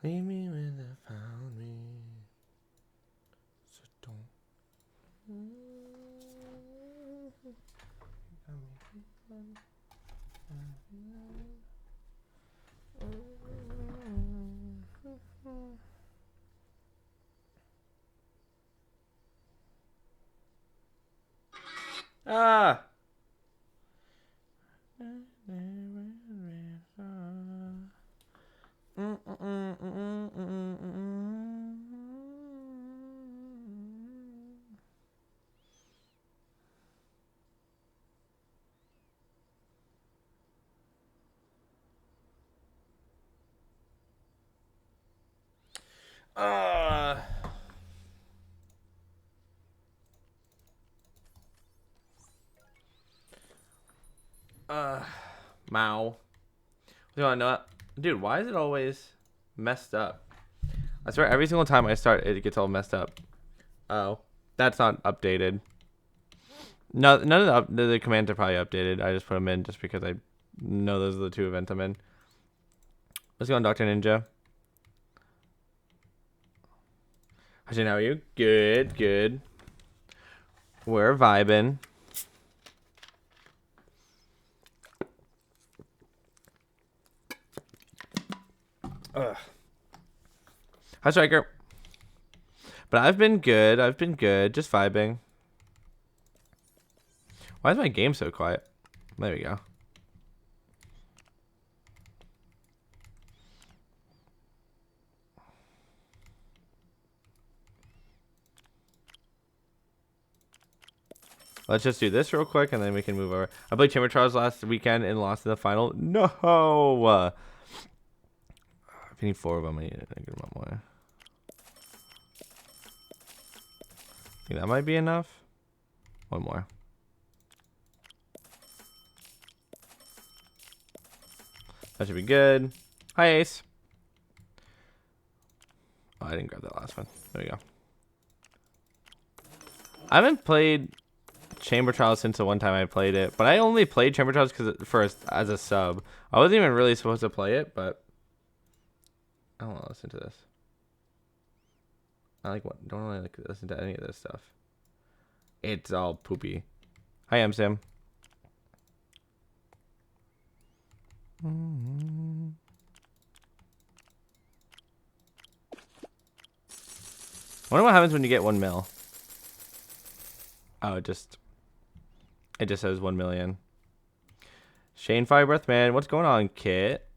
Leave me when they found me. So don't. Ah! Mao. You want to know what? Dude, why is it always messed up? I swear every single time I start, it gets all messed up. Oh, that's not updated. No, none of the commands are probably updated. I just put them in just because I know those are the two events I'm in. Let's go on, Dr. Ninja. How's how are you? Good, good. We're vibing. Ugh. Hi, Striker. But I've been good. I've been good. Just vibing. Why is my game so quiet? There we go. Let's just do this real quick, and then we can move over. I played Chamber Trials last weekend and lost in the final. No! If you need 4 of them, I need a good amount more. I think that might be enough. One more. That should be good. Hi, Ace. Oh, I didn't grab that last one. There we go. I haven't played Chamber Trials since the one time I played it, but I only played Chamber Trials as a sub. I wasn't even really supposed to play it, but I don't want to listen to this. Don't really listen to any of this stuff. It's all poopy. Hi, I'm Sim. I wonder what happens when you get 1 mil. Oh, it just says 1 million. Shane Fire Breath Man, what's going on, Kit?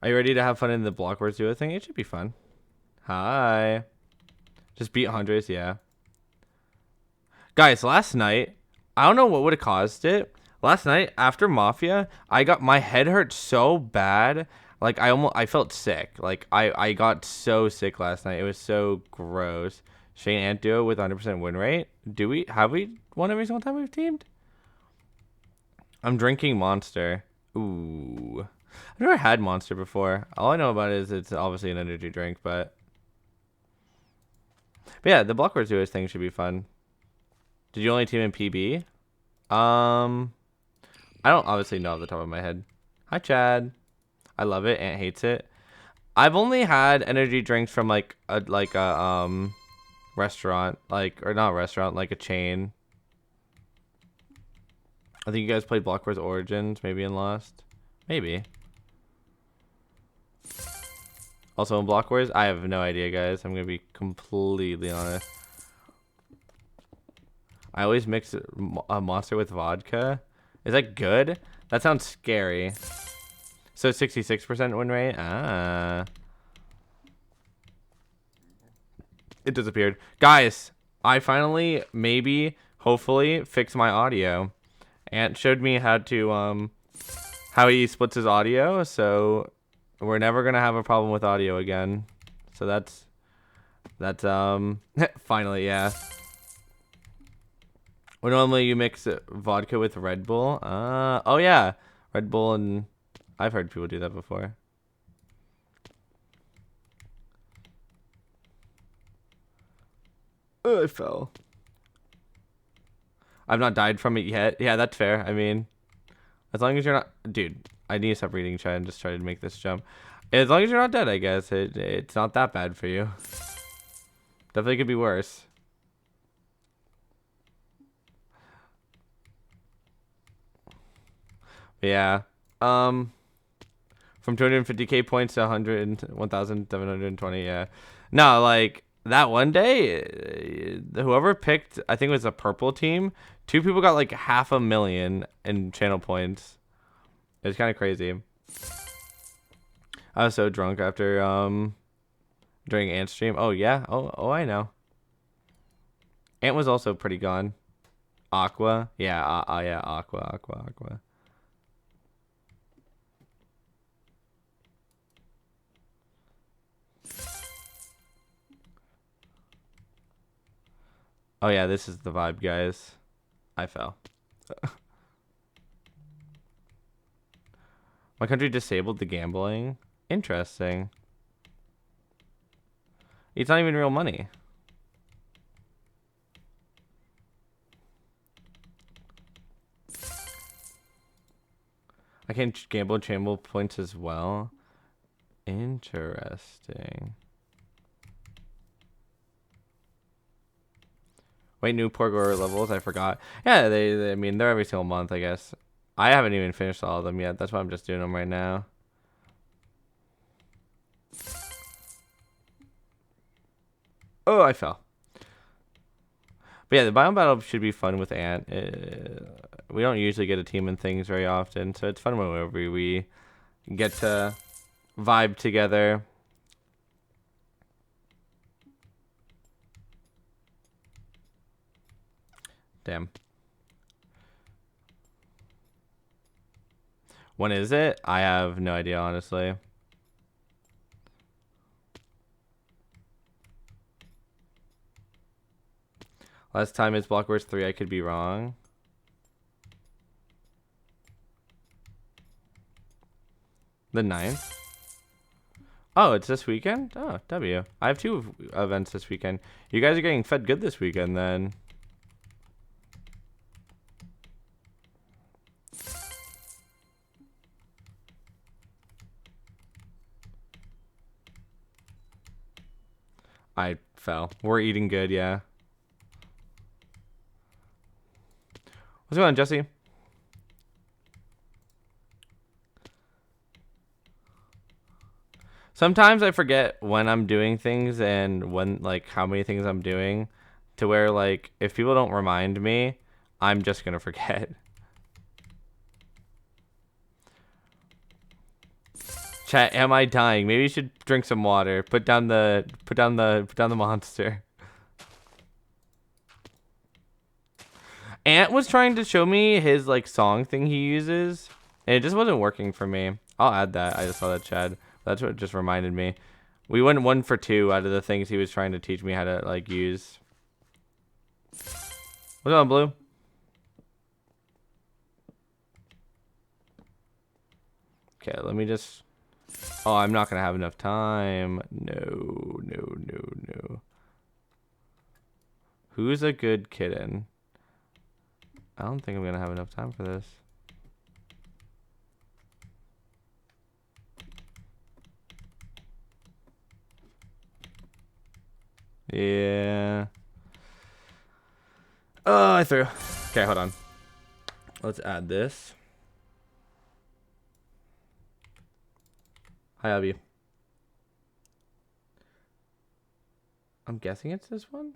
Are you ready to have fun in the Blockwars duo thing? It should be fun. Hi. Just beat Huntress, yeah. Guys, last night, I don't know what would have caused it. Last night, after Mafia, my head hurt so bad. Like, I felt sick. Like, I got so sick last night. It was so gross. Shane Ant duo with 100% win rate. Have we won every single time we've teamed? I'm drinking Monster. Ooh. I've never had Monster before. All I know about it is it's obviously an energy drink, but yeah, the Blockwars duo thing should be fun. Did you only team in PB? I don't obviously know off the top of my head. Hi, Chad. I love it. Ant hates it. I've only had energy drinks from like a restaurant, or not restaurant, like a chain. I think you guys played Blockwars Origins, maybe in Lost. Maybe. Also in Blockwars, I have no idea, guys. I'm gonna be completely honest. I always mix a Monster with vodka. Is that good? That sounds scary. So 66% win rate? Ah. It disappeared. Guys, I finally, hopefully, fix my audio. Ant showed me how he splits his audio, so we're never gonna have a problem with audio again. So that's finally, yeah. Well, normally you mix vodka with Red Bull. Oh yeah, Red Bull, and I've heard people do that before. Oh, I fell. I've not died from it yet. Yeah, that's fair. I mean, as long as you're not... Dude, I need to stop reading chat and just try to make this jump. As long as you're not dead, I guess. It's not that bad for you. Definitely could be worse. Yeah. From 250k points to 1,720. Yeah. No, like that one day, whoever picked, I think it was a purple team. 2 people got like 500,000 in channel points. It was kind of crazy. I was so drunk after during Ant's stream. Oh yeah. Oh I know. Ant was also pretty gone. Aqua. Yeah. Yeah. Aqua. Oh yeah, this is the vibe, guys. I fell. My country disabled the gambling. Interesting. It's not even real money. I can't gamble channel points as well. Interesting. Wait, new Porgor levels? I forgot. Yeah, I mean, they're every single month, I guess. I haven't even finished all of them yet. That's why I'm just doing them right now. Oh, I fell. But yeah, the biome battle should be fun with Ant. We don't usually get a team in things very often, so it's fun whenever we get to vibe together. Damn. When is it? I have no idea, honestly. Last time it's Blockwars 3. I could be wrong. The 9th? Oh, it's this weekend? Oh, W. I have 2 events this weekend. You guys are getting fed good this weekend, then. I fell. We're eating good, yeah. What's going on, Jesse? Sometimes I forget when I'm doing things and when, like, how many things I'm doing, to where, like, if people don't remind me, I'm just gonna forget. Chat, am I dying? Maybe you should drink some water. Put down the monster. Ant was trying to show me his, like, song thing he uses, and it just wasn't working for me. I'll add that. I just saw that, Chad. That's what just reminded me. We went 1 for 2 out of the things he was trying to teach me how to, like, use. What's on, Blue? Okay, let me just... Oh, I'm not going to have enough time. No. Who's a good kitten? I don't think I'm going to have enough time for this. Yeah. Oh, I threw. Okay, hold on. Let's add this. Hi, Abby. I'm guessing it's this one.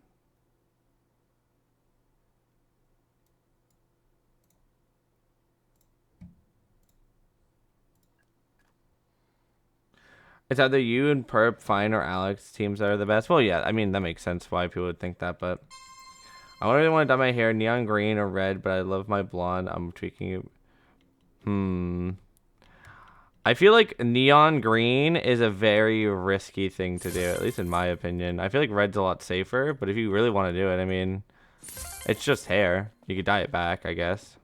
It's either you and Perp, Fine, or Alex teams that are the best. Well, yeah, I mean, that makes sense why people would think that, but... I don't really want to dye my hair neon green or red, but I love my blonde. I'm tweaking it. I feel like neon green is a very risky thing to do, at least in my opinion. I feel like red's a lot safer, but if you really want to do it, I mean, it's just hair. You could dye it back, I guess.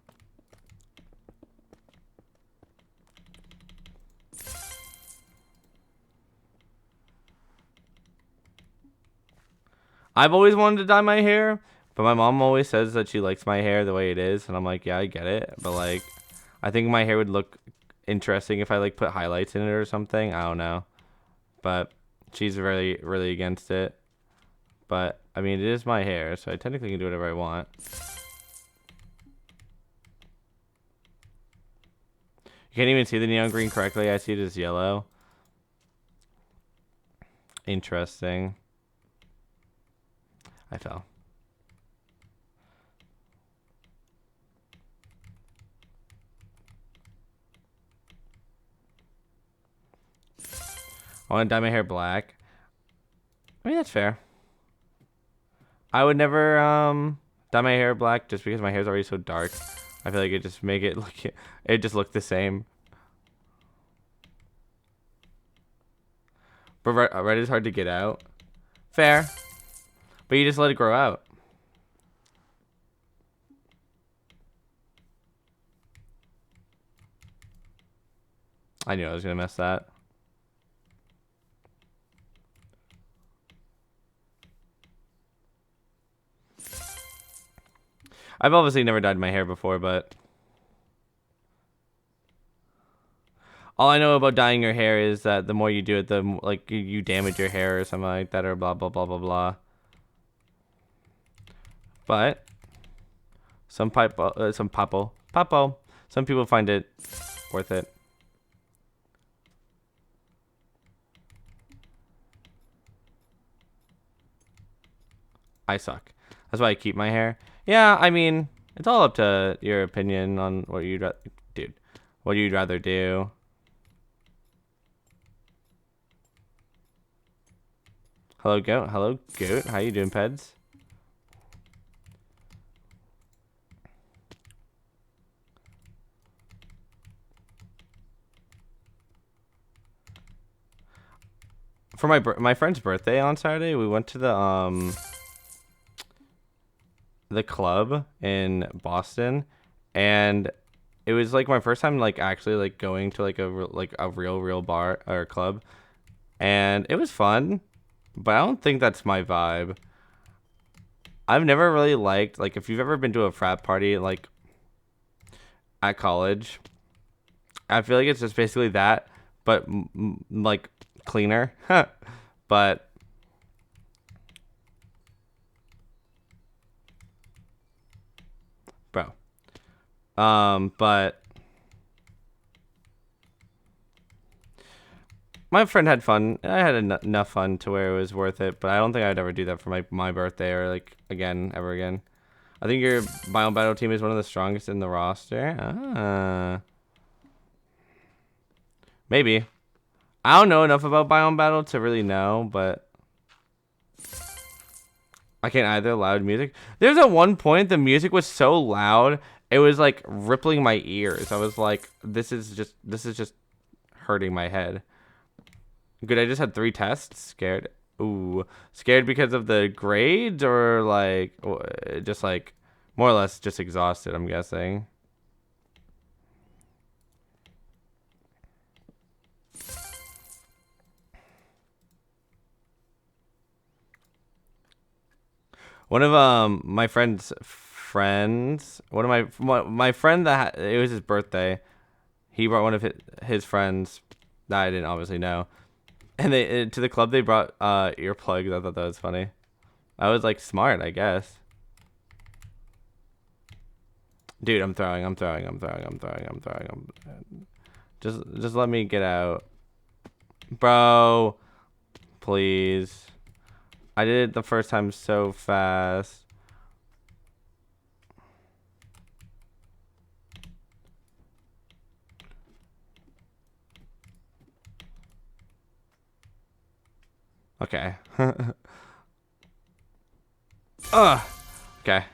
I've always wanted to dye my hair, but my mom always says that she likes my hair the way it is, and I'm like, yeah, I get it, but like, I think my hair would look interesting if I like put highlights in it or something. I don't know, but she's really really against it. But I mean, it is my hair, so I technically can do whatever I want. You can't even see the neon green correctly. I see it as yellow. Interesting. I fell. I want to dye my hair black. I mean, that's fair. I would never dye my hair black just because my hair is already so dark. I feel like it just make it look it just look the same. But red is hard to get out. Fair. But you just let it grow out. I knew I was gonna mess that. I've obviously never dyed my hair before, but all I know about dyeing your hair is that the more you do it, the more, like you damage your hair or something like that, or blah blah blah blah blah. But some some people find it worth it. I suck. That's why I keep my hair. Yeah, I mean, it's all up to your opinion on what you'd dude, what you'd rather do. Hello, goat. Hello, goat. How you doing, Peds? For my friend's birthday on Saturday, we went to the club in Boston, and it was like my first time like actually like going to like a real bar or club, and it was fun, but I don't think that's my vibe. I've never really liked, like, if you've ever been to a frat party like at college, I feel like it's just basically that, but like cleaner. But bro, but my friend had fun. I had enough fun to where it was worth it, but I don't think I'd ever do that for my birthday or like ever again. I think your Biome Battle team is one of the strongest in the roster. Maybe. I don't know enough about Biome Battle to really know, but I can't either. Loud music. There's at one point the music was so loud it was like rippling my ears. I was like, this is just hurting my head. Good, I just had 3 tests. Scared. Ooh. Scared because of the grades or like just like more or less just exhausted, I'm guessing. One of my friends, one of my friend that it was his birthday. He brought one of his friends that I didn't obviously know, and they to the club they brought earplugs. I thought that was funny. I was like smart, I guess. Dude, I'm throwing. Just let me get out, bro. Please. I did it the first time so fast. Okay. Ugh. Okay.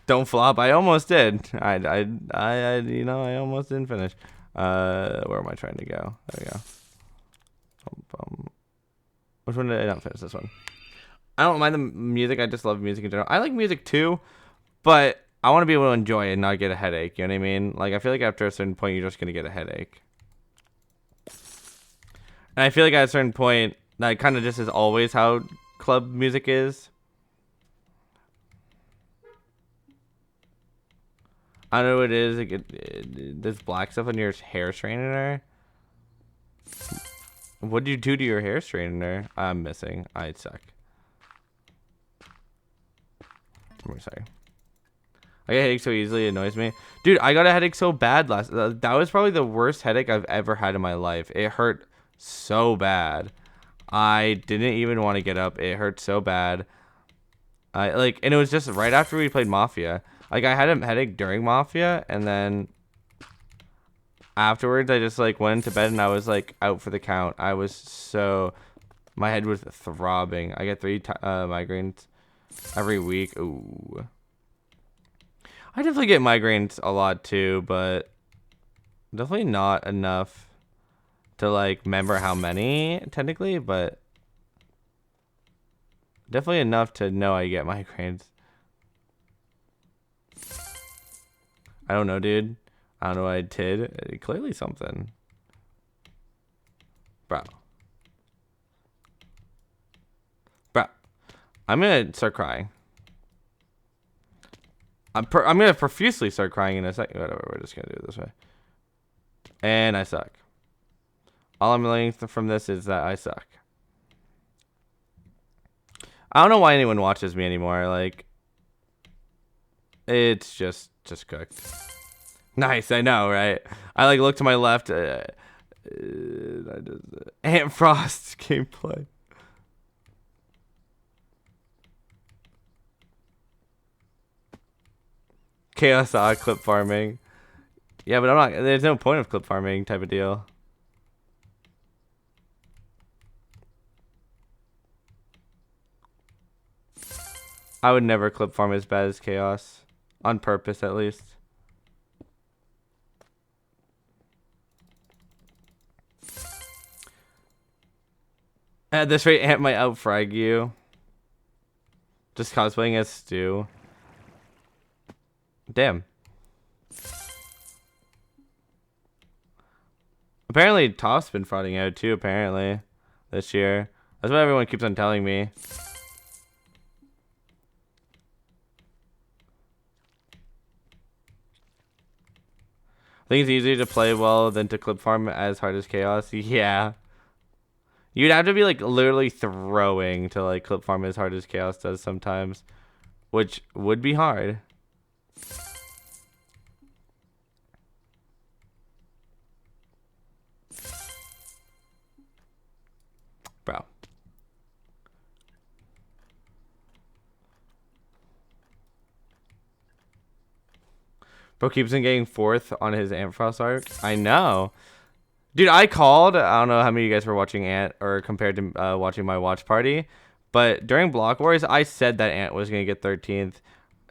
Don't flop. I almost did. You know, I almost didn't finish. Where am I trying to go? There we go. Which one did I not finish? This one. I don't mind the music. I just love music in general. I like music too, but I want to be able to enjoy it and not get a headache. You know what I mean? Like, I feel like after a certain point, you're just going to get a headache. And I feel like at a certain point, that kind of just is always how club music is. I don't know what it is. Like this black stuff on your hair straightener. What do you do to your hair straightener? I'm missing. I suck. I'm sorry. I get headache so easily, it annoys me. Dude, I got a headache so bad that was probably the worst headache I've ever had in my life. It hurt so bad. I didn't even want to get up. It hurt so bad. And it was just right after we played Mafia. Like, I had a headache during Mafia, and then afterwards, I just, like, went to bed, and I was, like, out for the count. My head was throbbing. I get 3 migraines every week. Ooh. I definitely get migraines a lot, too, but definitely not enough to, like, remember how many, technically, but definitely enough to know I get migraines. I don't know, dude. I don't know what I did. Clearly something. Bro. I'm gonna start crying. I'm gonna profusely start crying in a second. Whatever, we're just gonna do it this way. And I suck. All I'm learning from this is that I suck. I don't know why anyone watches me anymore. Like, it's just cooked. Nice, I know, right? I like look to my left. Ant Frost gameplay. Chaos clip farming. Yeah, but I'm not. There's no point of clip farming type of deal. I would never clip farm as bad as Chaos, on purpose at least. At this rate, Ant might outfrag you. Just cosplaying as Stu. Damn. Apparently, Toph's been frauding out too, apparently, this year. That's what everyone keeps on telling me. I think it's easier to play well than to clip farm as hard as Chaos. Yeah. You'd have to be, like, literally throwing to, like, clip farm as hard as Chaos does sometimes. Which would be hard. Bro. Bro keeps on getting 4th on his Ant Frost arc. I know. Dude, I called. I don't know how many of you guys were watching Ant or compared to watching my watch party. But during Blockwars, I said that Ant was going to get 13th.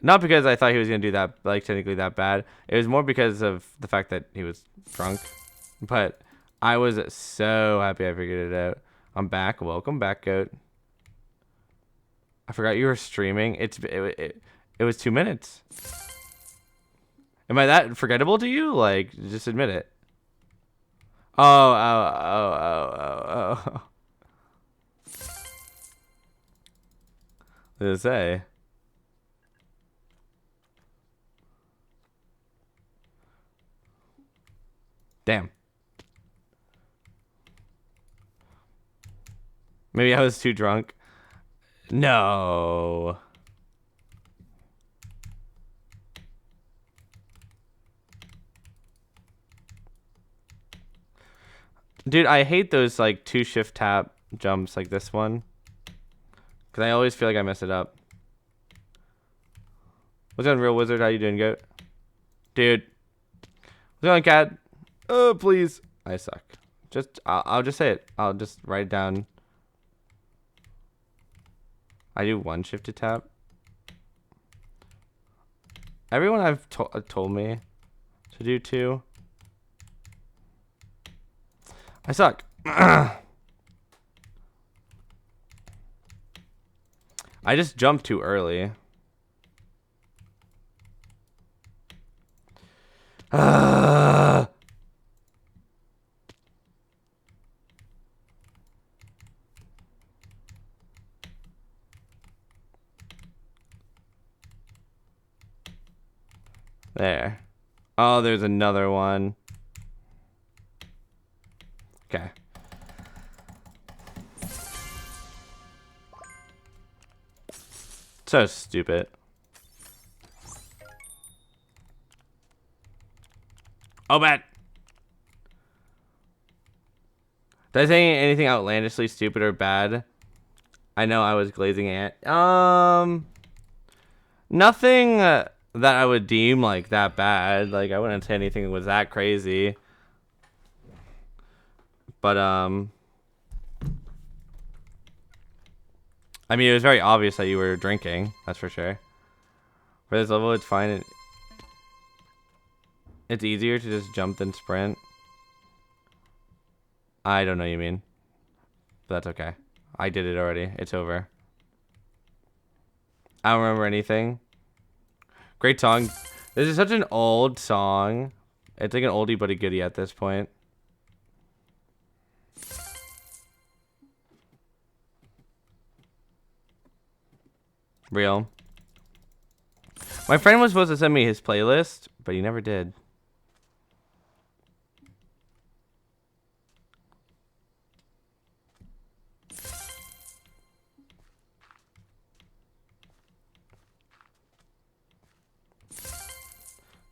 Not because I thought he was going to do that, like, technically that bad. It was more because of the fact that he was drunk. But I was so happy I figured it out. I'm back. Welcome back, Goat. I forgot you were streaming. It was 2 minutes. Am I that forgettable to you? Like, just admit it. Oh. What did it say? Damn. Maybe I was too drunk. No. Dude, I hate those, like, 2 shift tap jumps like this one. Because I always feel like I mess it up. What's on, Real Wizard? How you doing, Goat? Dude. What's on, Cat? Oh, please. I suck. I'll just say it. I'll just write it down. I do 1 shifted tap. Everyone I've told me to do 2. I suck. I just jumped too early. There. Oh, there's another one. Okay. So stupid. Oh, bad. Did I say anything outlandishly stupid or bad? I know I was glazing it. Nothing that I would deem like that bad. Like I wouldn't say anything was that crazy. But I mean, it was very obvious that you were drinking. That's for sure. For this level, it's fine. It's easier to just jump than sprint. I don't know what you mean. But that's okay. I did it already. It's over. I don't remember anything. Great song. This is such an old song. It's like an oldie but a goodie at this point. Real. My friend was supposed to send me his playlist, but he never did.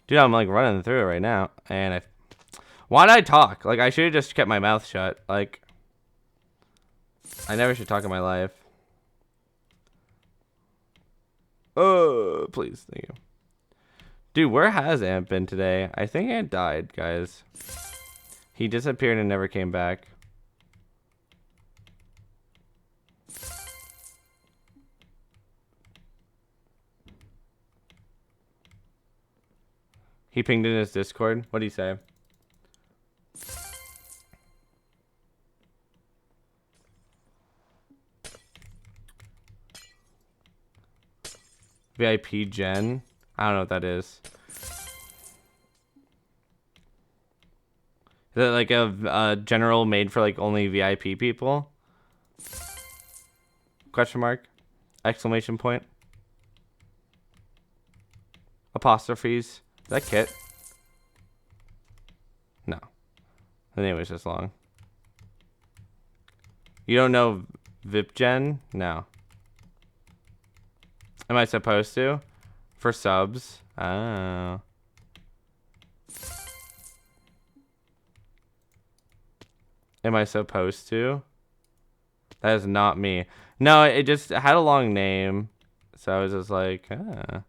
Dude, I'm like running through it right now. And why'd I talk? Like, I should have just kept my mouth shut. Like, I never should talk in my life. Oh, please. Thank you. Dude, where has Ant been today? I think Ant died, guys. He disappeared and never came back. He pinged in his Discord. What'd he say? VIP Gen? I don't know what that is. Is it like a general made for like only VIP people? Question mark? Exclamation point? Apostrophes? Is that Kit? No. The name was just long. You don't know VIP Gen? No. Am I supposed to? For subs? Oh. Am I supposed to? That is not me. No, it just had a long name. So I was just like, ah.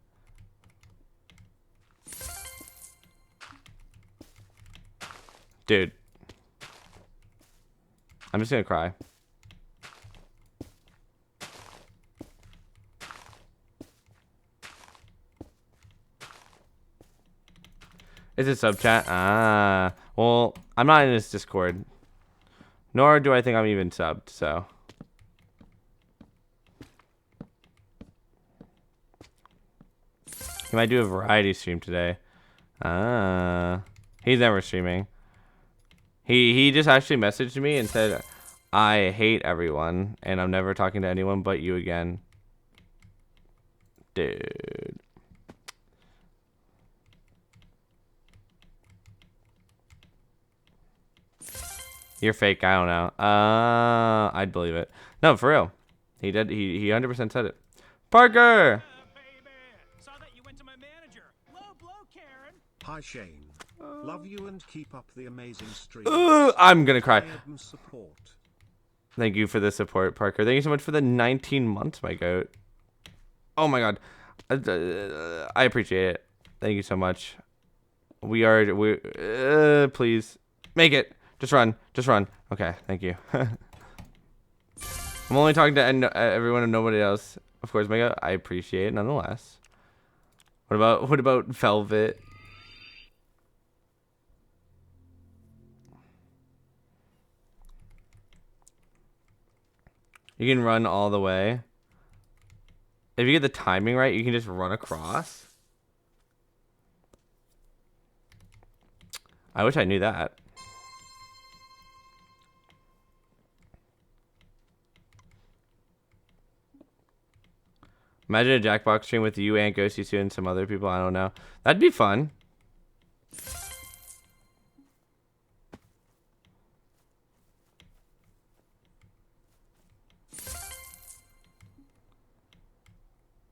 Dude. I'm just gonna cry. Is it sub chat? Ah. Well, I'm not in his Discord. Nor do I think I'm even subbed, so. He might do a variety stream today. Ah. He's never streaming. He just actually messaged me and said, I hate everyone, and I'm never talking to anyone but you again. Dude. You're fake. I don't know. I'd believe it. No, for real. He did. He 100% said it. Parker. Saw that you went to my manager. Blow, Karen. Hi Shane. Love you and keep up the amazing stream. I'm gonna cry. Support. Thank you for the support, Parker. Thank you so much for the 19 months, my goat. Oh my god. I appreciate it. Thank you so much. We please make it. Just run. Just run. Okay, thank you. I'm only talking to everyone and nobody else. Of course, Mega. I appreciate it nonetheless. What about Velvet? You can run all the way. If you get the timing right, you can just run across. I wish I knew that. Imagine a Jackbox stream with you and Ghosty Sue and some other people. I don't know. That'd be fun.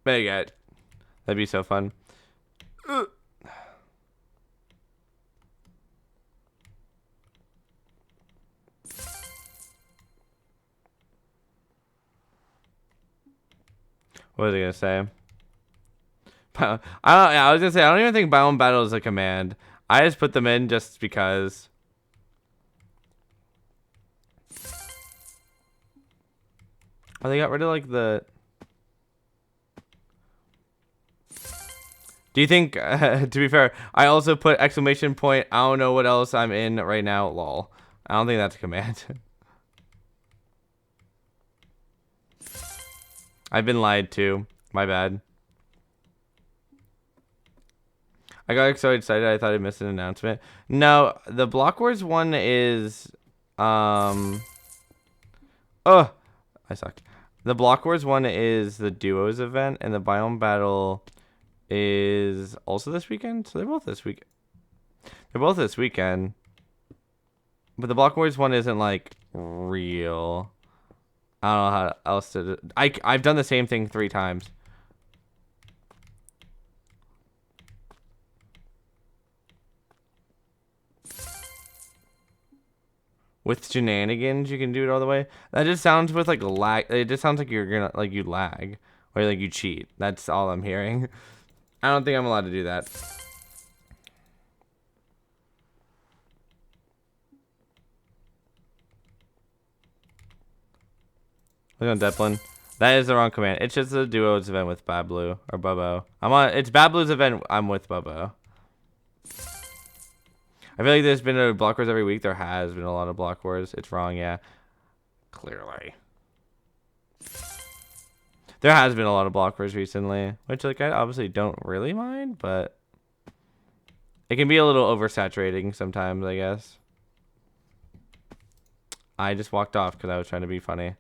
Baguette. That'd be so fun. What was I gonna say? I was gonna say I don't even think Biome Battle is a command. I just put them in just because. Oh, they got rid of like the. Do you think? To be fair, I also put exclamation point. I don't know what else I'm in right now. Lol. I don't think that's a command. I've been lied to. My bad. I got so excited I thought I missed an announcement. No, the Blockwars one is oh, I sucked. The Blockwars one is the duos event, and the Biome Battle is also this weekend. So they're both this week. They're both this weekend. But the Blockwars one isn't like real. I don't know how else to. I've done the same thing 3 times. With shenanigans, you can do it all the way. That just sounds with like lag. It just sounds like you're gonna like you lag or like you cheat. That's all I'm hearing. I don't think I'm allowed to do that. Look on Deplin. That is the wrong command. It's just a duos event with Bablu or Bubbo. It's Bablu's event. I'm with Bubbo. I feel like there's been a Block Wars every week. There has been a lot of Block Wars. It's wrong, yeah. Clearly. There has been a lot of Block Wars recently, which like I obviously don't really mind, but it can be a little oversaturating sometimes, I guess. I just walked off because I was trying to be funny.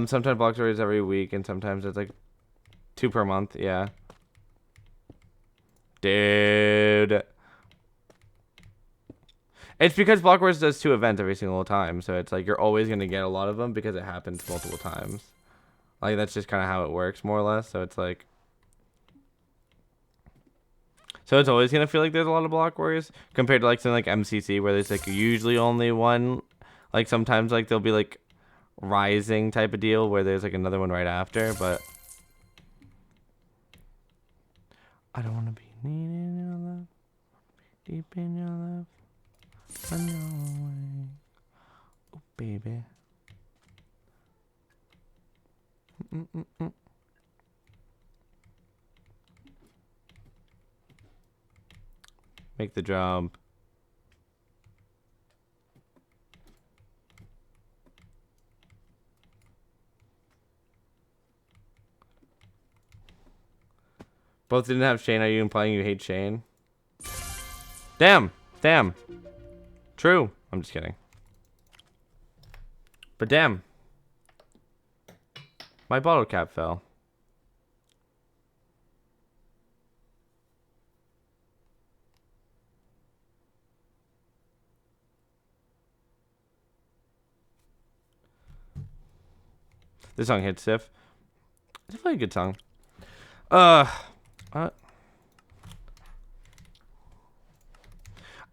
Sometimes Block Stories every week, and sometimes it's like 2 per month. Yeah, dude. It's because Block Wars does 2 events every single time, so it's like you're always gonna get a lot of them because it happens multiple times. Like that's just kind of how it works, more or less. So it's like, so it's always gonna feel like there's a lot of Block Wars compared to like something like MCC where there's like usually only one. Like sometimes like there'll be like Rising type of deal where there's like another one right after, but I don't want to be needing your love, deep in your love. I know, oh baby. Make the jump. Both didn't have Shane. Are you implying you hate Shane? Damn. Damn. True. I'm just kidding. But damn. My bottle cap fell. This song hits stiff. It's a really good song. I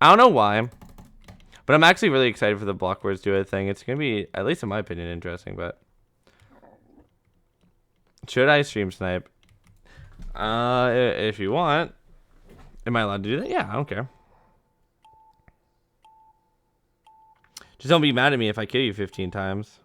don't know why, but I'm actually really excited for the Block Wars duo thing. It's gonna be, at least in my opinion, interesting. But should I stream snipe? If you want. Am I allowed to do that? Yeah, I don't care. Just don't be mad at me if I kill you 15 times.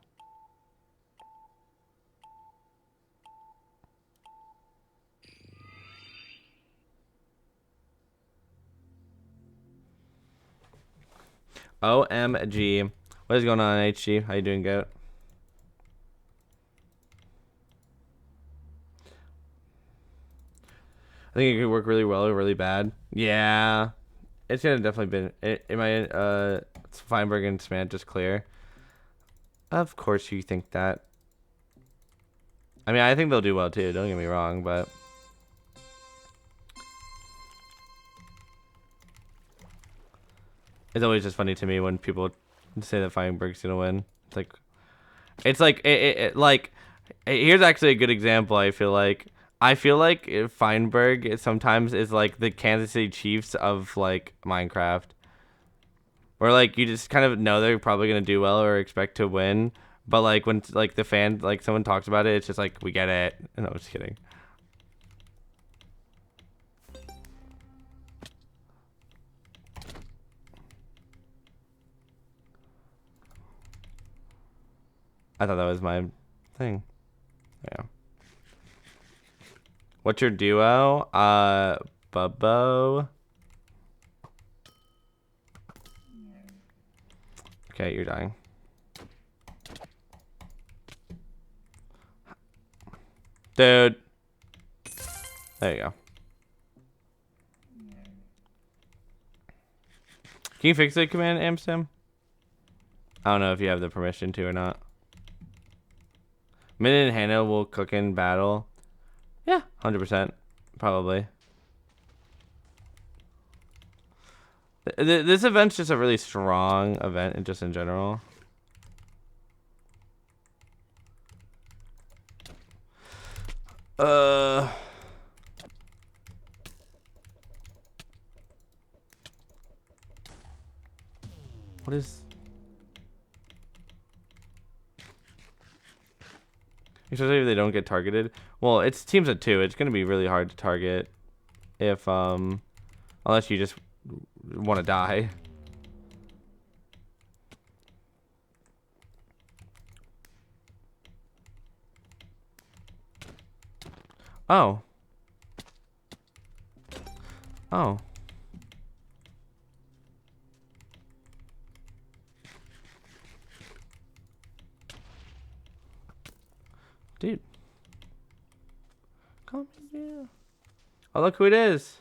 OMG. What is going on, HG? How you doing, Goat? I think it could work really well or really bad. Yeah, it's gonna definitely be. Am I Feinberg and Smant just clear? Of course you think that. I mean, I think they'll do well too. Don't get me wrong, but it's always just funny to me when people say that Feinberg's gonna win. It's like like. Here's actually a good example. I feel like Feinberg sometimes is like the Kansas City Chiefs of like Minecraft, where like you just kind of know they're probably gonna do well or expect to win, but like when like the fan like someone talks about it, it's just like we get it. And I'm just kidding. I thought that was my thing. Yeah. What's your duo? Bubbo. Okay, you're dying. Dude. There you go. Can you fix the command, Amstem? I don't know if you have the permission to or not. Min and Hannah will cook in battle. Yeah, 100%. Probably. This event's just a really strong event, just in general. What is... Especially if they don't get targeted. Well, it's teams of 2. It's gonna be really hard to target if unless you just want to die. Oh. Oh. Dude. Calm down. Oh, look who it is.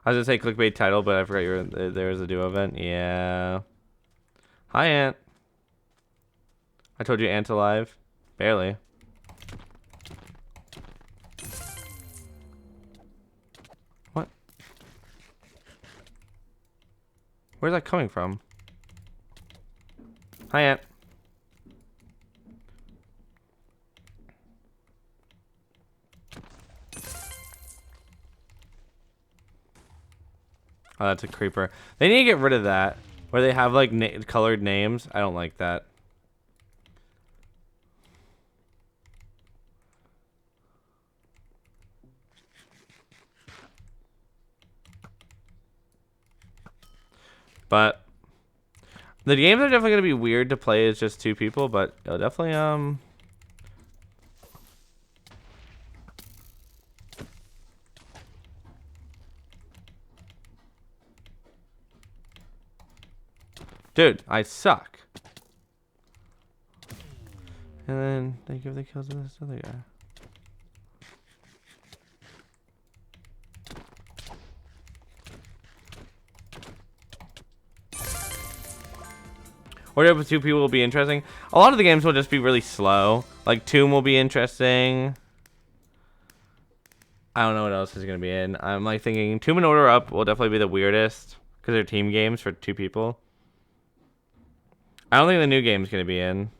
I was gonna say clickbait title, but I forgot there was a duo event. Yeah. Hi, Ant. I told you Ant's alive. Barely. What? Where's that coming from? Hi, Ant. Oh, that's a creeper. They need to get rid of that. Where they have, like, colored names. I don't like that. But the games are definitely going to be weird to play as just 2 people, but it'll definitely, Dude, I suck. And then they give the kills to this other guy. Or if 2 people will be interesting. A lot of the games will just be really slow. Like Tomb will be interesting. I don't know what else is going to be in. I'm like thinking Tomb and Order Up will definitely be the weirdest. Because they're team games for 2 people. I don't think the new game's going to be in.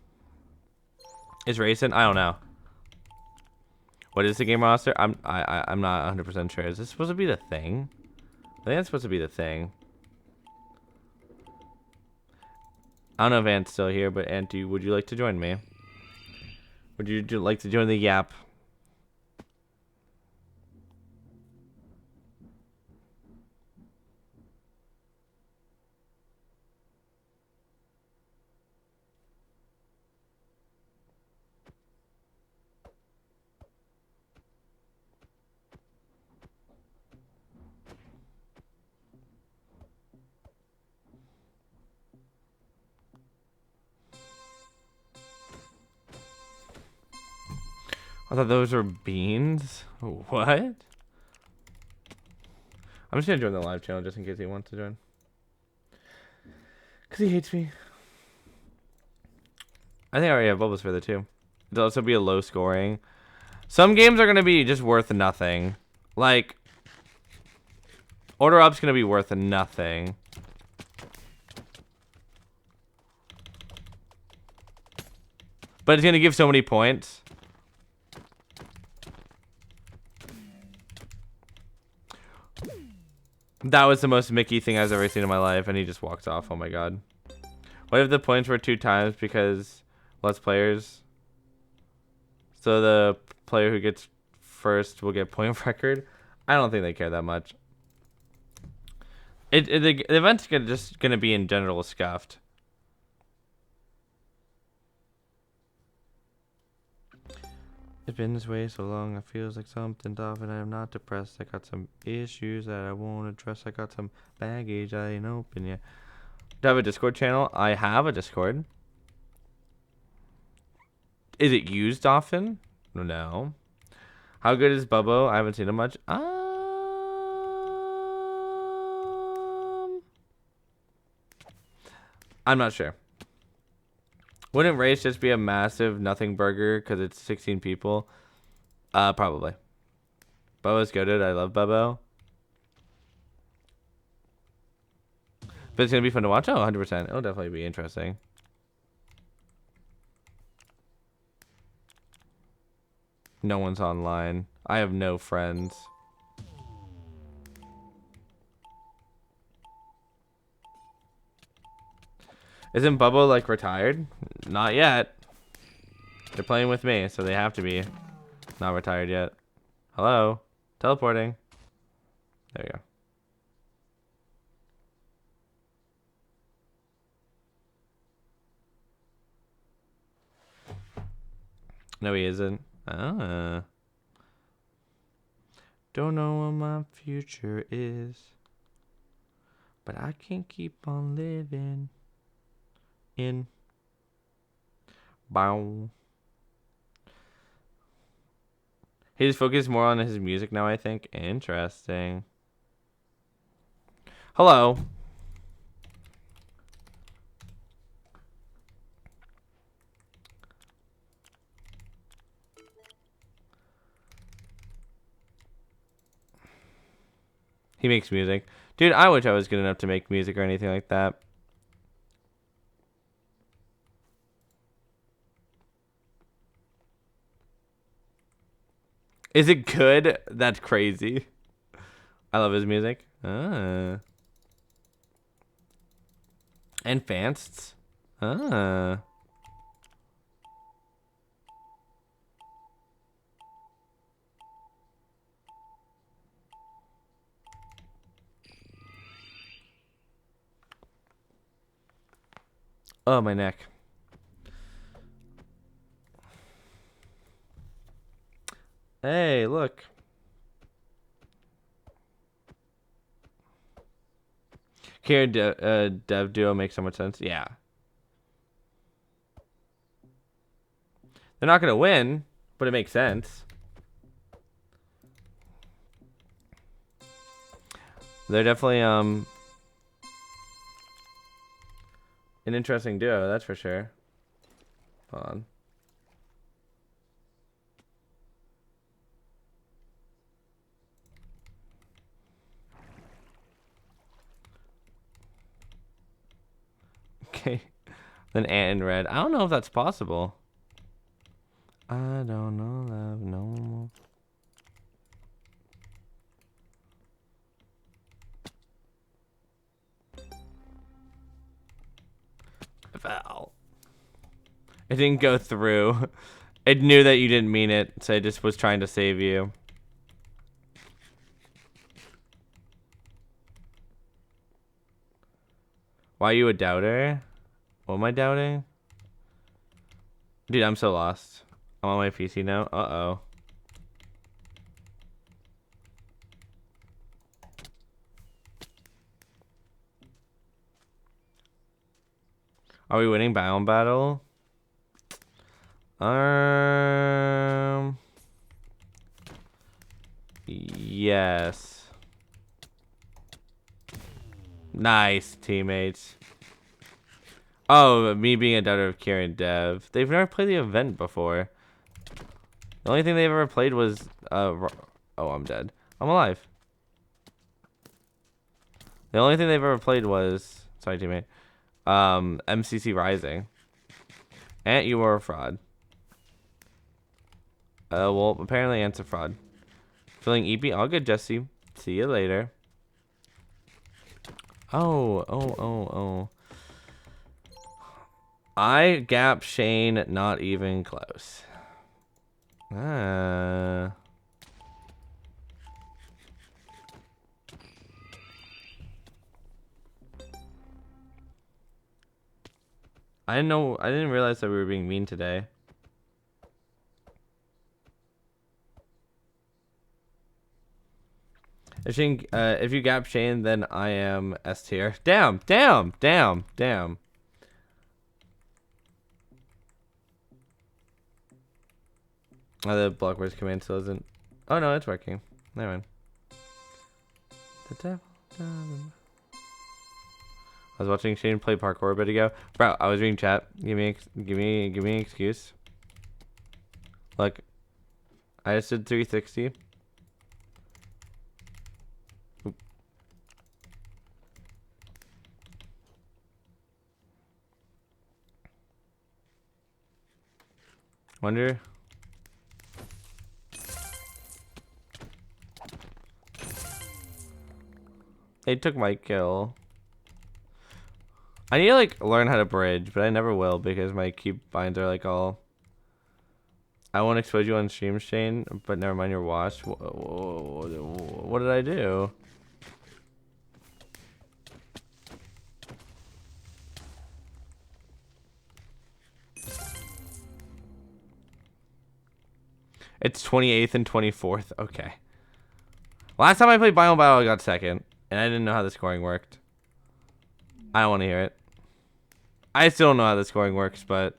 Is Racing? I don't know. What is the game roster? I'm not 100% sure. Is this supposed to be the thing? I think that's supposed to be the thing. I don't know if Ant's still here, but Ant, would you like to join me? Would you like to join the Yap? I thought those were beans. What? I'm just gonna join the live channel just in case he wants to join. Cause he hates me. I think I already have bubbles for the too. It'll also be a low scoring. Some games are gonna be just worth nothing. Like Order Up's gonna be worth nothing. But it's gonna give so many points. That was the most Mickey thing I've ever seen in my life, and he just walks off. Oh my god. What if the points were 2 times because less players? So the player who gets first will get point record? I don't think they care that much. The event's just gonna be in general scuffed. It's been this way so long, it feels like something's off and I'm not depressed. I got some issues that I won't address. I got some baggage I ain't open yet. Do I have a Discord channel? I have a Discord. Is it used often? No. How good is Bubbo? I haven't seen him much. I'm not sure. Wouldn't race just be a massive nothing burger because it's 16 people? Probably. Bubbo's goated. I love Bubbo. But it's going to be fun to watch? Oh, 100%. It'll definitely be interesting. No one's online. I have no friends. Isn't Bubbo like retired? Not yet. They're playing with me, so they have to be not retired yet. Hello? Teleporting. There we go. No, he isn't. Ah. Don't know what my future is, but I can keep on living in. Bow. He's focused more on his music now, I think. Interesting. Hello. He makes music. Dude, I wish I was good enough to make music or anything like that. Is it good? That's crazy. I love his music. Ah. And Fansts. Ah. Oh, my neck. Hey, look. Here, Dev Duo makes so much sense. Yeah. They're not going to win, but it makes sense. They're definitely an interesting duo, that's for sure. Hold on. Okay. Then Ant and Red. I don't know if that's possible. I don't know love no more. Val. It didn't go through. It knew that you didn't mean it, so it just was trying to save you. Why are you a doubter? What am I doubting? Dude, I'm so lost. I'm on my PC now. Uh-oh. Are we winning Biome Battle? Yes. Nice, teammates. Oh, me being a daughter of Kieran Dev. They've never played the event before. The only thing they've ever played was oh, I'm dead. I'm alive. The only thing they've ever played was sorry, teammate. MCC Rising. Ant, you are a fraud. Well, apparently Ant's a fraud. Feeling EP? All good, Jesse. See you later. Oh. I gap Shane, not even close. I didn't know. I didn't realize that we were being mean today. If you gap Shane, then I am S tier. Damn. Oh, the Blockwars command still isn't. Oh no, it's working. Never mind. The devil. I was watching Shane play parkour a bit ago. Bro, I was reading chat. Give me an excuse. Look, I just did 360. Oop. Wonder. They took my kill. I need to like learn how to bridge, but I never will because my keybinds are like all. I won't expose you on stream, Shane, but never mind your watch. What did I do? It's 28th and 24th. Okay. Last time I played Biome Battle, I got second, and I didn't know how the scoring worked. I don't want to hear it. I still don't know how the scoring works, but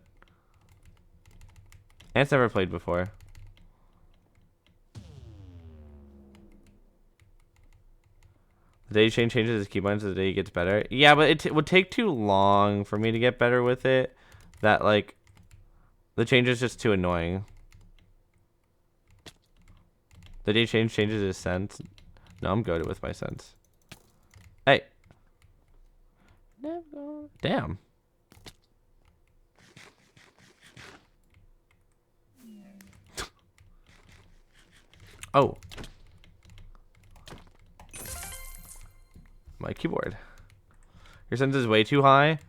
Ant's never played before. The day Shane changes his keybinds, the day he gets better. Yeah, but it would take too long for me to get better with it. That like, the change is just too annoying. The day Shane changes his sense. No, I'm good with my sense. Hey. Damn. Oh. My keyboard. Your sense is way too high.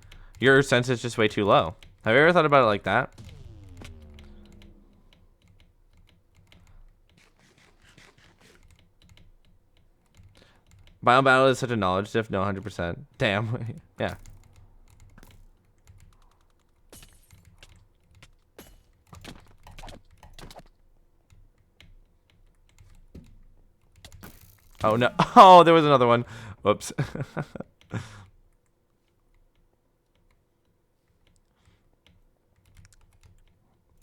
Your sense is just way too low. Have you ever thought about it like that? Biome Battle is such a knowledge diff. No, 100%. Damn. Yeah. Oh no. Oh, there was another one. Whoops.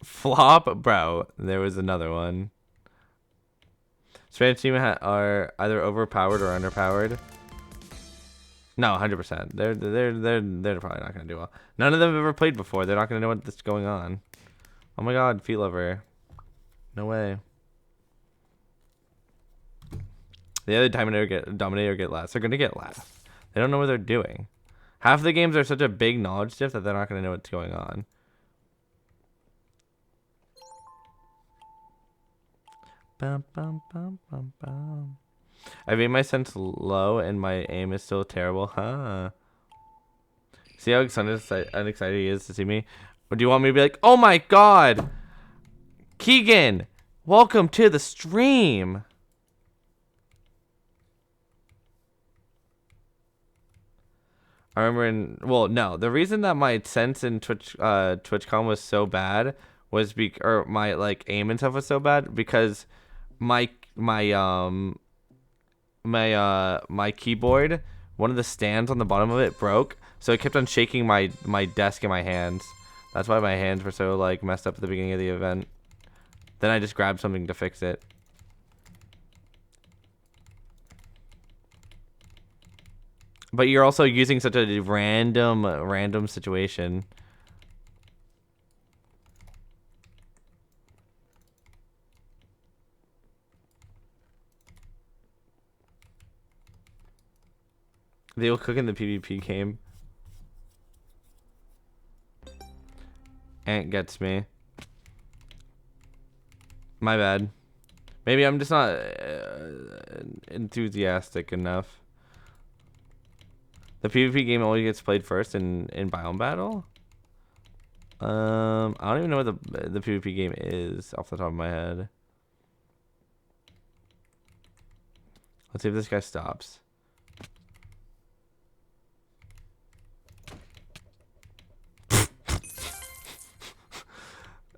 Flop, bro. There was another one. Spanish team are either overpowered or underpowered. No, 100%. They're probably not gonna do well. None of them have ever played before. They're not gonna know what's going on. Oh my god, feet lover. No way. The other Dominator get last. They're gonna get last. They don't know what they're doing. Half the games are such a big knowledge diff that they're not gonna know what's going on. Bum, bum, bum, bum, bum. I made my sense low and my aim is still terrible. Huh. See how unexcited he is to see me? Or do you want me to be like, oh my god, Keegan, welcome to the stream. I remember no, the reason that my sense in TwitchCon was so bad was or my like aim and stuff was so bad because my keyboard, one of the stands on the bottom of it broke, so it kept on shaking my desk in my hands. That's why my hands were so like messed up at the beginning of the event. Then I just grabbed something to fix it. But you're also using such a random situation. They will cook in the PvP game. Ant gets me. My bad. Maybe I'm just not enthusiastic enough. The PvP game always gets played first in biome battle. I don't even know what the PvP game is off the top of my head. Let's see if this guy stops.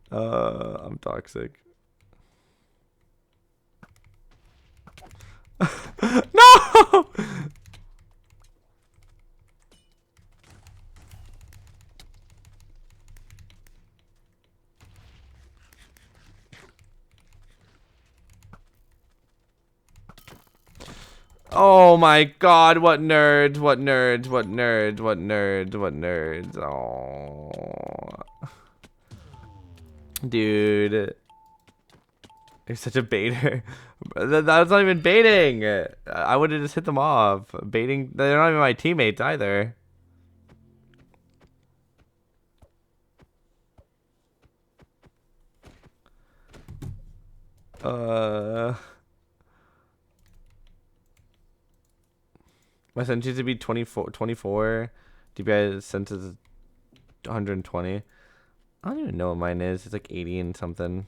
I'm toxic. No! Oh my god, what nerds, what nerds, what nerds, what nerds, what nerds. Oh. Dude. You're such a baiter. That's not even baiting. I would have just hit them off. Baiting, they're not even my teammates either. My sentence to be 24. DPI sentence is 120. I don't even know what mine is. It's like 80 and something.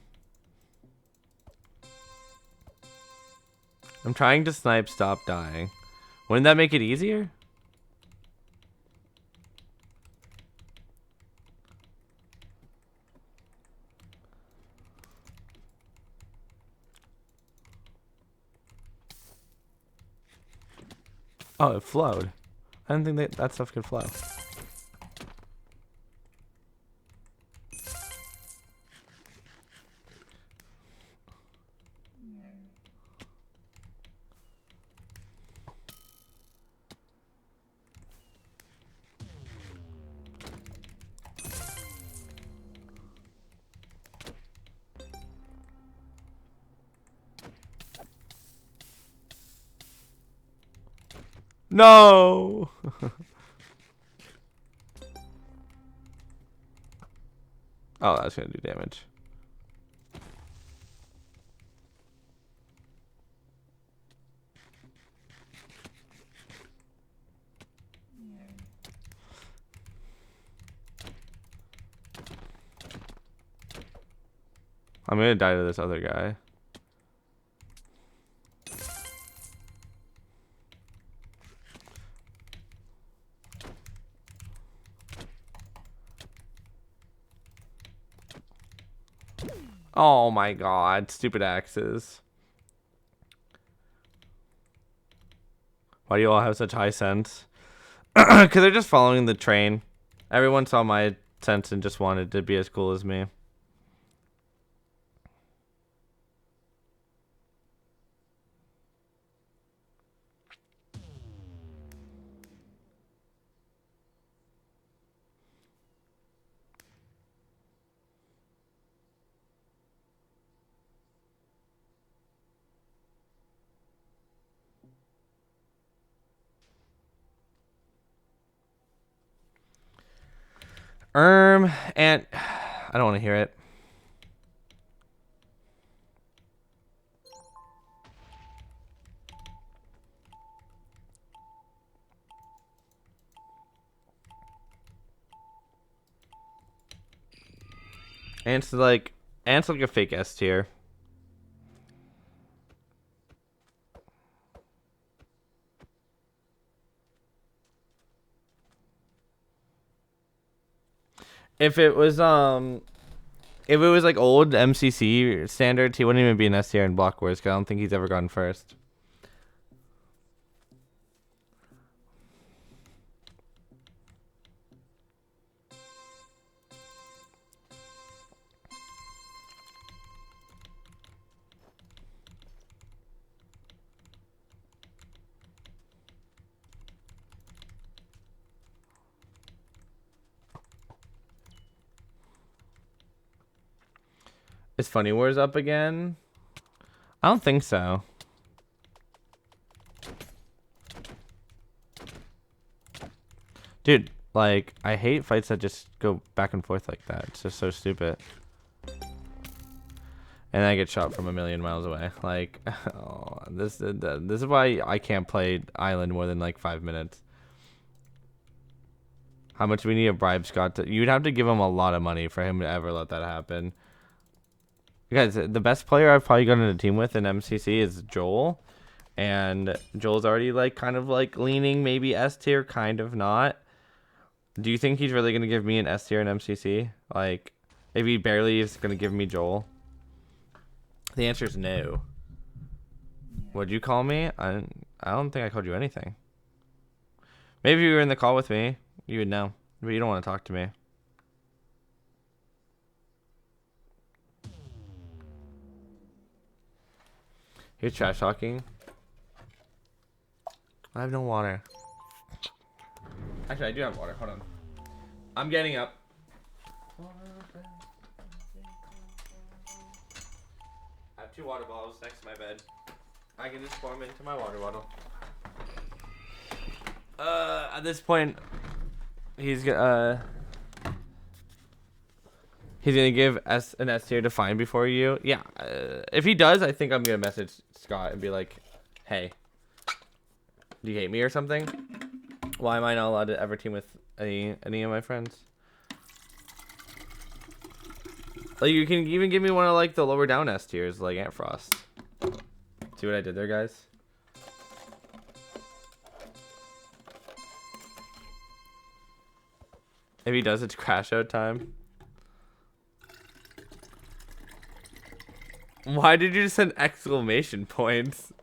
I'm trying to snipe, stop dying. Wouldn't that make it easier? Oh, it flowed. I didn't think that stuff could flow. No! Oh, that's gonna do damage. I'm gonna die to this other guy. Oh my god, stupid axes. Why do you all have such high sense? Because they're just following the train. Everyone saw my sense and just wanted to be as cool as me. And I don't want to hear it. Ant's like a fake S tier. If it was like old MCC standards, he wouldn't even be an S tier in Blockwars because I don't think he's ever gone first. Is Funny Wars up again? I don't think so. Dude, like, I hate fights that just go back and forth like that. It's just so stupid. And I get shot from a million miles away. Like, oh, this is why I can't play Island more than like 5 minutes. How much we need to bribe Scott to... You'd have to give him a lot of money for him to ever let that happen. Guys, the best player I've probably gotten a team with in MCC is Joel. And Joel's already like kind of like leaning maybe S tier, kind of not. Do you think he's really going to give me an S tier in MCC? Like, if he barely is going to give me Joel? The answer is no. What'd you call me? I don't think I called you anything. Maybe if you were in the call with me, you would know. But you don't want to talk to me. You're trash talking. I have no water. Actually, I do have water. Hold on. I'm getting up. I have 2 water bottles next to my bed. I can just pour them into my water bottle. At this point, he's gonna give an S tier to find before you. Yeah. If he does, I think I'm gonna message Scott and be like, "Hey, do you hate me or something? Why am I not allowed to ever team with any of my friends?" Like, you can even give me one of like the lower down S tiers, like Ant Frost. See what I did there, guys? If he does, it's crash out time. Why did you just send exclamation points?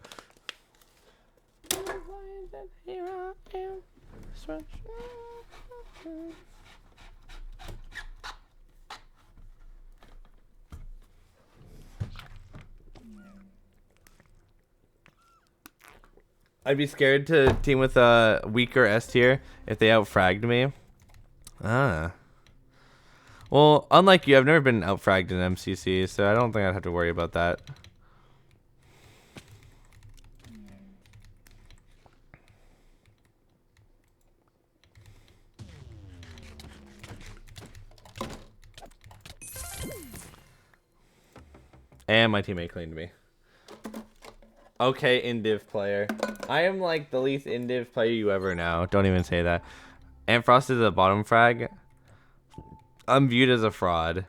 I'd be scared to team with a weaker S tier if they outfragged me. Ah. Well, unlike you, I've never been outfragged in MCC, so I don't think I'd have to worry about that. And my teammate cleaned me. Okay, Indiv player. I am like the least Indiv player you ever know. Don't even say that. And Frost is a bottom frag. I'm viewed as a fraud.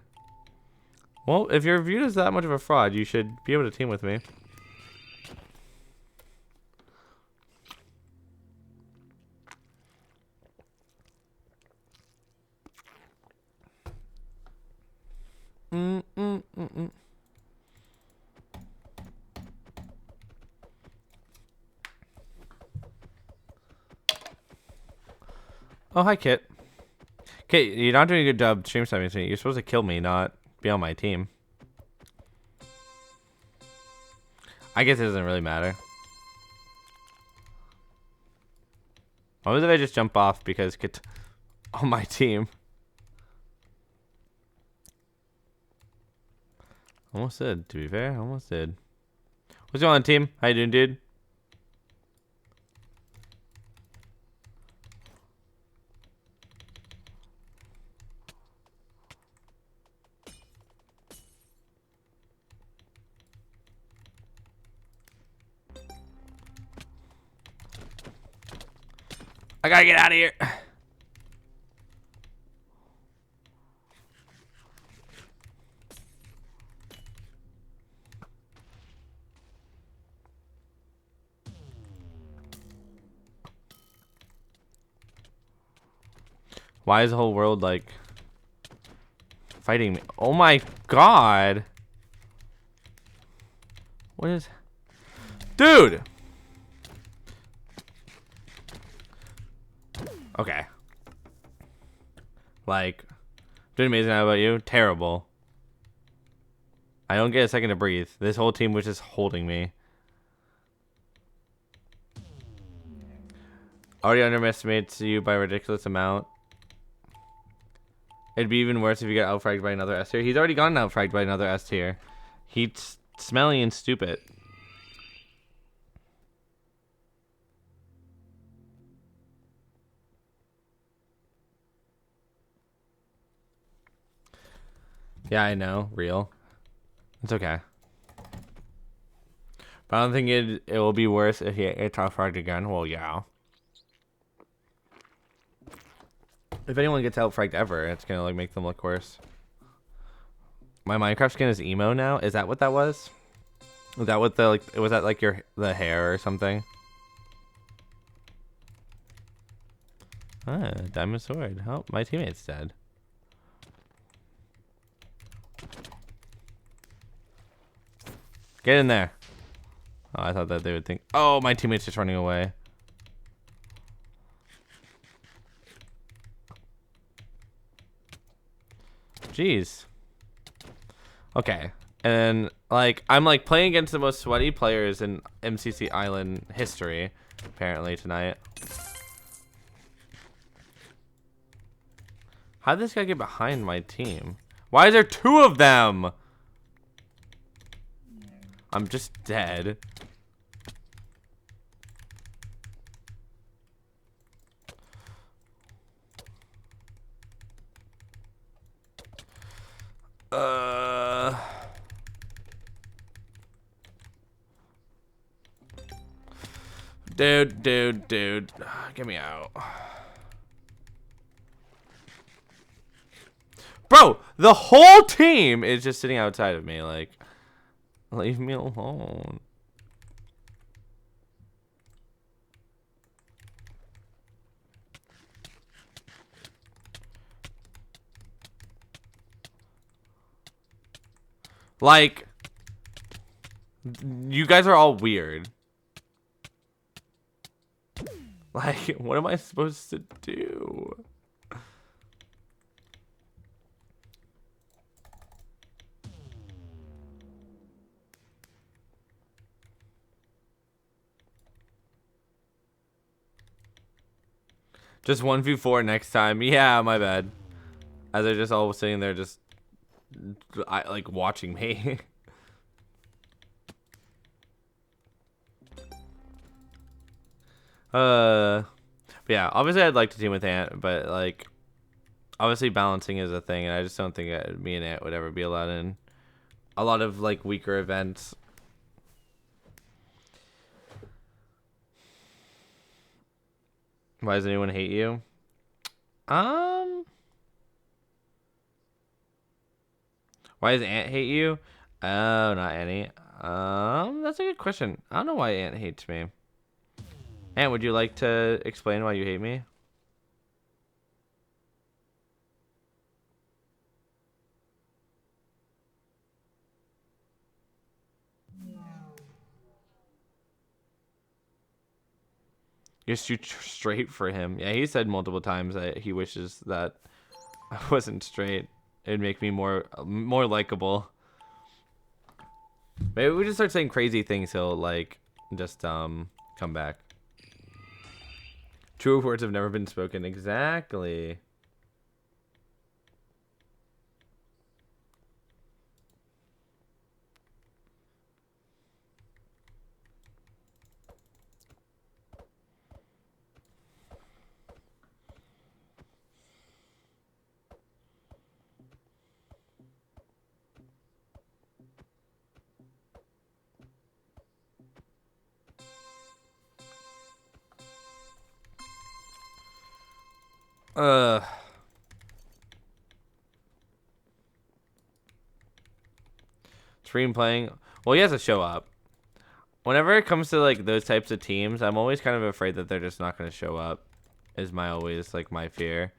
Well, if you're viewed as that much of a fraud, you should be able to team with me. Oh, hi, Kit. Kit, you're not doing a good job stream sniping me. You're supposed to kill me, not be on my team. I guess it doesn't really matter. What was if I just jump off because Kit's on my team? Almost did, to be fair. Almost did. What's going on, team? How you doing, dude? I gotta get out of here. Why is the whole world like fighting me? Oh my god. What is... Dude! Okay. Like, doing amazing. How about you? Terrible. I don't get a second to breathe. This whole team was just holding me. Already underestimates you by a ridiculous amount. It'd be even worse if you get outfragged by another S tier. He's already gotten outfragged by another S tier. He's smelly and stupid. Yeah, I know. Real. It's okay. But I don't think it will be worse if he gets outfragged again. Well, yeah. If anyone gets outfragged ever, it's gonna like make them look worse. My Minecraft skin is emo now. Is that what that was? Was that what the like? Was that like the hair or something? Ah, diamond sword. Oh, my teammate's dead. Get in there. Oh, I thought that they would think. Oh, my teammate's just running away. Jeez. Okay. And like I'm like playing against the most sweaty players in MCC Island history, apparently tonight. How did this guy get behind my team? Why is there two of them? I'm just dead. Dude. Get me out. Bro, the whole team is just sitting outside of me. Like, leave me alone. Like, you guys are all weird. Like, what am I supposed to do? Just 1v4 next time. Yeah, my bad. As they're just all sitting there just like watching me. But yeah, obviously I'd like to team with Ant, but like obviously balancing is a thing, and I just don't think me and Ant would ever be allowed in a lot of like weaker events. Why does anyone hate you? Why does Ant hate you? Oh, not Annie. That's a good question. I don't know why Ant hates me. Ant, would you like to explain why you hate me? You're too straight for him. Yeah, he said multiple times that he wishes that I wasn't straight. It'd make me more likable. Maybe we just start saying crazy things. He'll like just come back. True words have never been spoken. Exactly. Stream playing. Well, he has to show up. Whenever it comes to like those types of teams, I'm always kind of afraid that they're just not going to show up. Is my always like my fear.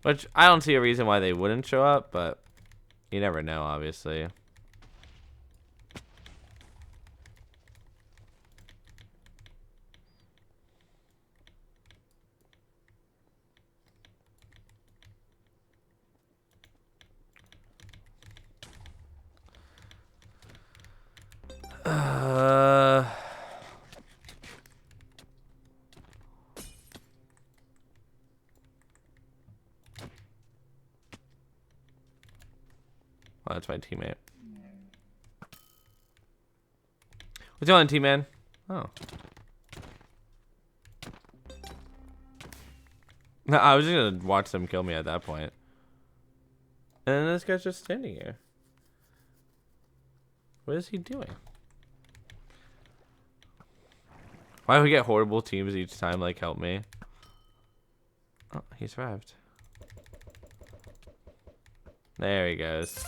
Which I don't see a reason why they wouldn't show up, but you never know, obviously. that's my teammate. What's going on, T-Man? Oh. No, I was just gonna watch them kill me at that point. And then this guy's just standing here. What is he doing? Why do we get horrible teams each time? Like, help me. Oh, he survived. There he goes.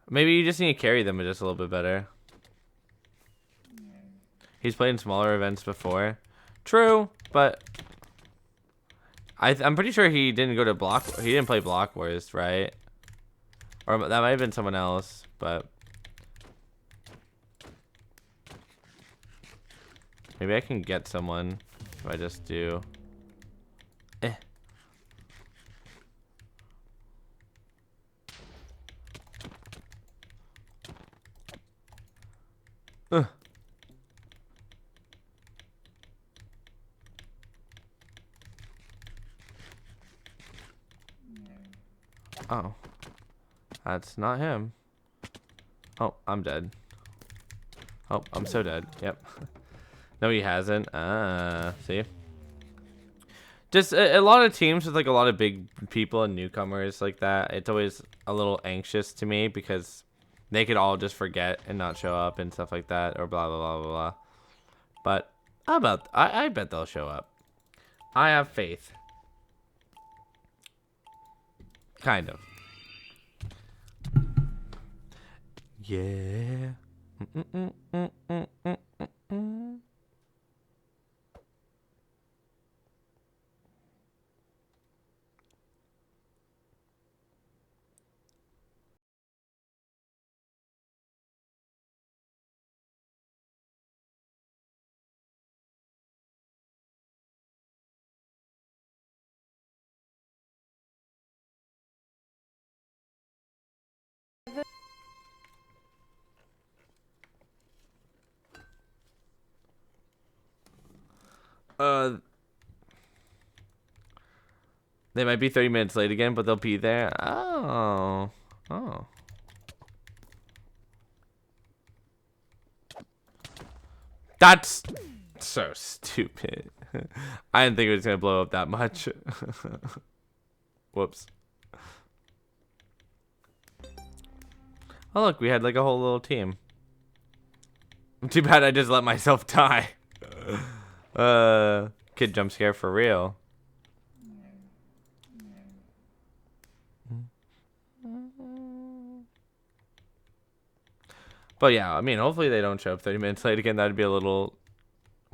Maybe you just need to carry them just a little bit better. He's played in smaller events before. True, but I'm pretty sure he didn't go to He didn't play Blockwars, right? Or that might have been someone else, but maybe I can get someone if I just do. Oh, that's not him. Oh, I'm dead. Oh, I'm so dead. Yep. No, he hasn't. See? Just a lot of teams with like a lot of big people and newcomers like that. It's always a little anxious to me because they could all just forget and not show up and stuff like that, or blah blah blah blah blah. But I bet they'll show up. I have faith. Kind of. Yeah. They might be 30 minutes late again, but they'll be there. Oh. Oh. That's so stupid. I didn't think it was going to blow up that much. Whoops. Oh, look, we had like a whole little team. Too bad I just let myself die. Kid jump scare for real. But yeah, I mean, hopefully they don't show up 30 minutes late again. That'd be a little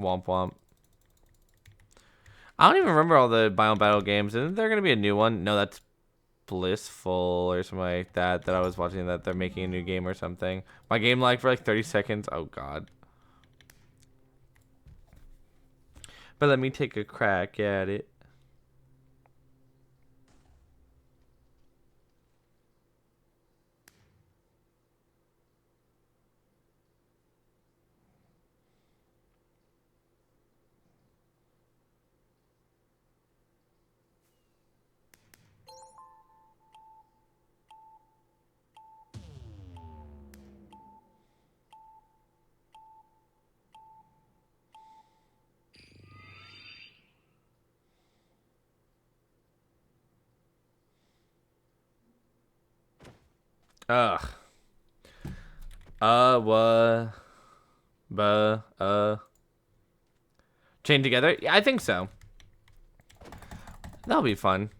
womp womp. I don't even remember all the Biome Battle games. Isn't there going to be a new one? No, that's Blissful or something like that I was watching, that they're making a new game or something. My game lagged for like 30 seconds. Oh, God. But let me take a crack at it. Ugh. Chain together? Yeah, I think so. That'll be fun.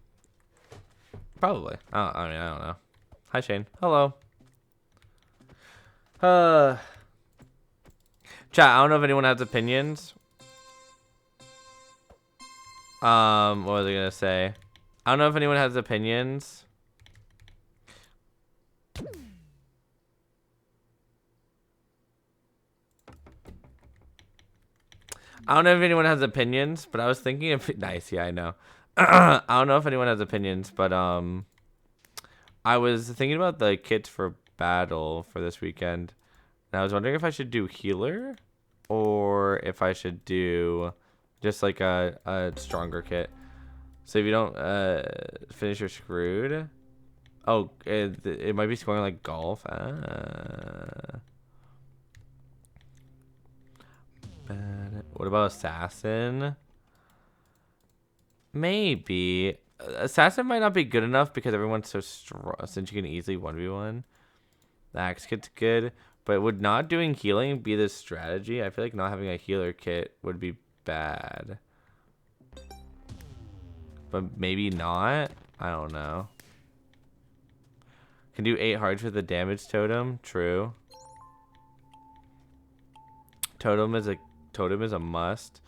Probably. I mean, I don't know. Hi, Shane. Hello. Chat, I don't know if anyone has opinions. What was I gonna say? I don't know if anyone has opinions. I don't know if anyone has opinions, but I was thinking of nice. Yeah, I know. I don't know if anyone has opinions, but I was thinking about the kits for battle for this weekend, and I was wondering if I should do healer or if I should do just like a stronger kit. So if you don't finish, you're screwed. Oh, it might be scoring like golf. What about assassin? Maybe assassin might not be good enough because everyone's so strong. Since you can easily 1v1, the axe kit's good, but would not doing healing be the strategy? I feel like not having a healer kit would be bad, but maybe not. I don't know. Can do 8 hearts with the damage totem. True. Totem is a must.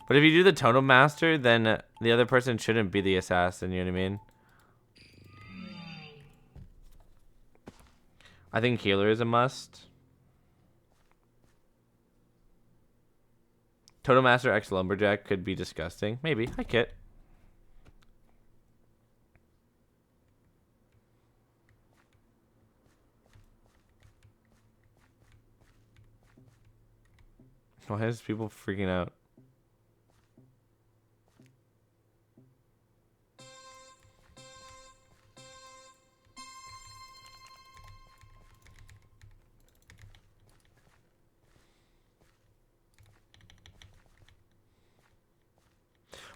But if you do the totem master, then the other person shouldn't be the assassin. You know what I mean? I think healer is a must. Totem master x lumberjack could be disgusting. Maybe. Hi, Kit. Why is people freaking out?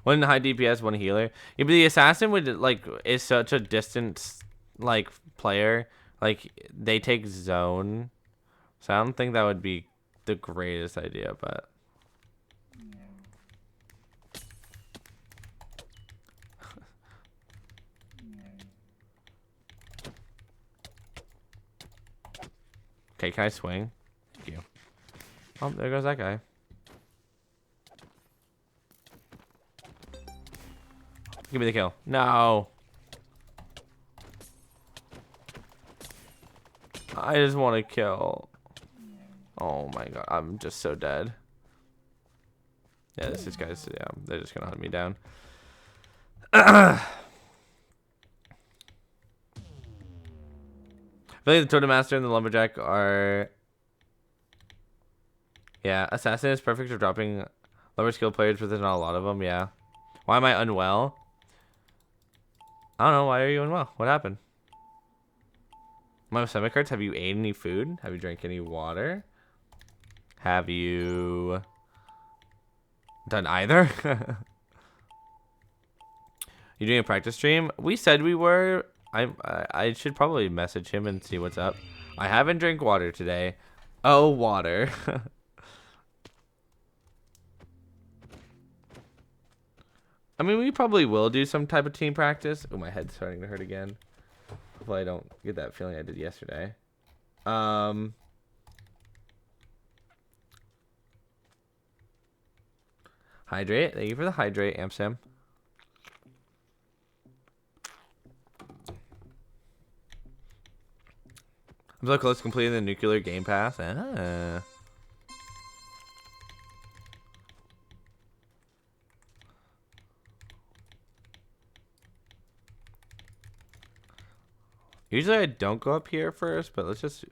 One high DPS, one healer. Yeah, but the assassin would is such a distance player. Like they take zone, so I don't think that would be the greatest idea. But okay, can I swing? Thank you. Oh, there goes that guy. Give me the kill. No. I just want to kill. Oh my god, I'm just so dead. Yeah, this guy's, yeah, they're just gonna hunt me down. I feel like the Totem Master and the Lumberjack are... Yeah, Assassin is perfect for dropping lower skill players, but there's not a lot of them, yeah. Why am I unwell? I don't know, why are you unwell? What happened? My stomach hurts. Have you ate any food? Have you drank any water? Have you done either? You doing a practice stream? We said we were. I should probably message him and see what's up. I haven't drank water today. Oh, water. I mean, we probably will do some type of team practice. Oh, my head's starting to hurt again. Hopefully I don't get that feeling I did yesterday. Hydrate. Thank you for the hydrate, Amsam. I'm so close to completing the nuclear game pass. Usually I don't go up here first, but let's just...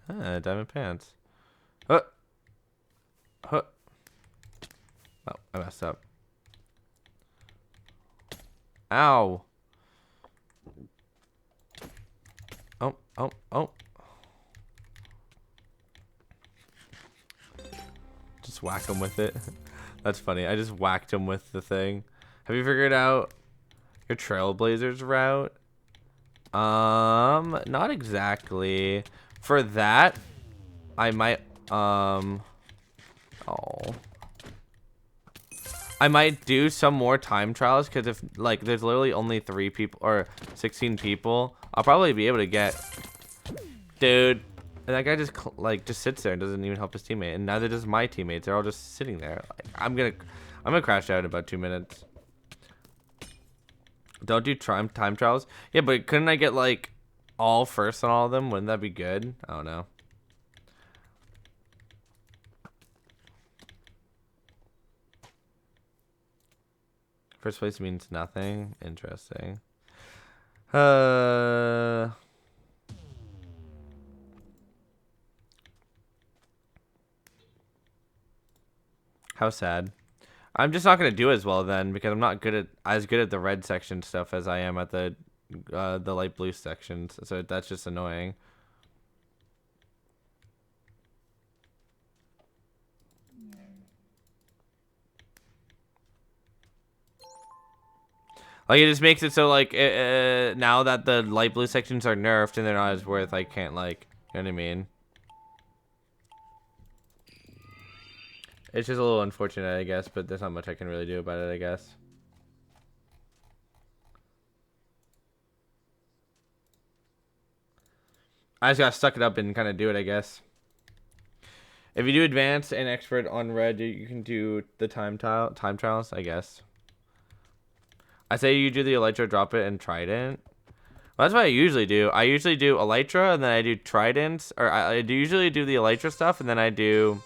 diamond pants. Oh, I messed up. Ow. Oh. Just whack him with it. That's funny. I just whacked him with the thing. Have you figured out your Trailblazers route? Not exactly. For that, I might, I might do some more time trials, because if, like, there's literally only 3 people, or 16 people, I'll probably be able to get... Dude. And that guy just, just sits there and doesn't even help his teammate, and neither does my teammates. They're all just sitting there. Like, I'm gonna crash out in about 2 minutes. Don't do time trials. Yeah, but couldn't I get like all first on all of them? Wouldn't that be good? I don't know. First place means nothing. Interesting. How sad. I'm just not gonna do as well then because I'm not as good at the red section stuff as I am at the light blue sections. So that's just annoying. Like, it just makes it so, like, now that the light blue sections are nerfed and they're not as worth, I can't, like, you know what I mean? It's just a little unfortunate, I guess, but there's not much I can really do about it, I guess. I just gotta suck it up and kind of do it, I guess. If you do advanced and expert on red, you can do the time trials, I guess. I say you do the Elytra, drop it, and Trident. Well, that's what I usually do. I usually do Elytra, and then I do Tridents. Or I do usually do the Elytra stuff, and then I do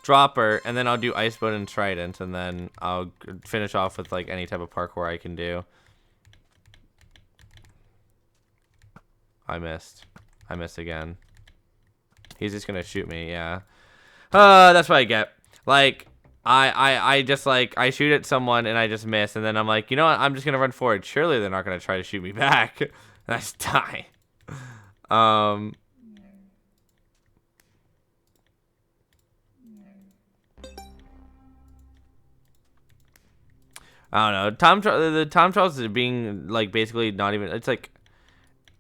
Dropper, and then I'll do Iceboat and Trident, and then I'll finish off with like any type of parkour I can do. I missed again. He's just gonna shoot me, yeah. That's what I get. Like, I just like, I shoot at someone and I just miss, and then I'm like, you know what, I'm just gonna run forward. Surely they're not gonna try to shoot me back. And I just die. I don't know. The time trials is being like basically not even. It's like,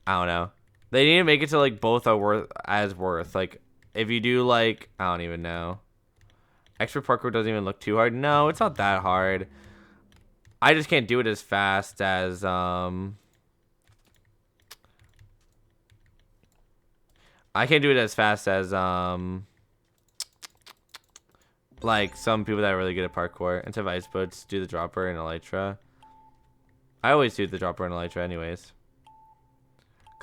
I don't know. They need to make it so like both are worth. Like, if you do like, I don't even know. Expert parkour doesn't even look too hard. No, it's not that hard. I just can't do it as fast as I can't do it as fast as like some people that are really good at parkour. Instead of ice boats, do the dropper and elytra. I always do the dropper and elytra anyways.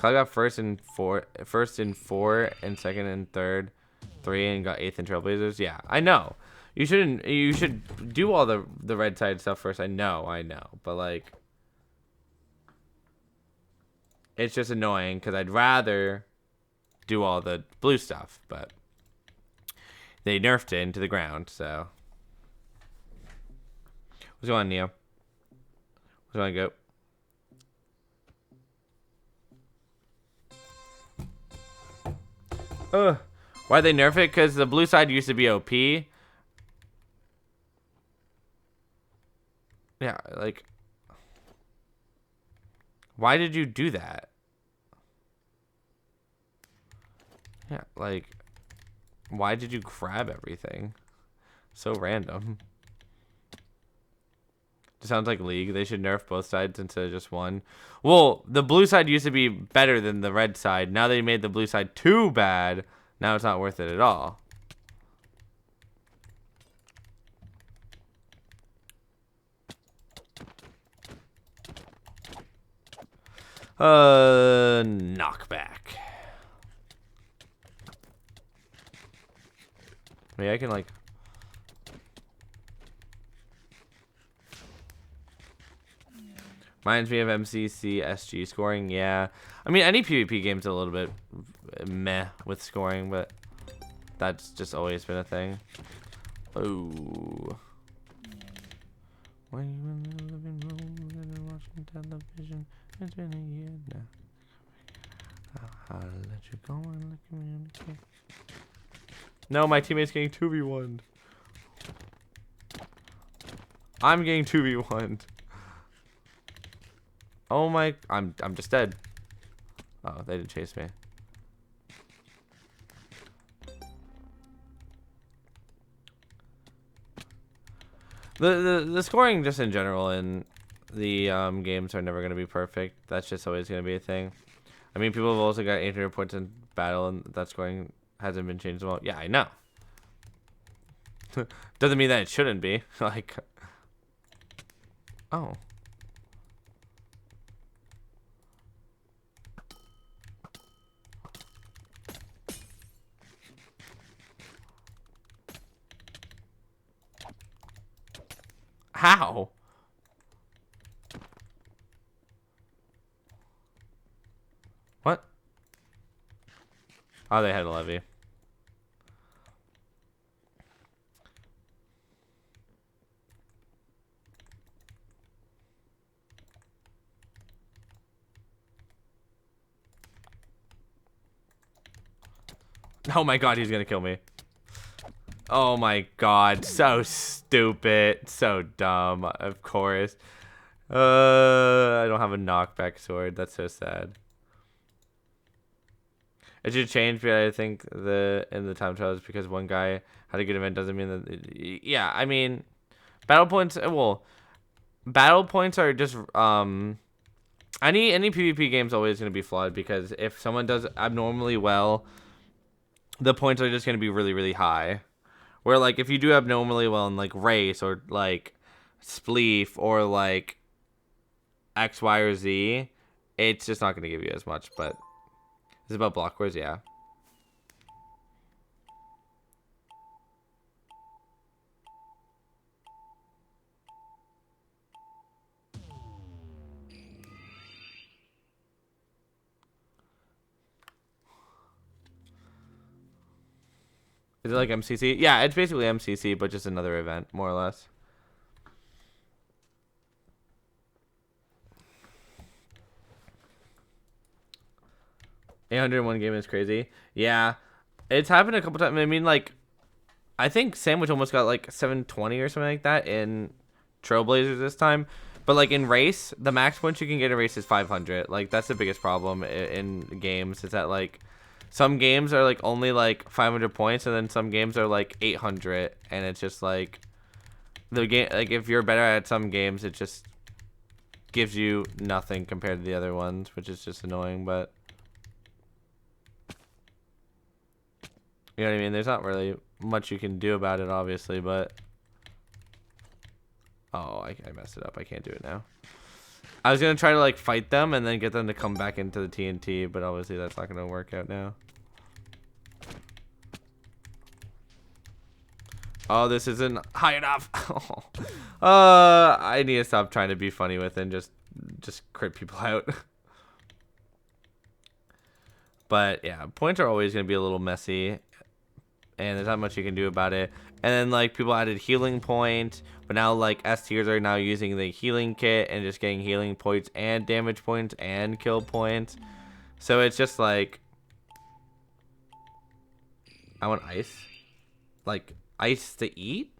I got first in four, and second and third, 3, and got 8th in Trailblazers. Yeah, I know. You shouldn't. You should do all the red side stuff first. I know. But like, it's just annoying because I'd rather do all the blue stuff, but they nerfed it into the ground. So, what's going on, Neo? What's going on, Goat? Why'd they nerf it? Because the blue side used to be OP. Yeah, like, why did you do that? Yeah, like, why did you grab everything? So random. It sounds like League. They should nerf both sides instead of just one. Well, the blue side used to be better than the red side. Now they made the blue side too bad. Now it's not worth it at all. Knockback. Maybe I can like. Reminds me of MCC SG scoring. Yeah, I mean any PvP game's a little bit meh with scoring, but that's just always been a thing. Oh. Why you in the living room and watching television? It's been a year now. I'll let you go and communicate. No, my teammate's getting 2v1'd. I'm getting 2v1'd. Oh my, I'm just dead. Oh, they didn't chase me. The scoring just in general in the games are never going to be perfect. That's just always going to be a thing. I mean, people have also got 800 points in battle, and that scoring hasn't been changed well. Yeah, I know. Doesn't mean that it shouldn't be. Like, oh. How? What? Oh, they had a levy. Oh my god, he's gonna kill me. Oh my god, so stupid. So dumb, of course. I don't have a knockback sword. That's so sad. It should change, but I think in the time trials because one guy had a good event doesn't mean that. Yeah, I mean, battle points. Well, battle points are just any PvP game is always gonna be flawed because if someone does abnormally well, the points are just gonna be really really high. Where like if you do abnormally well in like race or like spleef or like X, Y, or Z, it's just not gonna give you as much. But is it about Blockwars? Yeah. Is it like MCC? Yeah, it's basically MCC, but just another event, more or less. $801 game is crazy. Yeah, it's happened a couple times. I mean, like, I think Sandwich almost got like 720 or something like that in Trailblazers this time. But like in race, the max points you can get in race is 500. Like that's the biggest problem in games is that like some games are like only like 500 points, and then some games are like 800, and it's just like the game. Like if you're better at some games, it just gives you nothing compared to the other ones, which is just annoying. But you know what I mean? There's not really much you can do about it, obviously, but oh, I messed it up. I can't do it now. I was gonna try to like fight them and then get them to come back into the TNT, but obviously that's not gonna work out now. Oh, this isn't high enough. I need to stop trying to be funny with it and just crit people out. But yeah, points are always gonna be a little messy, and there's not much you can do about it. And then like people added healing point, but now like S tiers are now using the healing kit and just getting healing points and damage points and kill points. So it's just like I want ice, like ice to eat.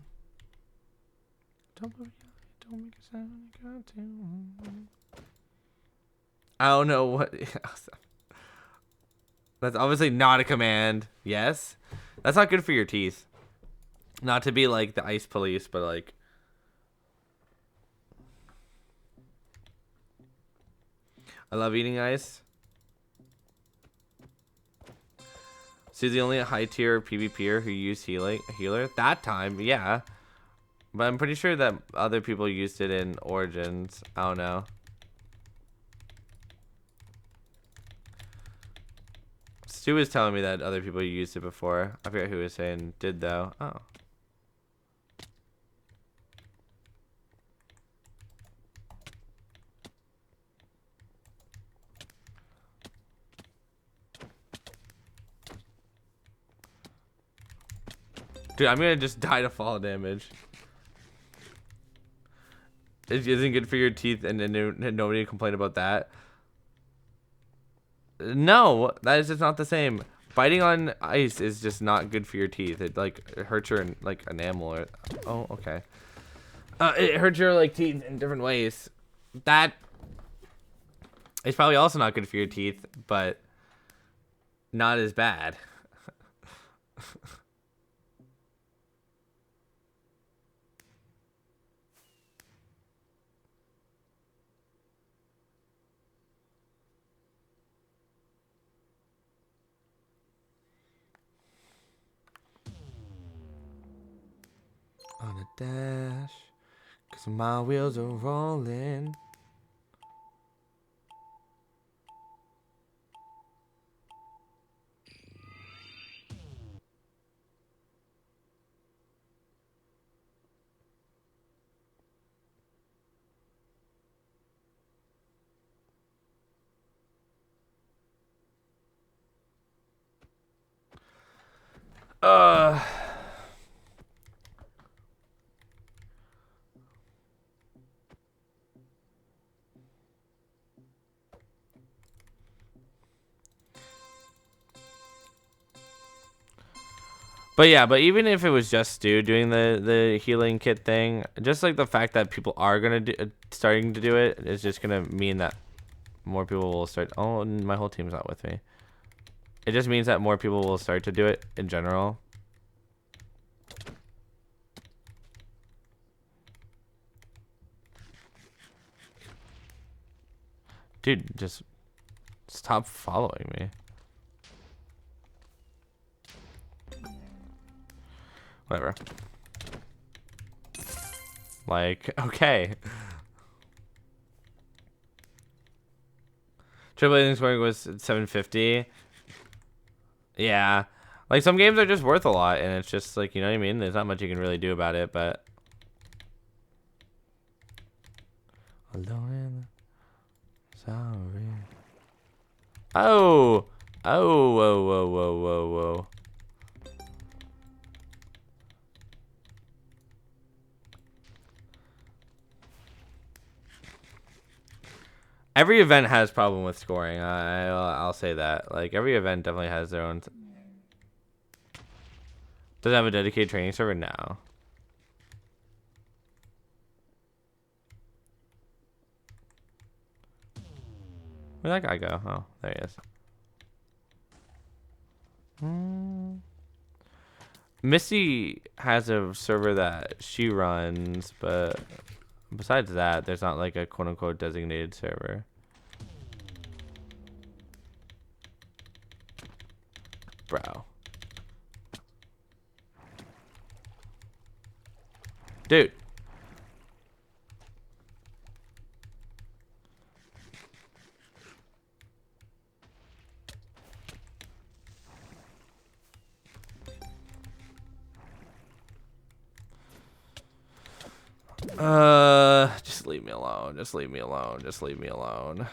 Don't make a sound. I don't know what. That's obviously not a command. Yes. That's not good for your teeth. Not to be like the ice police, but like. I love eating ice. Susie only a high tier PvPer who used healer. That time, yeah. But I'm pretty sure that other people used it in Origins. I don't know. Stu was telling me that other people used it before. I forget who was saying did though. Oh. Dude, I'm gonna just die to fall damage. It isn't good for your teeth, and nobody complain about that. No, that is just not the same. Biting on ice is just not good for your teeth. It like it hurts your like enamel. Or, oh, okay. It hurts your like teeth in different ways. That is probably also not good for your teeth, but not as bad. On a dash, 'cause my wheels are rolling. Uh But yeah, but even if it was just Stu doing the healing kit thing, just like the fact that people are gonna starting to do it is just gonna mean that more people will start. Oh, and my whole team's not with me. It just means that more people will start to do it in general. Dude, just stop following me. Whatever. Like, okay. Triple A scoring was 750. Yeah. Like, some games are just worth a lot, and it's just, like, you know what I mean? There's not much you can really do about it, but... Alone in the... Sorry. Oh! Oh, whoa, whoa, whoa, whoa, whoa. Every event has problem with scoring. I'll say that. Like, every event definitely has their own... Does it have a dedicated training server? No. Where'd that guy go? Oh, there he is. Missy has a server that she runs, but besides that, there's not like a quote-unquote designated server. Bro. Dude. Just leave me alone. Just leave me alone. Just leave me alone.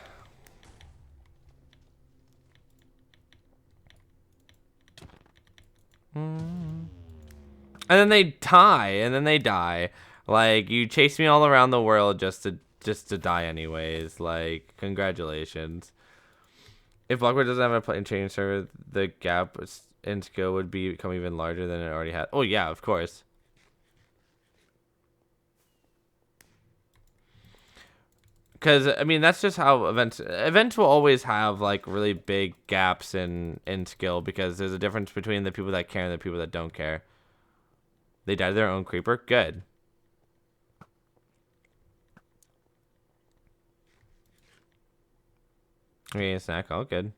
And then they die, and then they die. Like, you chase me all around the world just to die anyways. Like, congratulations. If Blockwars doesn't have a play and change server, the gap in skill would become even larger than it already had. Oh yeah, of course. Because I mean, that's just how events will always have like really big gaps in skill, because there's a difference between the people that care and the people that don't care. They died to their own creeper. Good. Okay, snack. All good.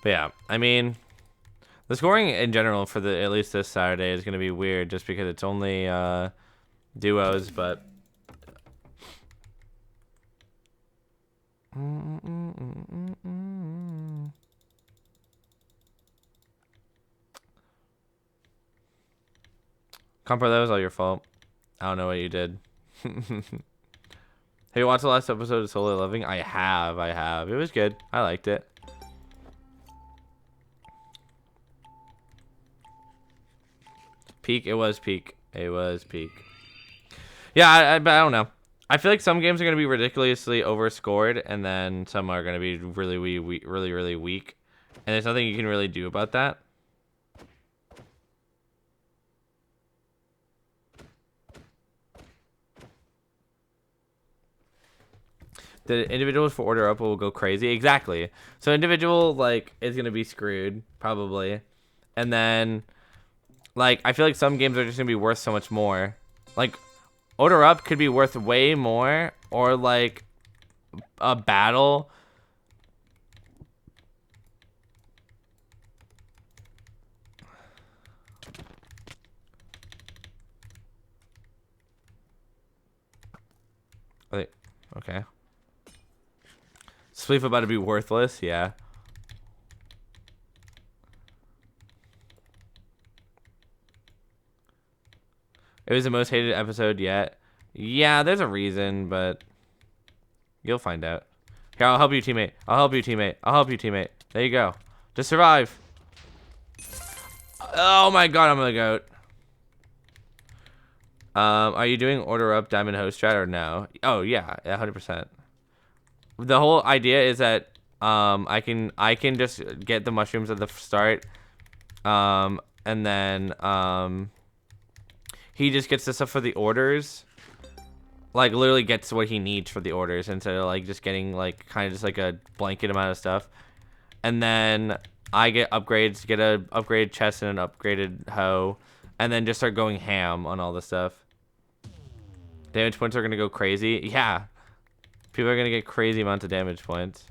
But yeah, I mean, the scoring in general for at least this Saturday is gonna be weird, just because it's only duos, but. Compro, that was all your fault. I don't know what you did. Have you watched the last episode of Solo Living? I have. It was good. I liked it. Peak. It was peak. Yeah, but I don't know. I feel like some games are going to be ridiculously overscored, and then some are going to be really weak. And there's nothing you can really do about that. The individuals for order up will go crazy. Exactly. So individual like is gonna be screwed probably, and then like I feel like some games are just gonna be worth so much more. Like order up could be worth way more, or like a battle. Okay. Spleef about to be worthless. Yeah. It was the most hated episode yet. Yeah, there's a reason, but you'll find out. Here, I'll help you, teammate. I'll help you, teammate. I'll help you, teammate. There you go. Just survive. Oh my god, I'm the goat. Are you doing order up diamond host strat or no? Oh yeah, 100%. The whole idea is that I can just get the mushrooms at the start, and then he just gets the stuff for the orders. Like literally gets what he needs for the orders instead of like just getting like kind of just like a blanket amount of stuff. And then I get upgrades, get a upgraded chest and an upgraded hoe, and then just start going ham on all the stuff. Damage points are gonna go crazy. Yeah, people are gonna get crazy amounts of damage points.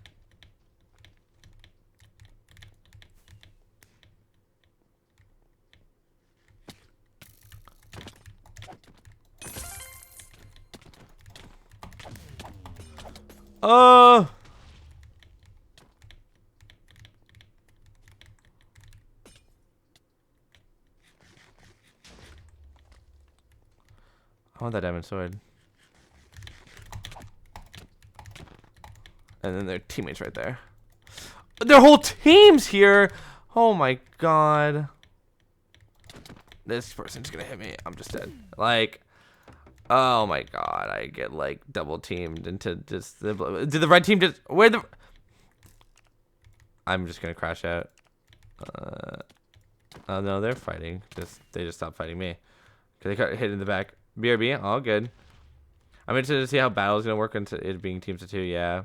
Oh. I want that diamond sword. And then their teammates right there. Their whole team's here. Oh my god. This person's gonna hit me. I'm just dead. Like, oh my god. I get like double teamed into just the. Did the red team just. Where the. I'm just gonna crash out. Oh no, they're fighting. They just stopped fighting me. Cause they got hit in the back. BRB, all good. I'm interested to see how battle's gonna work into it being teams of 2. Yeah.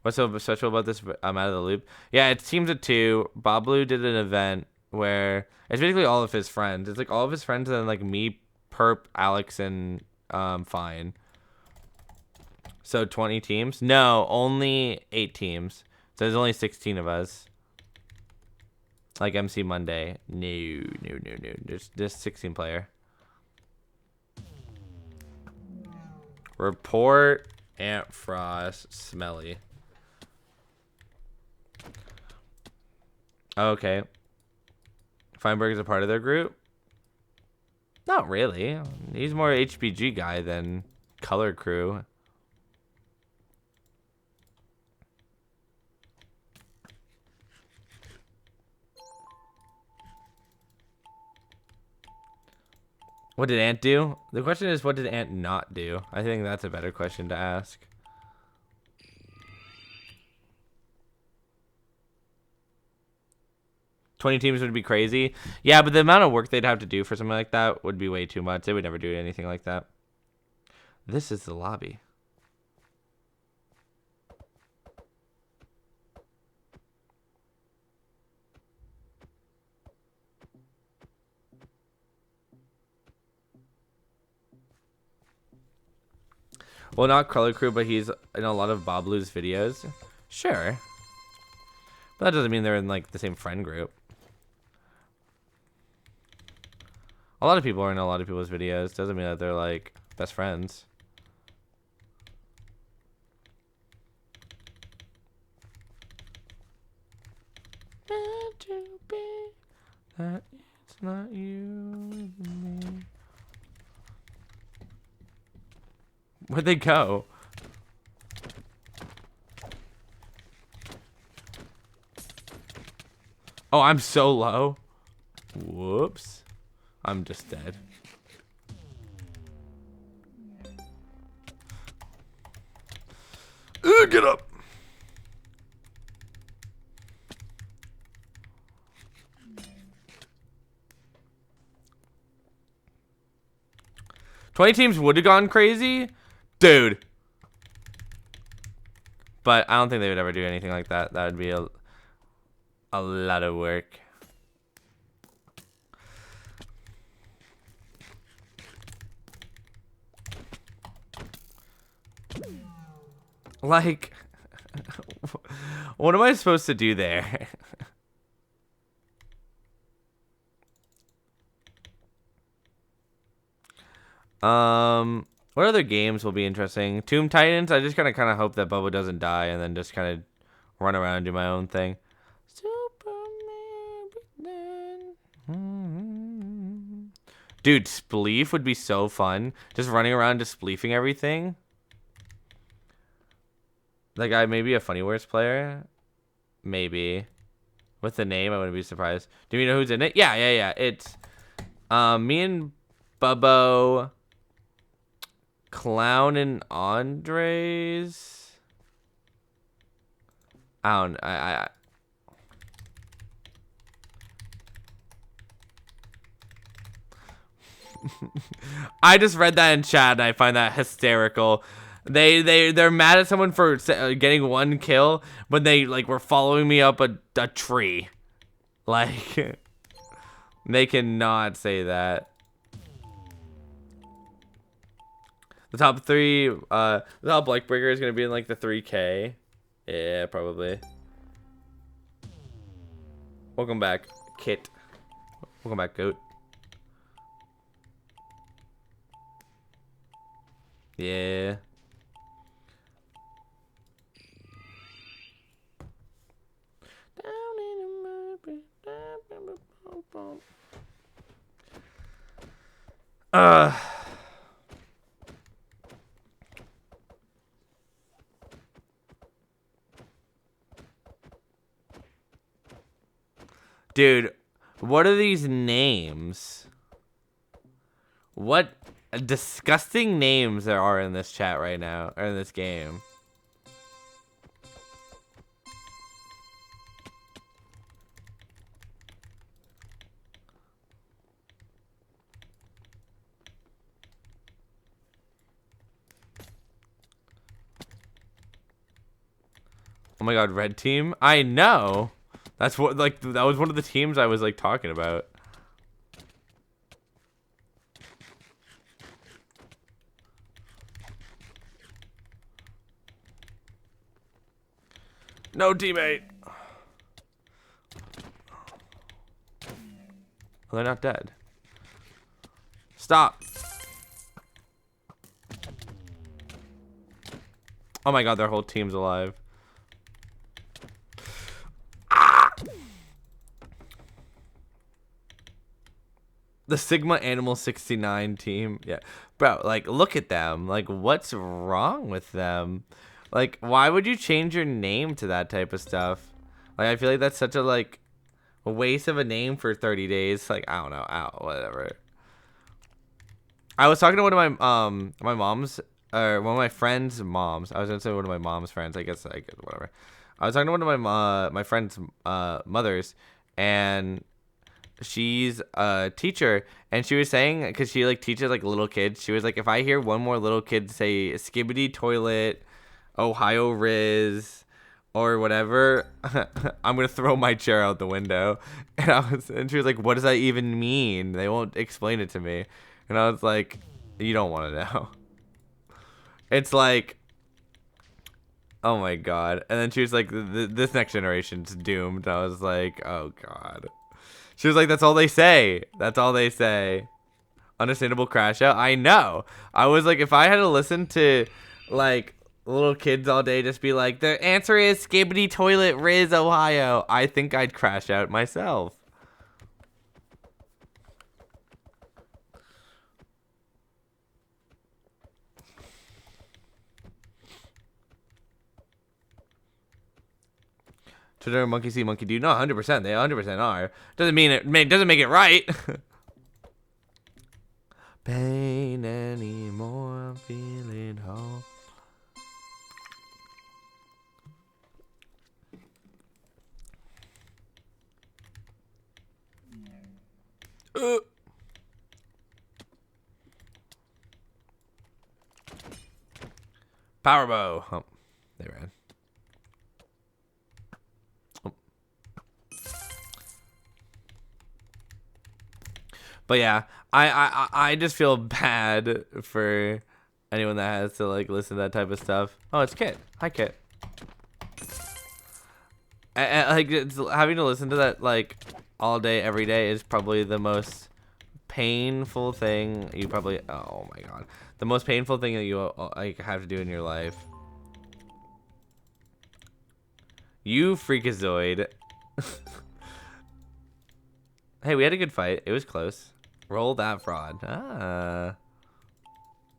What's so special about this? I'm out of the loop. Yeah, it's teams of 2. Bob Blue did an event where it's basically all of his friends. It's like all of his friends and then like me, Perp, Alex, and Fine. So 20 teams? No, only 8 teams. So there's only 16 of us. Like MC Monday. No. There's 16 player. Report Ant Frost Smelly. Okay. Feinberg is a part of their group? Not really. He's more HBG guy than Color Crew. What did Ant do? The question is, what did Ant not do? I think that's a better question to ask. "20 teams would be crazy." Yeah, but the amount of work they'd have to do for something like that would be way too much. They would never do anything like that. This is the lobby. Well, not Color Crew, but he's in a lot of Bob Blue's videos. Sure. But that doesn't mean they're in, like, the same friend group. A lot of people are in a lot of people's videos. Doesn't mean that they're, like, best friends. Meant to be that it's not you and me. Where'd they go? Oh, I'm so low. Whoops. I'm just dead. Get up. "20 teams would have gone crazy? Dude. But I don't think they would ever do anything like that. That would be a lot of work. Like, what am I supposed to do there? What other games will be interesting? Tomb Titans. I just kind of hope that Bubba doesn't die and then just kind of run around and do my own thing. Dude, spleef would be so fun. Just running around just spleefing everything. That guy may be a Funny Words player. Maybe. With the name, I wouldn't be surprised. Do you know who's in it? Yeah. It's me and Bubbo, Clown and Andres. I I just read that in chat and I find that hysterical. They're mad at someone for getting one kill, but they like were following me up a tree. Like they cannot say that. The top three, the top like breaker is gonna be in like the 3K. Yeah, probably. Welcome back, Kit. Welcome back, Goat. Yeah. Dude, what are these names? What disgusting names there are in this chat right now, or in this game. Oh my god, red team? I know. That's what, like, that was one of the teams I was, like, talking about. No, teammate. Oh, they're not dead. Stop. Oh my god, their whole team's alive. The Sigma Animal 69 team. Yeah. Bro, like, look at them. Like, what's wrong with them? Like, why would you change your name to that type of stuff? Like, I feel like that's such a, like, a waste of a name for 30 days. Like, I don't know. Whatever. I was talking to one of my mom's, or one of my friend's moms. I was going to say one of my mom's friends. I guess whatever. I was talking to one of my friend's mothers, and she's a teacher, and she was saying, because she like teaches like little kids, she was like, if I hear one more little kid say skibbity toilet, Ohio Riz, or whatever, I'm gonna throw my chair out the window. And she was like, what does that even mean? They won't explain it to me. And I was like, you don't want to know. It's like, oh my god. And then she was like, this next generation's doomed. And I was like, oh god. She was like, that's all they say. That's all they say. Understandable crash out. I know. I was like, if I had to listen to, like, little kids all day just be like, the answer is skibbity toilet Riz, Ohio, I think I'd crash out myself. Twitter monkey see, monkey do. No, 100%. They 100% are. Doesn't mean it. Doesn't make it right. Pain anymore. I'm feeling whole. Power bow. Oh, they ran. But yeah, I just feel bad for anyone that has to like listen to that type of stuff. Oh, it's Kit. Hi, Kit. Like having to listen to that like all day, every day is probably the most painful thing you probably... Oh my god. The most painful thing that you like have to do in your life. You freakazoid. Hey, we had a good fight. It was close. Roll that fraud. Ah.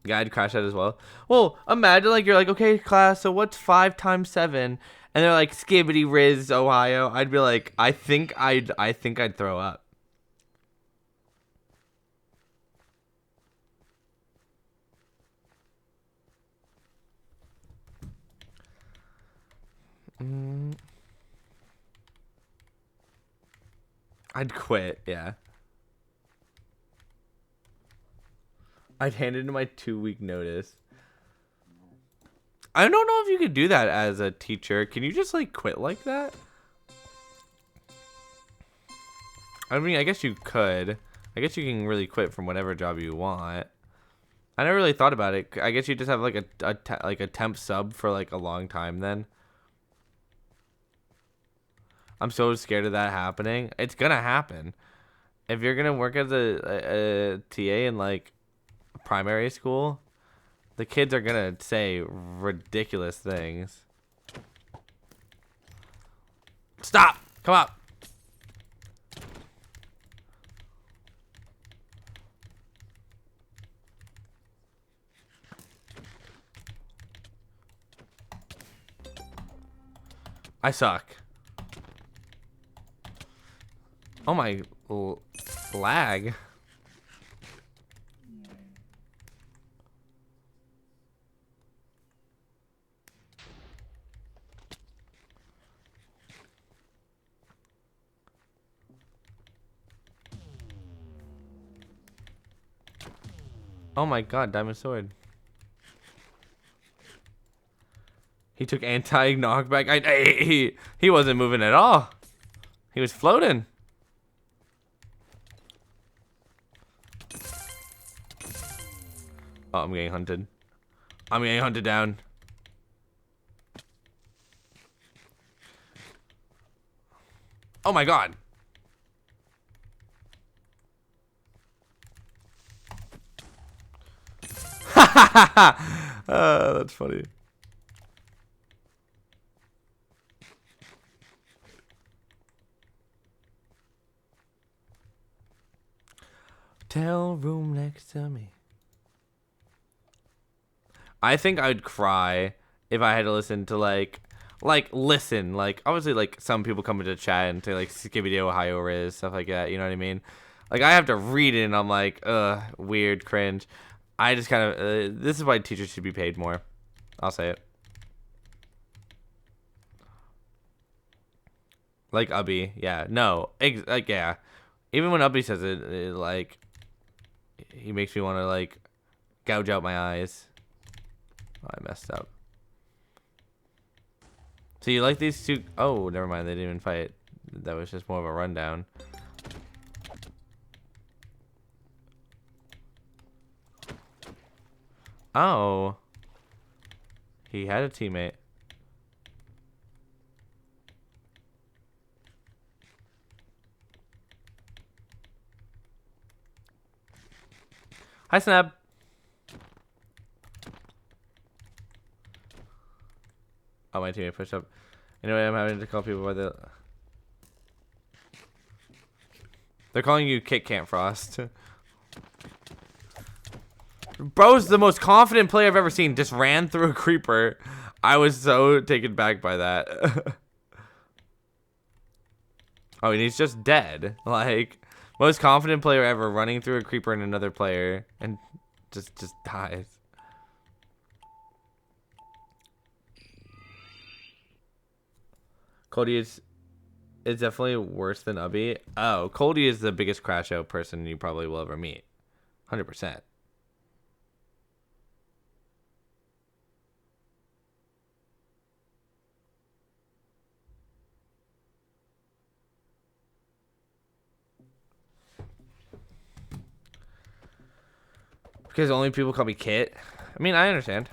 Guide crash out as well. Well, imagine like you're like, okay, class, so what's 5 times 7? And they're like, Skibbity Riz, Ohio. I'd be like, I think I'd throw up. I'd quit, yeah. I'd hand in my 2-week notice. I don't know if you could do that as a teacher. Can you just like quit like that? I mean, I guess you could. I guess you can really quit from whatever job you want. I never really thought about it. I guess you just have like a temp sub for like a long time then. I'm so scared of that happening. It's gonna happen. If you're gonna work as a TA in like primary school, the kids are gonna say ridiculous things. Stop! Come up! I suck. Oh my lag. Oh my god, diamond sword. He took anti-knockback. He wasn't moving at all. He was floating. Oh, I'm getting hunted. I'm getting hunted down. Oh my god. That's funny. Tell room next to me. I think I'd cry if I had to listen to like listen, like obviously like some people come into chat and say like Skibbity Ohio Riz, stuff like that, you know what I mean? Like I have to read it and I'm like, weird, cringe. I just kind of this is why teachers should be paid more. I'll say it. Like Ubby, yeah, no, like yeah. Even when Ubby says it, like he makes me want to like gouge out my eyes. Oh, I messed up. So you like these two? Oh, never mind. They didn't even fight. That was just more of a rundown. Oh. He had a teammate. Hi, Snap. Oh, my teammate pushed up. Anyway, I'm having to call people by the... They're calling you Kit Kat Frost. Bro's the most confident player I've ever seen. Just ran through a creeper. I was so taken back by that. Oh, and he's just dead. Like, most confident player ever running through a creeper and another player. And just dies. Cody is definitely worse than Ubby. Oh, Cody is the biggest crash out person you probably will ever meet. 100%. Because only people call me Kit. I mean, I understand.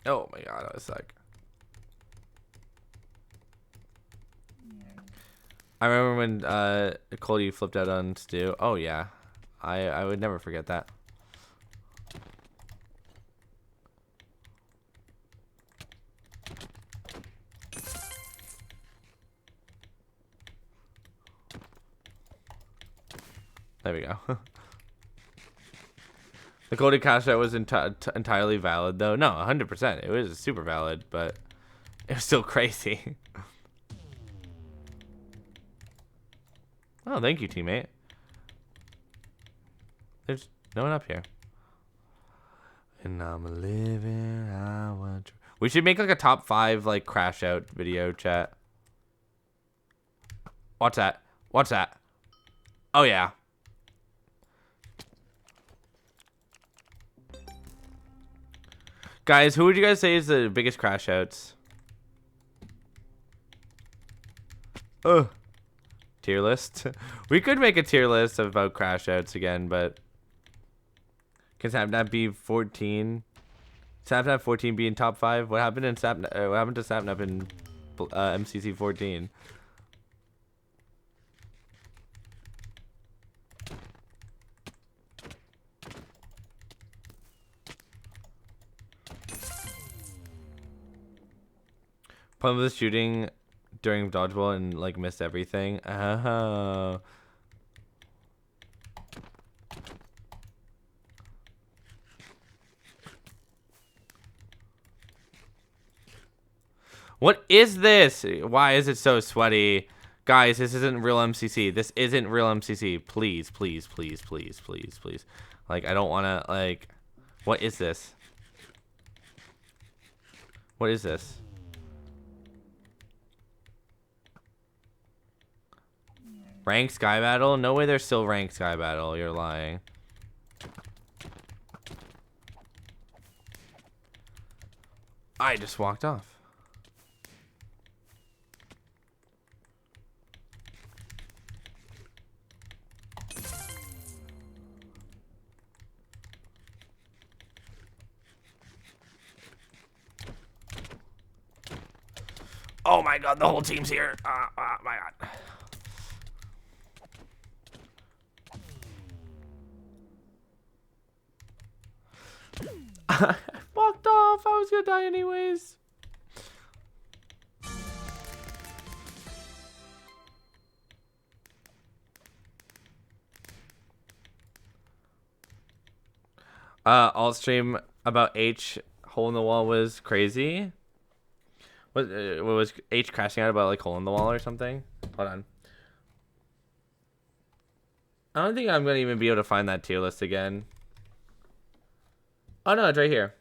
Oh my god, I suck. I remember when Cody flipped out on Stu. Oh yeah, I would never forget that. There we go. The Cody cash out was entirely valid though. No, 100%. It was super valid, but it was still crazy. Oh, thank you, teammate. There's no one up here. And I'm living, I want to. We should make like a top 5 like crash out video chat. What's that? What's that? Oh yeah. Guys, who would you guys say is the biggest crash outs? Tier list. We could make a tier list about crash outs again, but can Sapnap be 14? Sapnap 14 be in top 5? What happened in Sapnap? What happened to Sapnap in MCC 14? Pun was shooting during dodgeball and like missed everything. Oh. What is this? Why is it so sweaty? Guys, this isn't real MCC. This isn't real MCC. Please, please, please, please, please, please. Like, I don't want to, like... What is this? What is this? Ranked Sky Battle? No way there's still Ranked Sky Battle. You're lying. I just walked off. Oh my god, the whole team's here. Oh my god. I walked off. I was gonna die anyways. Alt stream about H hole in the wall was crazy. What was H crashing out about like hole in the wall or something? Hold on. I don't think I'm gonna even be able to find that tier list again. Oh no, it's right here.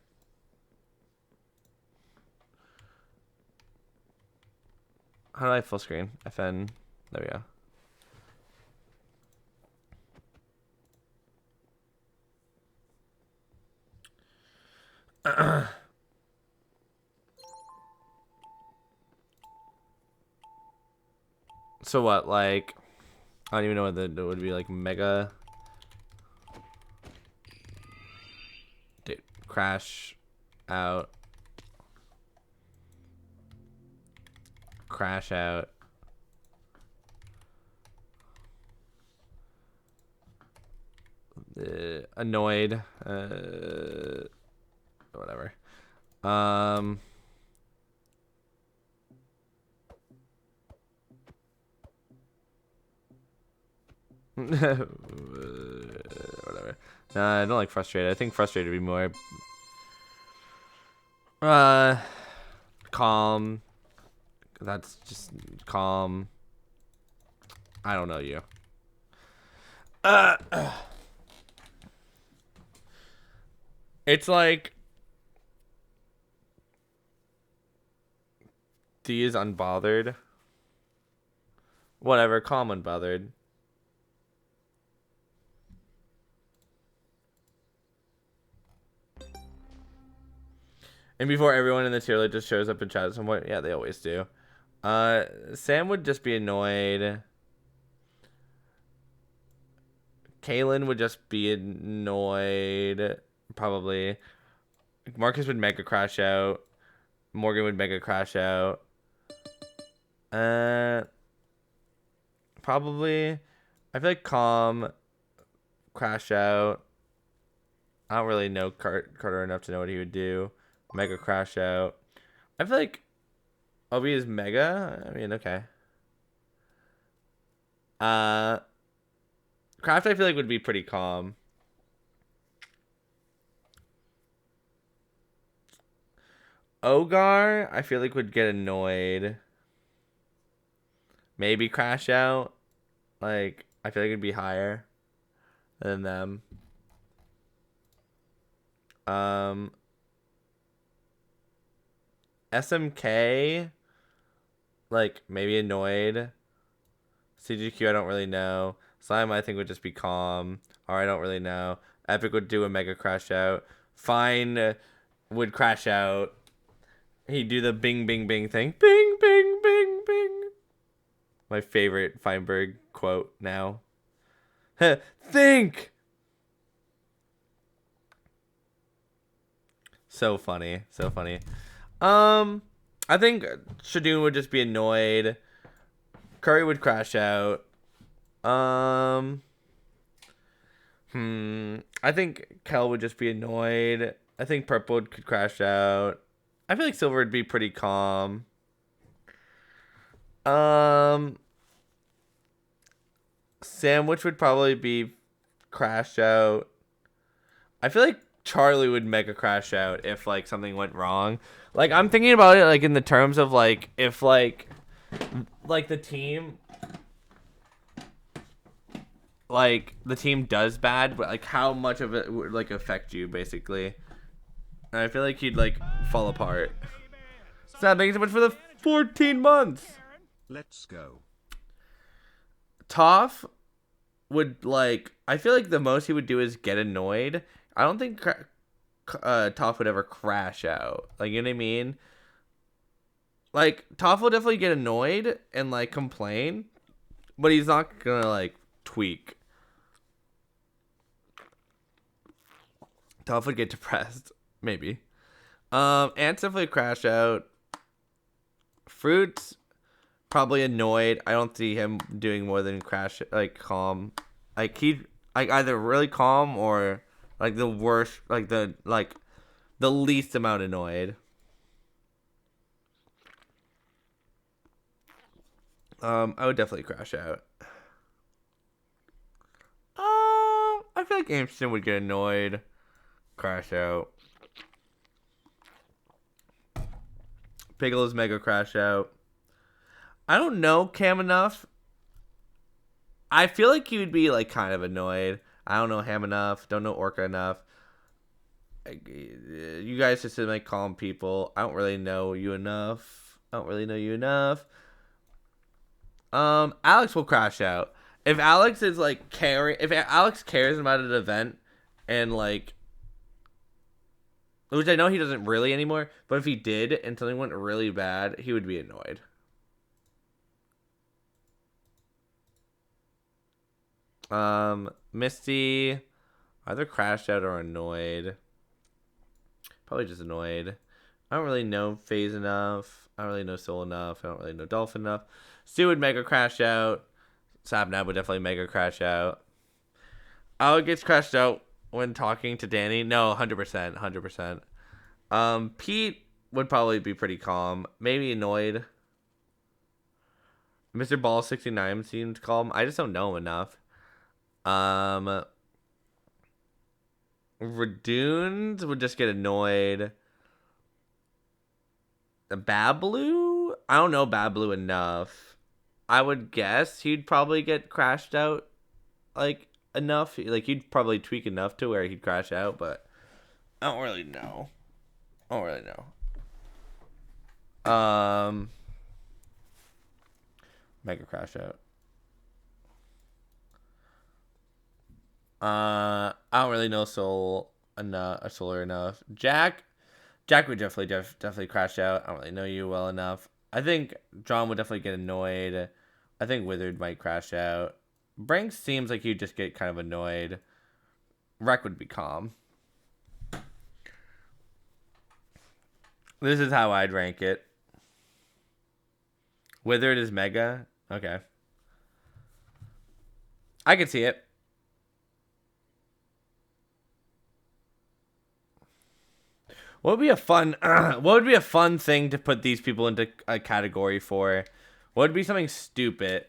How do I full screen? FN. There we go. So what, like, I don't even know what that would be, like, mega. Dude, crash out. Crash out. Annoyed. Whatever. Whatever. Nah, I don't like frustrated. I think frustrated would be more calm. That's just calm. I don't know you. It's like D is unbothered. Whatever, calm unbothered. And before everyone in the tier list just shows up and chat at some point, yeah, they always do. Sam would just be annoyed. Kaylin would just be annoyed, probably. Marcus would mega crash out. Morgan would mega crash out. probably. I feel like Calm, Crash Out. I don't really know Carter enough to know what he would do. Mega Crash Out. I feel like Obi is Mega. I mean, okay. Craft I feel like would be pretty calm. Ogar I feel like would get annoyed. Maybe Crash Out. Like, I feel like it'd be higher than them. SMK, like, maybe annoyed. CGQ, I don't really know. Slime, I think, would just be calm. Or I don't really know. Epic would do a Mega Crash Out. Fine would crash out. He'd do the bing, bing, bing thing. Bing, bing, bing, bing. My favorite Feinberg quote now. Think! So funny. So funny. I think Shadoon would just be annoyed. Curry would crash out. I think Kel would just be annoyed. I think Purple could crash out. I feel like Silver would be pretty calm. Sandwich would probably be crash out. I feel like Charlie would mega crash out if like something went wrong. Like I'm thinking about it like in the terms of like if like the team does bad, but like how much of it would like affect you basically. And I feel like he'd like fall apart. So thank you so much for the 14 months. Let's go. Toph would like. I feel like the most he would do is get annoyed. I don't think Toph would ever crash out. Like, you know what I mean? Like, Toph will definitely get annoyed and like complain, but he's not gonna like tweak. Toph would get depressed, maybe. Ants definitely crash out. Fruits probably annoyed. I don't see him doing more than crash, like calm. Like he'd like either really calm or like the worst, like the least amount annoyed. I would definitely crash out. I feel like Amston would get annoyed, crash out. Pickles mega crash out. I don't know Cam enough. I feel like he would be like kind of annoyed. I don't know Ham enough. Don't know Orca enough. You guys just like calm people. I don't really know you enough. Alex will crash out. If Alex is like if Alex cares about an event and like, which I know he doesn't really anymore, but if he did and something went really bad, he would be annoyed. Misty, either crashed out or annoyed. Probably just annoyed. I don't really know FaZe enough. I don't really know Soul enough. I don't really know Dolphin enough. Stu would mega crash out. Sabnab would definitely mega crash out. Alec gets crashed out when talking to Danny. No, 100%. Pete would probably be pretty calm. Maybe annoyed. Mr. Ball 69 seems calm. I just don't know him enough. Radoons would just get annoyed. Bablu? I don't know Bablu enough. I would guess he'd probably get crashed out like enough. Like he'd probably tweak enough to where he'd crash out, but I don't really know. Mega crash out. I don't really know Soul enough, Solar enough. Jack would definitely crash out. I don't really know you well enough. I think John would definitely get annoyed. I think Withered might crash out. Branks seems like he'd just get kind of annoyed. Wreck would be calm. This is how I'd rank it. Withered is mega. Okay. I can see it. What would be a fun what would be a fun thing to put these people into a category for? What would be something stupid?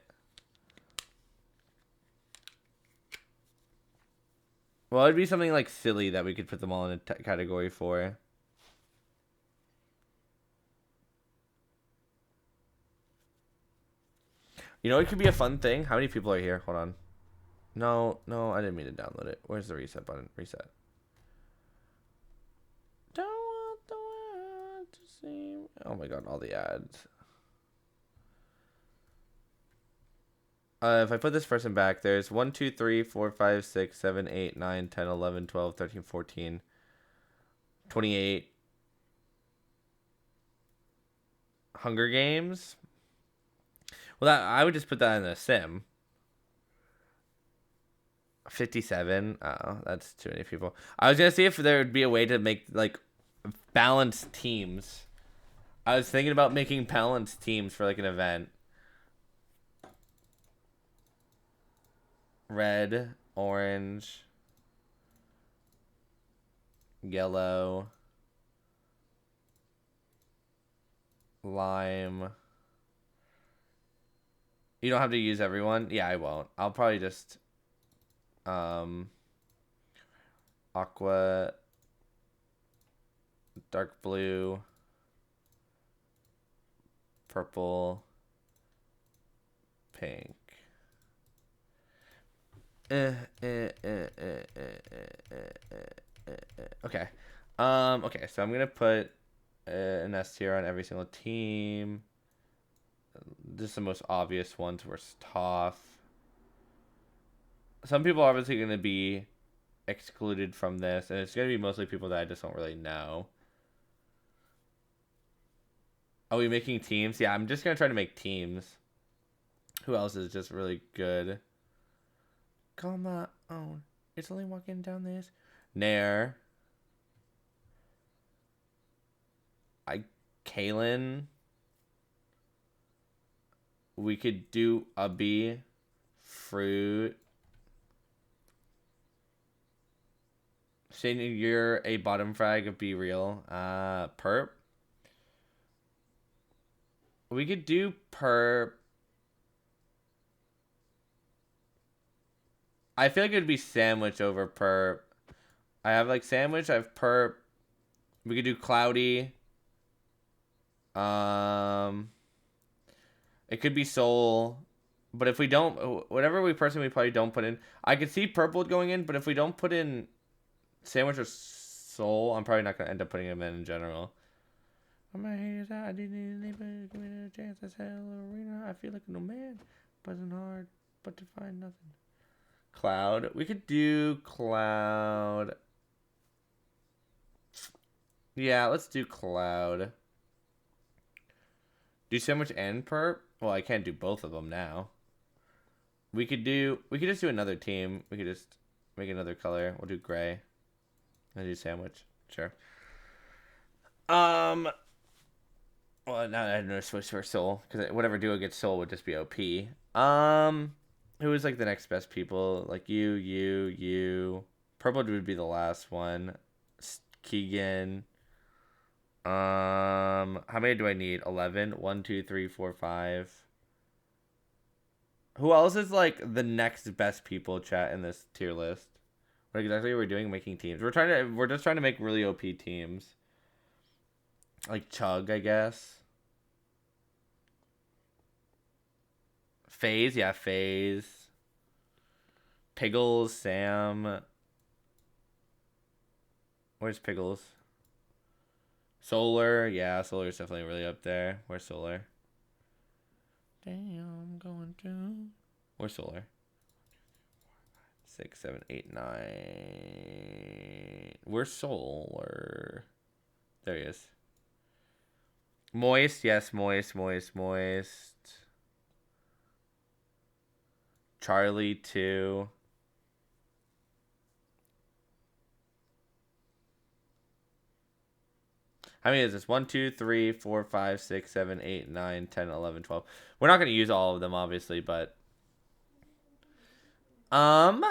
What would be something like silly that we could put them all in a category for? You know, it could be a fun thing. How many people are here? Hold on. No, I didn't mean to download it. Where's the reset button? Reset. Don't want the world to seem. Oh my god, all the ads. If I put this person back, there's 1, 2, 3, 4, 5, 6, 7, 8, 9, 10, 11, 12, 13, 14, 28. Hunger Games. Well, that I would just put that in a sim. 57. Oh, that's too many people. I was gonna see if there would be a way to make like balanced teams. I was thinking about making balanced teams for like an event. Red, orange, yellow, lime. You don't have to use everyone. Yeah, I won't. I'll probably just aqua, dark blue, purple, pink. Okay. Okay, so I'm gonna put an S tier on every single team. Just the most obvious ones were tough. Some people are obviously gonna be excluded from this, and it's gonna be mostly people that I just don't really know. Are we making teams? Yeah, I'm just gonna try to make teams. Who else is just really good? Come on. It's only walking down this. Nair. Kaylin. We could do a B. Fruit. Saying you're a bottom frag, be real. Perp. We could do perp. I feel like it would be sandwich over perp. I have like sandwich, I have perp. We could do cloudy. It could be soul. But if we don't, whatever we probably don't put in. I could see purple going in, but if we don't put in sandwich or soul, I'm probably not going to end up putting them in general. I'm my haters out. I didn't even give me a chance. That's hell arena. I feel like no man. Buzzing hard, but to find nothing. Cloud. We could do cloud. Yeah, let's do cloud. Do sandwich and perp? Well, I can't do both of them now. We could just do another team. We could just make another color. We'll do gray. I'll do sandwich. Sure. Well, now I have no switch for soul because whatever duo gets soul would just be OP. Who is like the next best people? Like you. Purple would be the last one. Keegan. How many do I need? 11. 1, 2, 3, 4, 5. Who else is like the next best people chat in this tier list? What exactly are we doing? Making teams. We're just trying to make really OP teams. Like Chug, I guess. FaZe, yeah, FaZe. Piggles, Sam. Where's Piggles? Solar, yeah, Solar's definitely really up there. Where's Solar? Damn, I'm going to. Where's Solar? 6, 7, 8, 9. Where's Solar? There he is. Moist, yes, moist. Charlie 2. How many is this? 1, 2, 3, 4, 5, 6, 7, 8, 9, 10, 11, 12. We're not going to use all of them, obviously, but Um,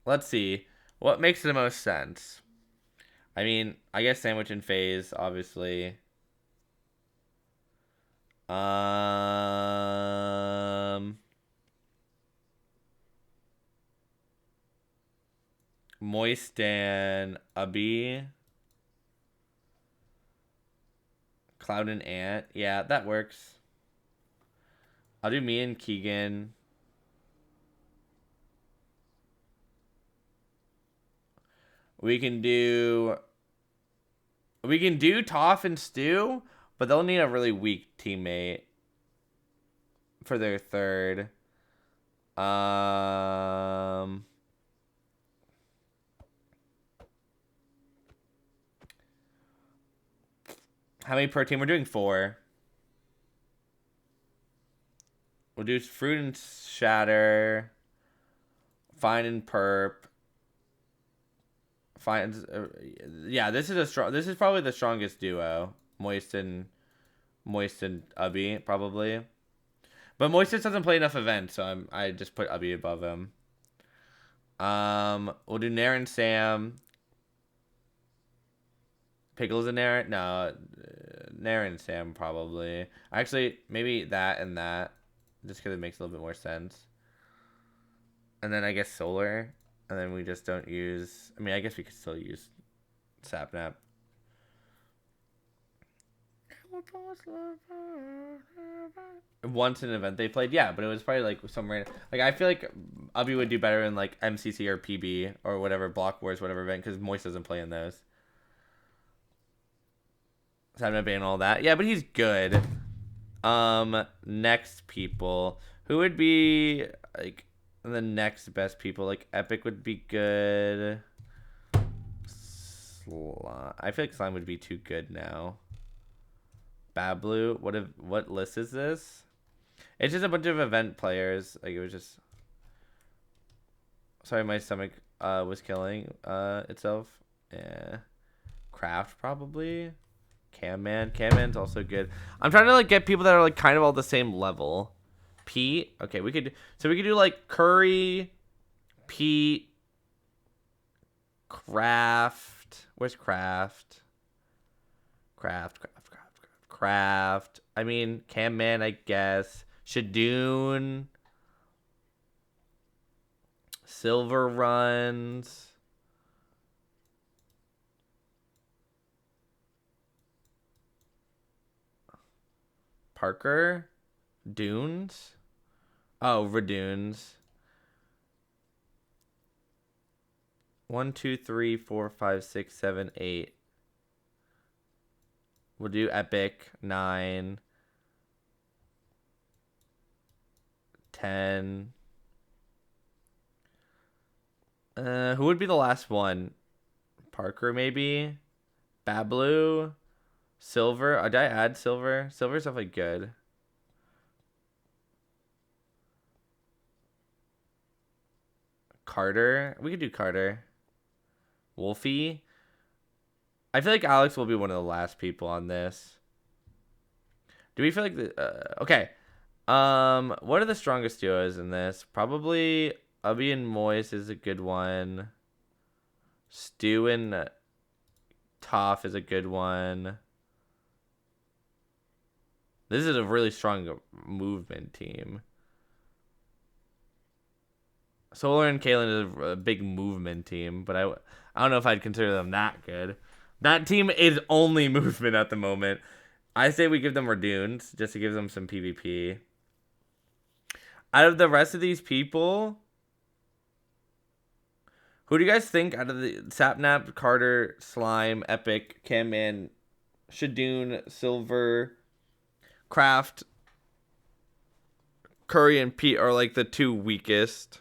let's see. What makes the most sense? I mean, I guess Sandwich and Phase, obviously. Moist and Ubby. Cloud and Ant. Yeah, that works. I'll do me and Keegan. We can do Toph and Stu, but they'll need a really weak teammate for their third. How many per team? We're doing 4. We'll do Fruit and Shatter, Fine and Perp. Fine, yeah. This is probably the strongest duo. Moist and Ubby probably, but Moist just doesn't play enough events, so I just put Ubby above him. We'll do Nair and Sam. Pickles and Nair? No, Nair and Sam probably. Actually, maybe that and that, just because it makes a little bit more sense. And then I guess Solar, and then we just don't use. I mean, I guess we could still use Sapnap. Once an event they played, yeah, but it was probably like some random. Like I feel like Ubby would do better in like MCC or PB or whatever Blockwars, whatever event, because Moist doesn't play in those. Sapnap and all that, yeah, but he's good. Next people, who would be like the next best people? Like Epic would be good. I feel like Slime would be too good now. Bablu, what list is this? It's just a bunch of event players. Like it was just. Sorry, my stomach was killing itself. Yeah. Craft probably. Camman's also good. I'm trying to like get people that are like kind of all the same level. Pete. Okay, we could do like Curry, Pete, Craft. Where's Craft? Craft. I mean, Camman, I guess. Shadoon. Silver Runs. Parker. Dunes. Oh, Redunes. 1, 2, 3, 4, 5, 6, 7, 8. We'll do Epic. 9. 10. Who would be the last one? Parker, maybe? Bablu? Silver? Did I add Silver? Silver's definitely good. Carter? We could do Carter. Wolfie? I feel like Alex will be one of the last people on this. Do we feel like okay. What are the strongest duos in this? Probably Ubby and Moist is a good one. Stu and Toph is a good one. This is a really strong movement team. Solar and Kaylin is a big movement team, but I don't know if I'd consider them that good. That team is only movement at the moment. I say we give them Redunes just to give them some PvP. Out of the rest of these people, who do you guys think out of the Sapnap, Carter, Slime, Epic, Camman, Shadoon, Silver, Craft, Curry, and Pete are like the 2 weakest?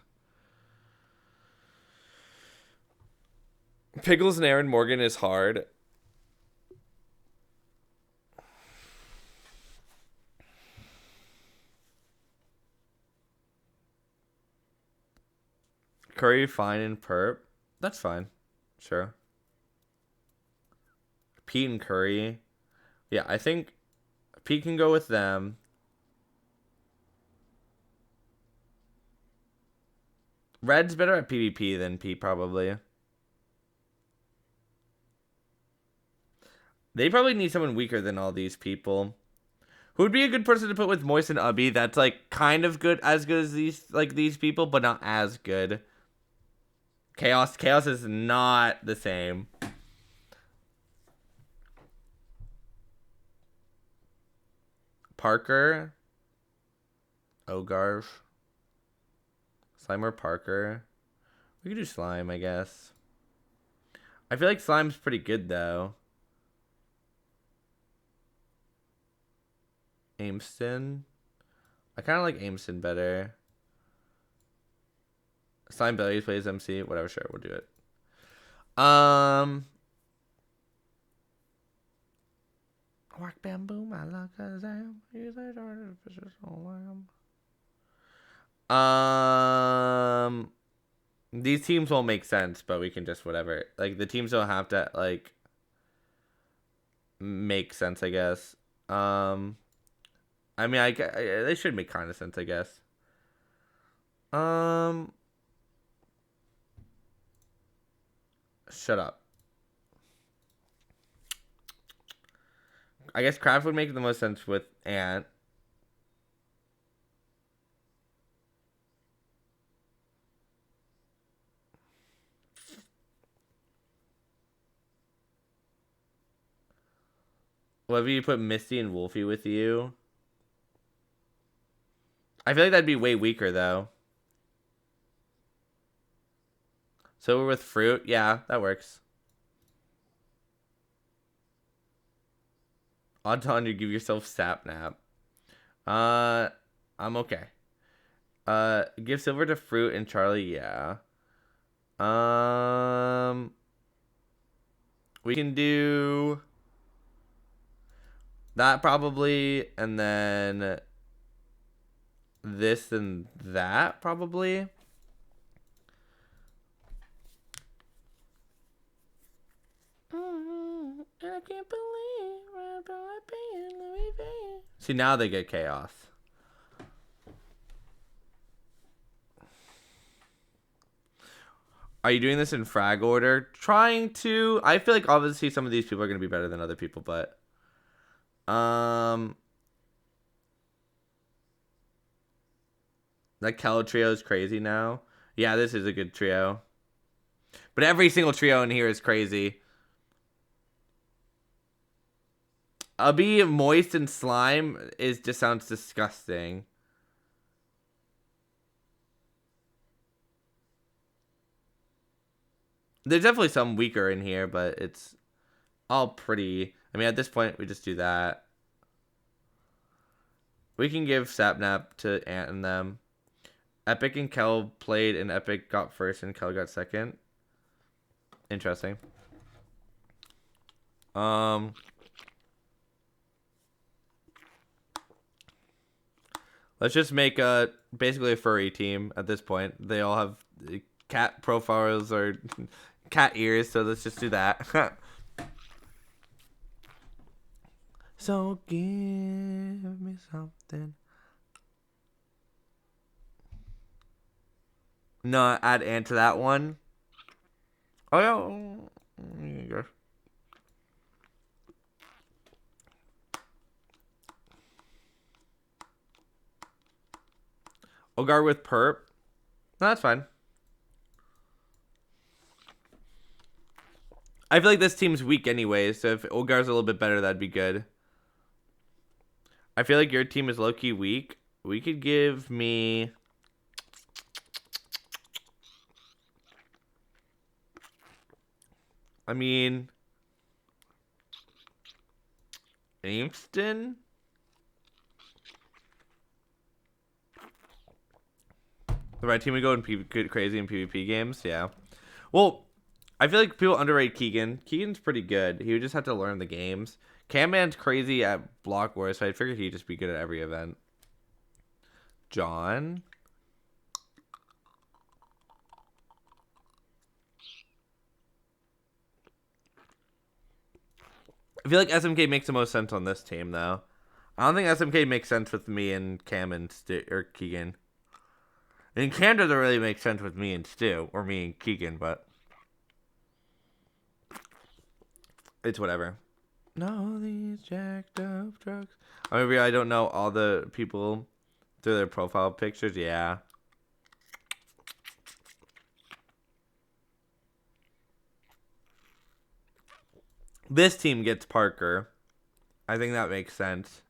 Pickles and Aaron Morgan is hard. Curry, Fine, and Perp. That's fine. Sure. Pete and Curry. Yeah, I think Pete can go with them. Red's better at PvP than P, probably. They probably need someone weaker than all these people. Who would be a good person to put with Moist and Ubby? That's like kind of good, as good as these people, but not as good. Chaos is not the same. Parker, Ogarv, Slime or Parker. We could do Slime, I guess. I feel like Slime's pretty good though. Ameston. I kind of like Ameston better. Slime Bellies plays MC. Whatever, sure, we'll do it. Rock bamboo, my luck as I am. These teams won't make sense, but we can just whatever. Like the teams don't have to like make sense, I guess. I mean, they should make kind of sense, I guess. Shut up. I guess Craft would make the most sense with Ant. What if you put Misty and Wolfie with you? I feel like that'd be way weaker, though. So we're with Fruit? Yeah, that works. Odds on you give yourself Sap Nap. I'm okay. Give Silver to Fruit and Charlie, yeah. We can do that probably, and then this and that probably. I can't believe I'm paying Louis V. See, now they get Chaos. Are you doing this in frag order? Trying to. I feel like obviously some of these people are going to be better than other people, but that Kel trio is crazy now. Yeah, this is a good trio. But every single trio in here is crazy. Ubby, Moist, and Slime just sounds disgusting. There's definitely some weaker in here, but it's all pretty. I mean, at this point, we just do that. We can give Sapnap to Ant and them. Epic and Kel played, and Epic got first, and Kel got second. Interesting. Let's just make basically a furry team at this point. They all have cat profiles or cat ears, so let's just do that. So give me something. No, add Ant to that one. Oh yeah. There you go. Ogar with Perp. No, that's fine. I feel like this team's weak anyway, so if Ogar's a little bit better, that'd be good. I feel like your team is low-key weak. We could give me... I mean... Ameston? The right team would go and crazy in PvP games? Yeah. Well, I feel like people underrate Keegan. Keegan's pretty good. He would just have to learn the games. Camman's crazy at Blockwars, so I figured he'd just be good at every event. John? I feel like SMK makes the most sense on this team, though. I don't think SMK makes sense with me and Cam and or Keegan. And can doesn't really make sense with me and Stu, or me and Keegan, but it's whatever. No, these jacked up trucks. Maybe I don't know all the people through their profile pictures. Yeah. This team gets Parker. I think that makes sense.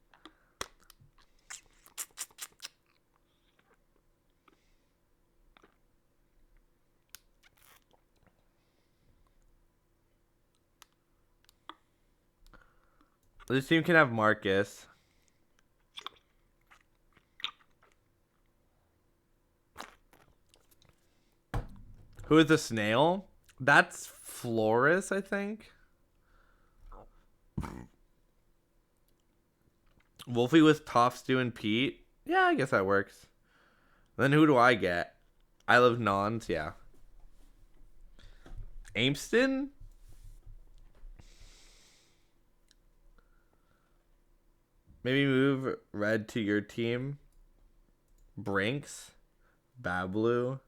This team can have Marcus. Who is the snail? That's Flores, I think. Wolfie with Toph, Stu, and Pete. Yeah, I guess that works. Then who do I get? I love Nons, yeah. Ameston? Maybe move Red to your team. Brinks. Bablu.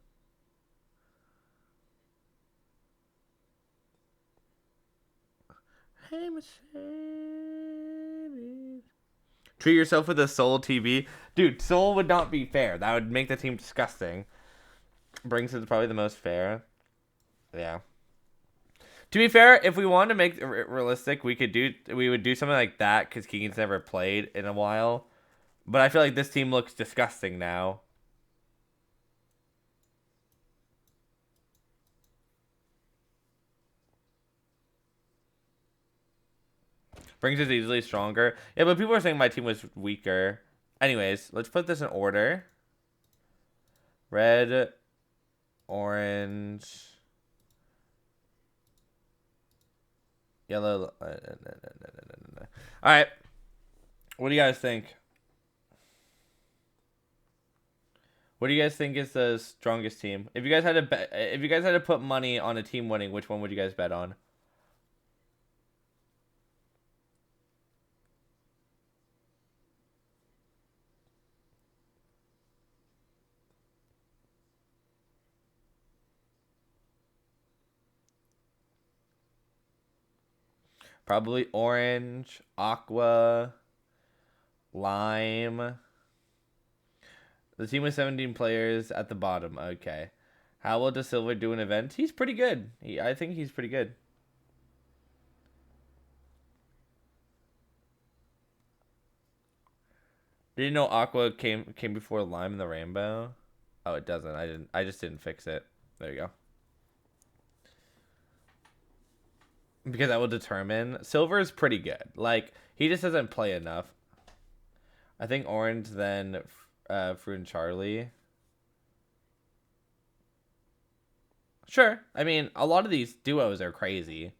Hey, Mercedes. Treat yourself with a Soul TV. Dude, Soul would not be fair. That would make the team disgusting. Brinks is probably the most fair. Yeah. To be fair, if we wanted to make it realistic, we would do something like that because Keegan's never played in a while. But I feel like this team looks disgusting now. Brings is easily stronger. Yeah, but people are saying my team was weaker. Anyways, let's put this in order. Red, orange, yellow. All right. What do you guys think? What do you guys think is the strongest team? If you guys had to put money on a team winning, which one would you guys bet on? Probably orange, aqua, lime. The team with 17 players at the bottom. Okay. How will De Silva do an event? He's pretty good. I think he's pretty good. Did you know aqua came before lime in the rainbow? Oh, it doesn't. I just didn't fix it. There you go. Because that will determine. Silver is pretty good. Like, he just doesn't play enough. I think orange, then Fruit and Charlie. Sure. I mean, a lot of these duos are crazy.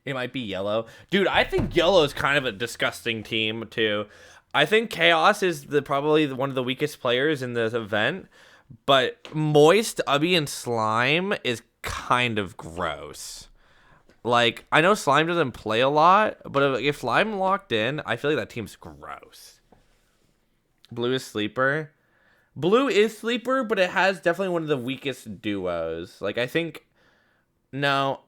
It might be yellow. Dude, I think yellow is kind of a disgusting team, too. I think Chaos is probably one of the weakest players in this event. But Moist, Ubby, and Slime is kind of gross. Like, I know Slime doesn't play a lot, but if Slime locked in, I feel like that team's gross. Blue is Sleeper. Blue is Sleeper, but it has definitely one of the weakest duos. Like, I think... No,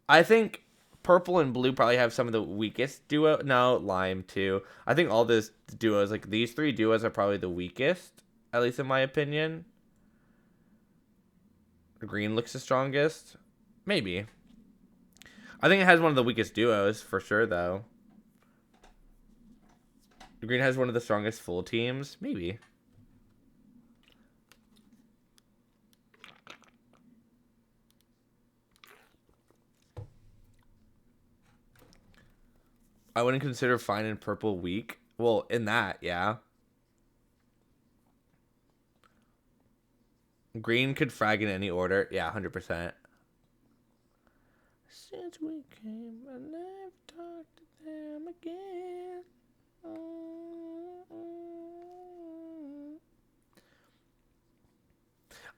I think purple and blue probably have some of the weakest duo. No, lime too. I think all these duos, like these three duos, are probably the weakest, at least in my opinion. Green looks the strongest. Maybe. I think it has one of the weakest duos for sure, though. Green has one of the strongest full teams. Maybe. I wouldn't consider fine and purple weak. Well, in that, yeah. Green could frag in any order. Yeah, 100%. Since we came, I never talked to them again.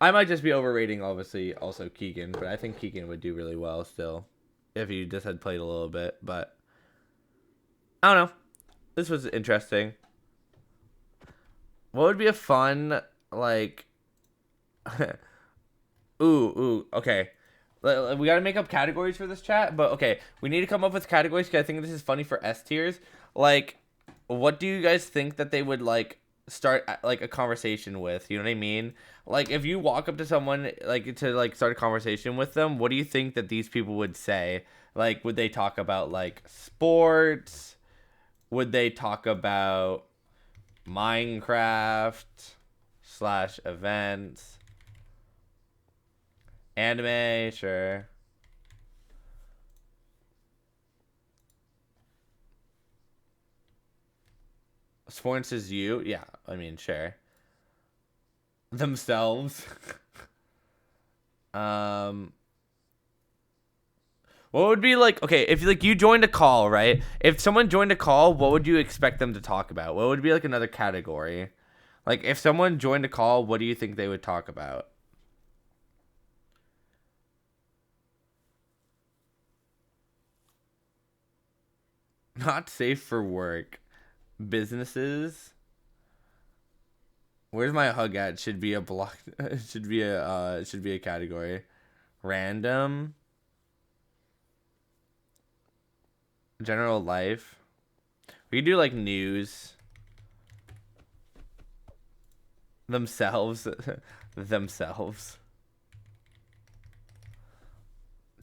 I might just be overrating, obviously, also Keegan, but I think Keegan would do really well still if he just had played a little bit. But I don't know. This was interesting. What would be a fun, like, okay. We gotta make up categories for this chat, but okay, we need to come up with categories because I think this is funny for S tiers. Like, what do you guys think that they would like start like a conversation with? You know what I mean? Like, if you walk up to someone like to like start a conversation with them, what do you think that these people would say? Like, would they talk about like sports? Would they talk about Minecraft / events? Anime, sure. Sports is you? Yeah, I mean, sure. Themselves. um what would be like, okay, if like you joined a call, right? If someone joined a call, what would you expect them to talk about? What would be like another category? Like if someone joined a call, what do you think they would talk about? Not safe for work. Businesses. Where's my hug at? Should be a block. Should be a category. Random. General life. We could do like news. Themselves. Themselves.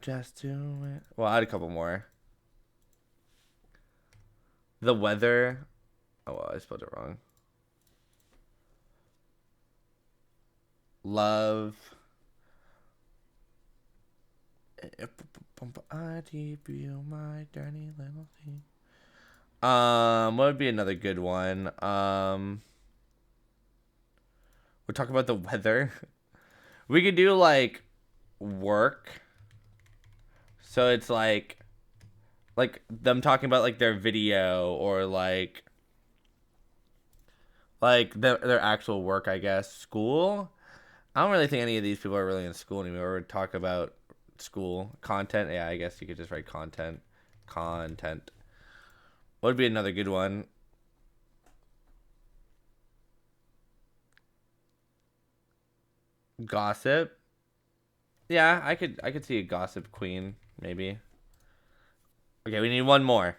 Just do it. Well, I had a couple more. The weather. Oh, well, I spelled it wrong. Love. I keep you my dirty little thing. What would be another good one? We'll talk about the weather. We could do like work. So it's like them talking about like their video or like their actual work, I guess. School. I don't really think any of these people are really in school anymore. We're talking about school content. Yeah, I guess you could just write content. Content. What would be another good one? Gossip. Yeah, I could see a gossip queen maybe. Okay, we need one more.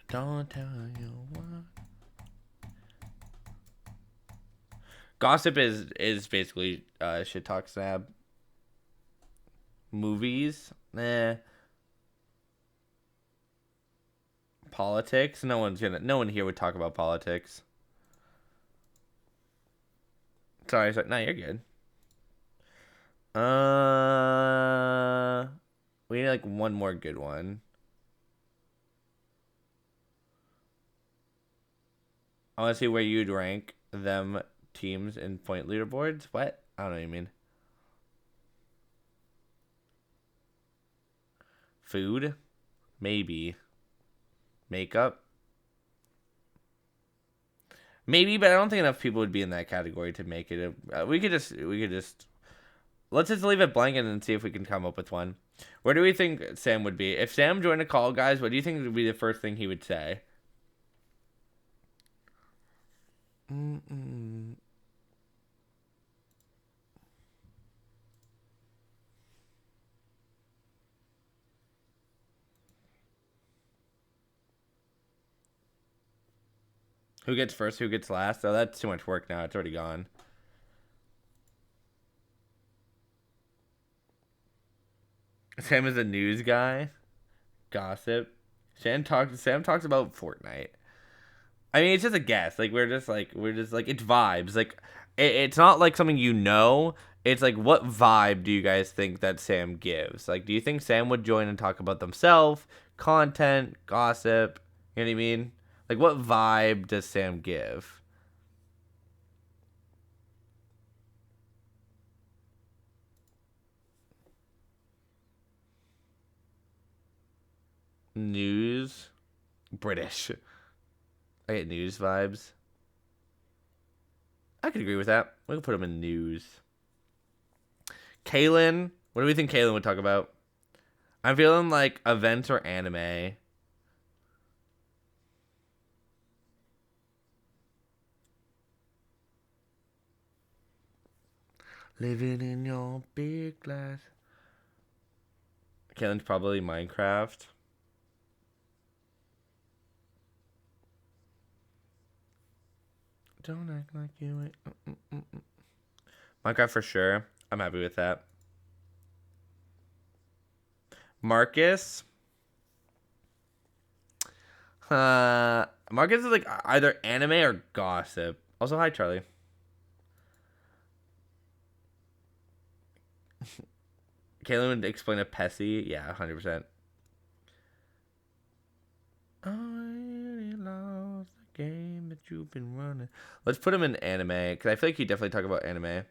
Don't tell you what. Gossip is basically shit talk snap. Movies, nah. Politics, no one here would talk about politics. Sorry, no, you're good. We need like one more good one. I want to see where you'd rank them teams in point leaderboards. What? I don't know what you mean. Food? Maybe. Makeup? Maybe, but I don't think enough people would be in that category to make it. We could just let's just leave it blank and see if we can come up with one. Where do we think Sam would be? If Sam joined a call, guys, what do you think would be the first thing he would say? Who gets first? Who gets last? Oh, that's too much work now. It's already gone. Sam is a news guy. Gossip. Sam talks about Fortnite. I mean, it's just a guess. Like we're just like it's vibes. Like it's not like something you know. It's like what vibe do you guys think that Sam gives? Like, do you think Sam would join and talk about themselves, content, gossip? You know what I mean? Like, what vibe does Sam give? News. British. I get news vibes. I could agree with that. We can put him in news. Kaylin. What do we think Kaylin would talk about? I'm feeling like events or anime. Living in your big glass. Kaylin's probably Minecraft. Don't act like you ain't. Minecraft for sure. I'm happy with that. Marcus. Marcus is like either anime or gossip. Also, hi, Charlie. Kaylin would explain a Pessy. Yeah, 100%. I really lost the game that you've been running. Let's put him in anime, because I feel like he'd definitely talk about anime.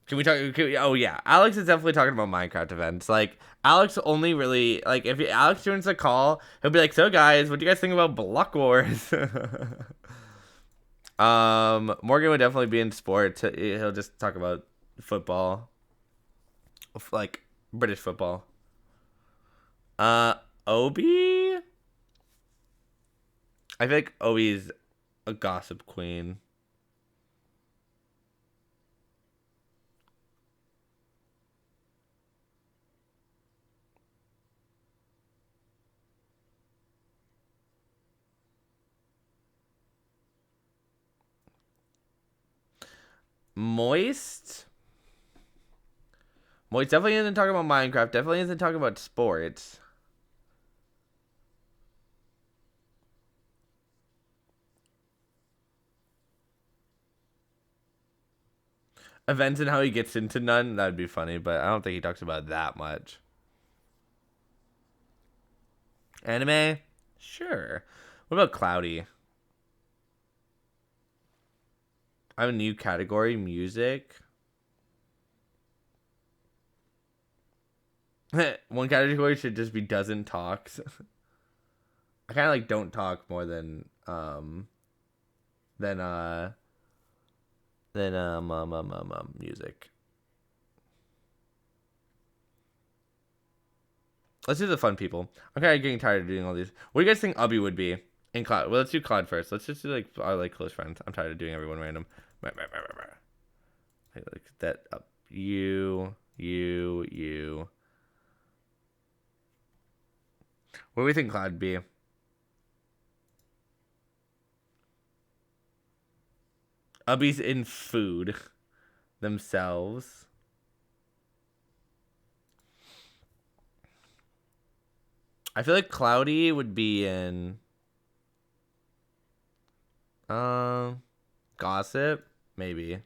Can we talk? Oh yeah, Alex is definitely talking about Minecraft events. Like Alex only really like if Alex joins the call, he'll be like, "So guys, what do you guys think about Blockwars?" Morgan would definitely be in sports. He'll just talk about football, like British football. Obi. I feel like Obi's a gossip queen. Moist definitely isn't talking about Minecraft. Definitely isn't talking about sports. Events and how he gets into none. That'd be funny, but I don't think he talks about that much. Anime? Sure. What about Cloudy? I have a new category, music. One category should just be doesn't talks. I kind of like don't talk more than music. Let's do the fun people. I'm kind of getting tired of doing all these. What do you guys think Ubby would be in Cloud? Well, let's do Cloud first. Let's just do like our like close friends. I'm tired of doing everyone random. Like that up. You. What do we think Cloud would be? Ubbies in food themselves. I feel like Cloudy would be in gossip, maybe.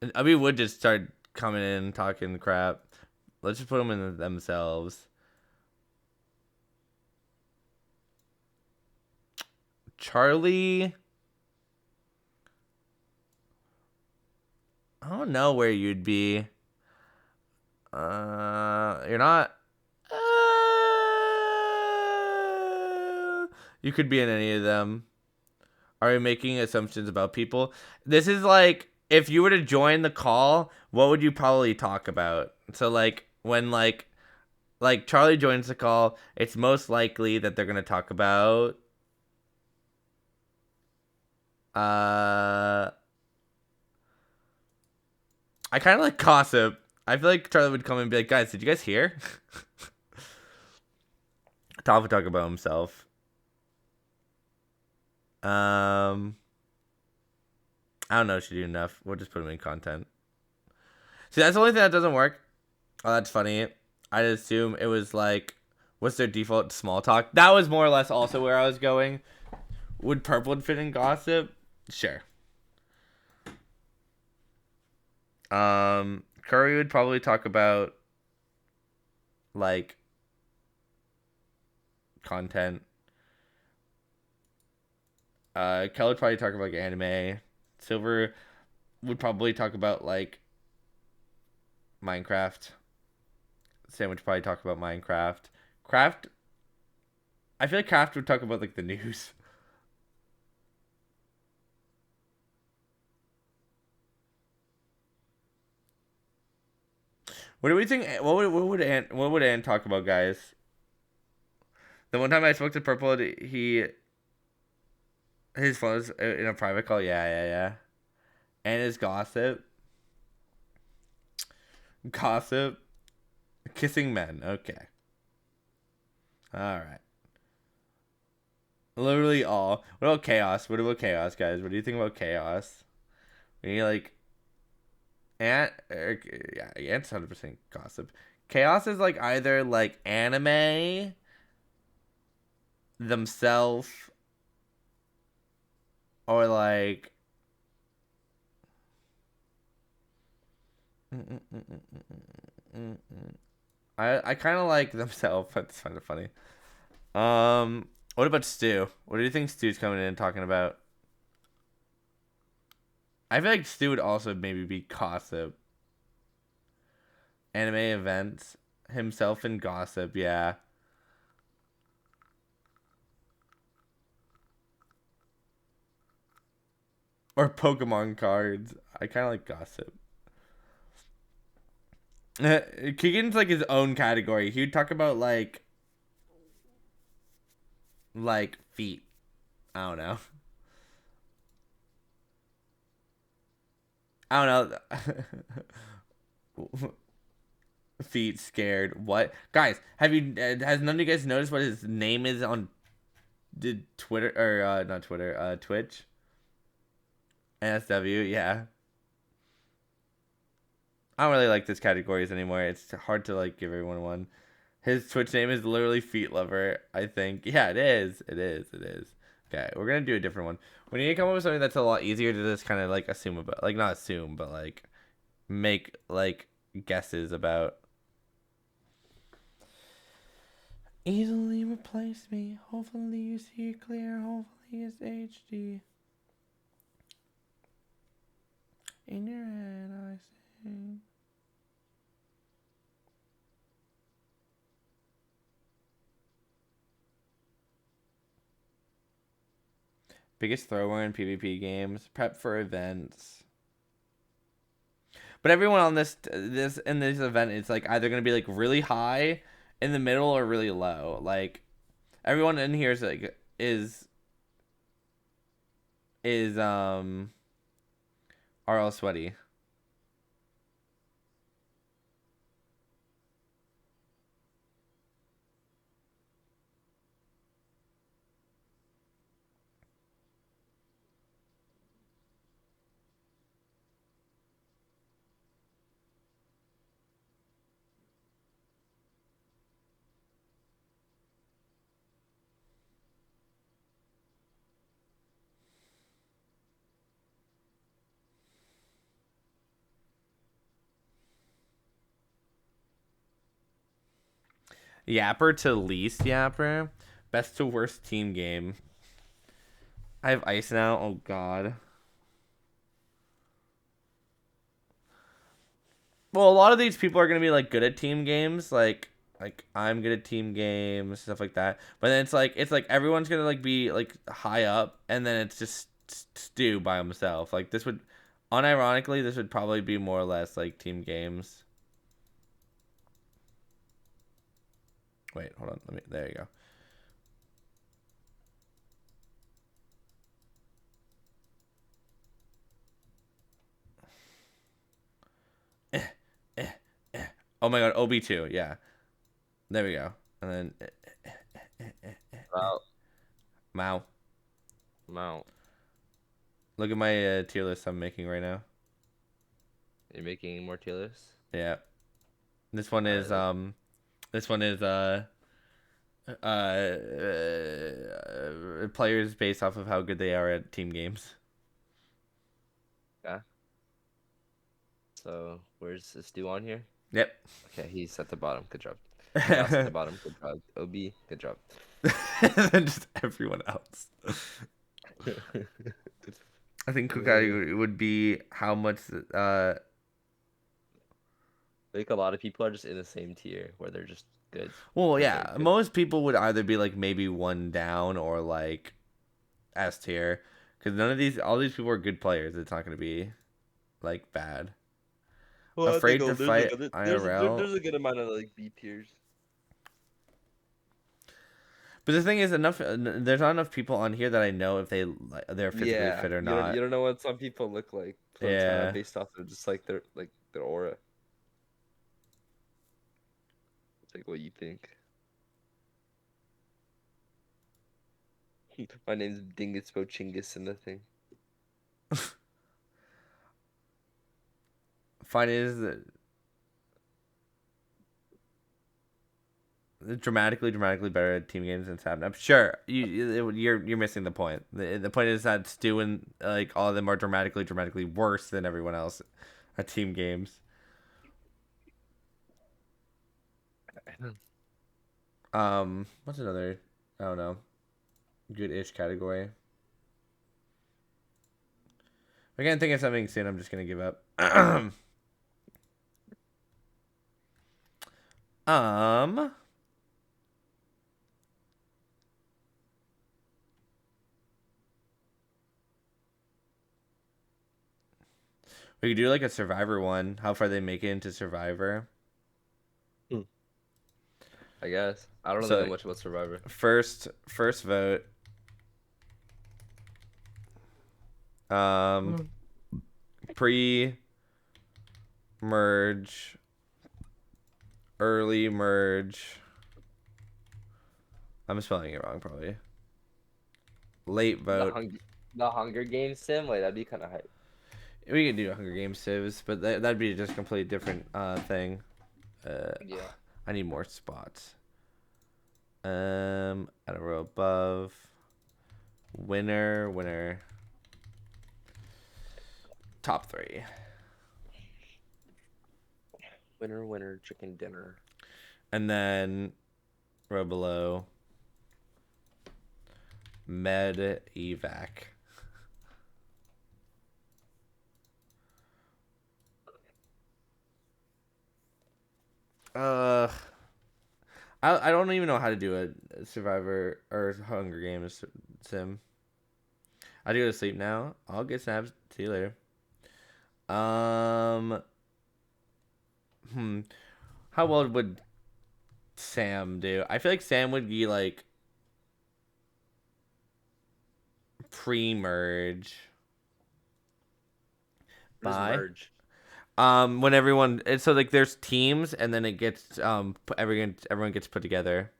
And Ubby would just start coming in talking crap. Let's just put them in themselves. Charlie, I don't know where you'd be. You're not. You could be in any of them. Are you making assumptions about people? This is like if you were to join the call, what would you probably talk about? So like when like Charlie joins the call, it's most likely that they're gonna talk about I kind of like gossip. I feel like Charlie would come and be like, guys, did you guys hear? Tom would talk about himself. I don't know if she do enough. We'll just put him in content. See, that's the only thing that doesn't work. Oh, that's funny. I'd assume it was like, what's their default small talk? That was more or less also where I was going. Would Purple fit in gossip? Sure. Curry would probably talk about like content. Kel would probably talk about like anime. Silver would probably talk about like Minecraft. Sam would probably talk about Minecraft. Craft. I feel like Craft would talk about like the news. What do we think? What would Ann talk about, guys? The one time I spoke to Purple, his phone was in a private call. Yeah, yeah, yeah. And his gossip, kissing men. Okay, all right. Literally all. What about chaos? What about chaos, guys? What do you think about chaos? We like Ant. Yeah, Ant's 100% gossip. Chaos is like either like anime themselves or like I kind of like themselves, but it's kind of funny. What about Stu? What do you think Stu's coming in and talking about? I feel like Stu would also maybe be gossip. Anime events, himself in gossip, yeah. Or Pokemon cards. I kind of like gossip. Keegan's like his own category. He would talk about like feet. I don't know. I don't know. Feet scared. What? Guys, have you has none of you guys noticed what his name is on did Twitter or not Twitter, Twitch? NSW, yeah. I don't really like this categories anymore. It's hard to like give everyone one. His Twitch name is literally Feet Lover, I think. Yeah, it is. It is. It is. Okay, we're gonna do a different one. We need to come up with something that's a lot easier to just kind of like assume about, like not assume, but like make like guesses about. Easily replace me. Hopefully you see it clear. Hopefully it's HD. In your head, I sing. Biggest thrower in PvP games. Prep for events. But everyone on this in this event is like either gonna be like really high, in the middle, or really low. Like everyone in here is like is RL sweaty. Yapper to least yapper. Best to worst team game. I have ice now. Oh god. Well, a lot of these people are gonna be like good at team games, like I'm good at team games, stuff like that. But then it's like everyone's gonna like be like high up, and then it's just Stu by himself. Like this would, unironically, this would probably be more or less like team games. Wait, hold on. Let me. There you go. Oh my god, OB2, yeah. There we go. And then Wow. Mao. Mount. Look at my tier list I'm making right now. You're making more tier lists? Yeah. This one is this one is players based off of how good they are at team games. Yeah. So where's the Stu on here? Yep. Okay, he's at the bottom. Good job. Chaos at the bottom. Good job. OB. Good job. And then just everyone else. I think cookout would be how much. Like a lot of people are just in the same tier where they're just good. Well, Like yeah, they're good. most people would either be like maybe one down or like S tier, because all these people are good players. It's not gonna be like bad. Well, I think Afraid to fight IRL. there's a good amount of like B tiers. But the thing is, there's not enough people on here that I know if they're physically Yeah, fit or you don't not. know what some people look like Yeah. sometimes based off of just like their aura. It's like what you think. My name's Dingus Bochingus and nothing. Funny is that dramatically better at team games than Sapnap. Sure, you're missing the point. The point is that Stu and like all of them are dramatically worse than everyone else at team games. What's another? I don't know. Good-ish category. If I can't think of something soon, I'm just gonna give up. We could do like a Survivor one. How far they make it into Survivor. I guess. I don't So, really know much about Survivor. First vote. Pre merge, early merge. I'm spelling it wrong probably. Late vote. The Hunger Games sim? Wait, that'd be kind of hype. We could do Hunger Games civs, but that'd be just a completely different thing. Yeah. I need more spots. At a row above. Winner. Top 3. Winner, chicken dinner. And then row below. Med evac. I don't even know how to do a Survivor or Hunger Games sim. I have to go to sleep now. I'll get snaps. See you later. How well would Sam do? I feel like Sam would be like pre-merge. Merge. When everyone, it's so like there's teams and then it gets everyone gets put together.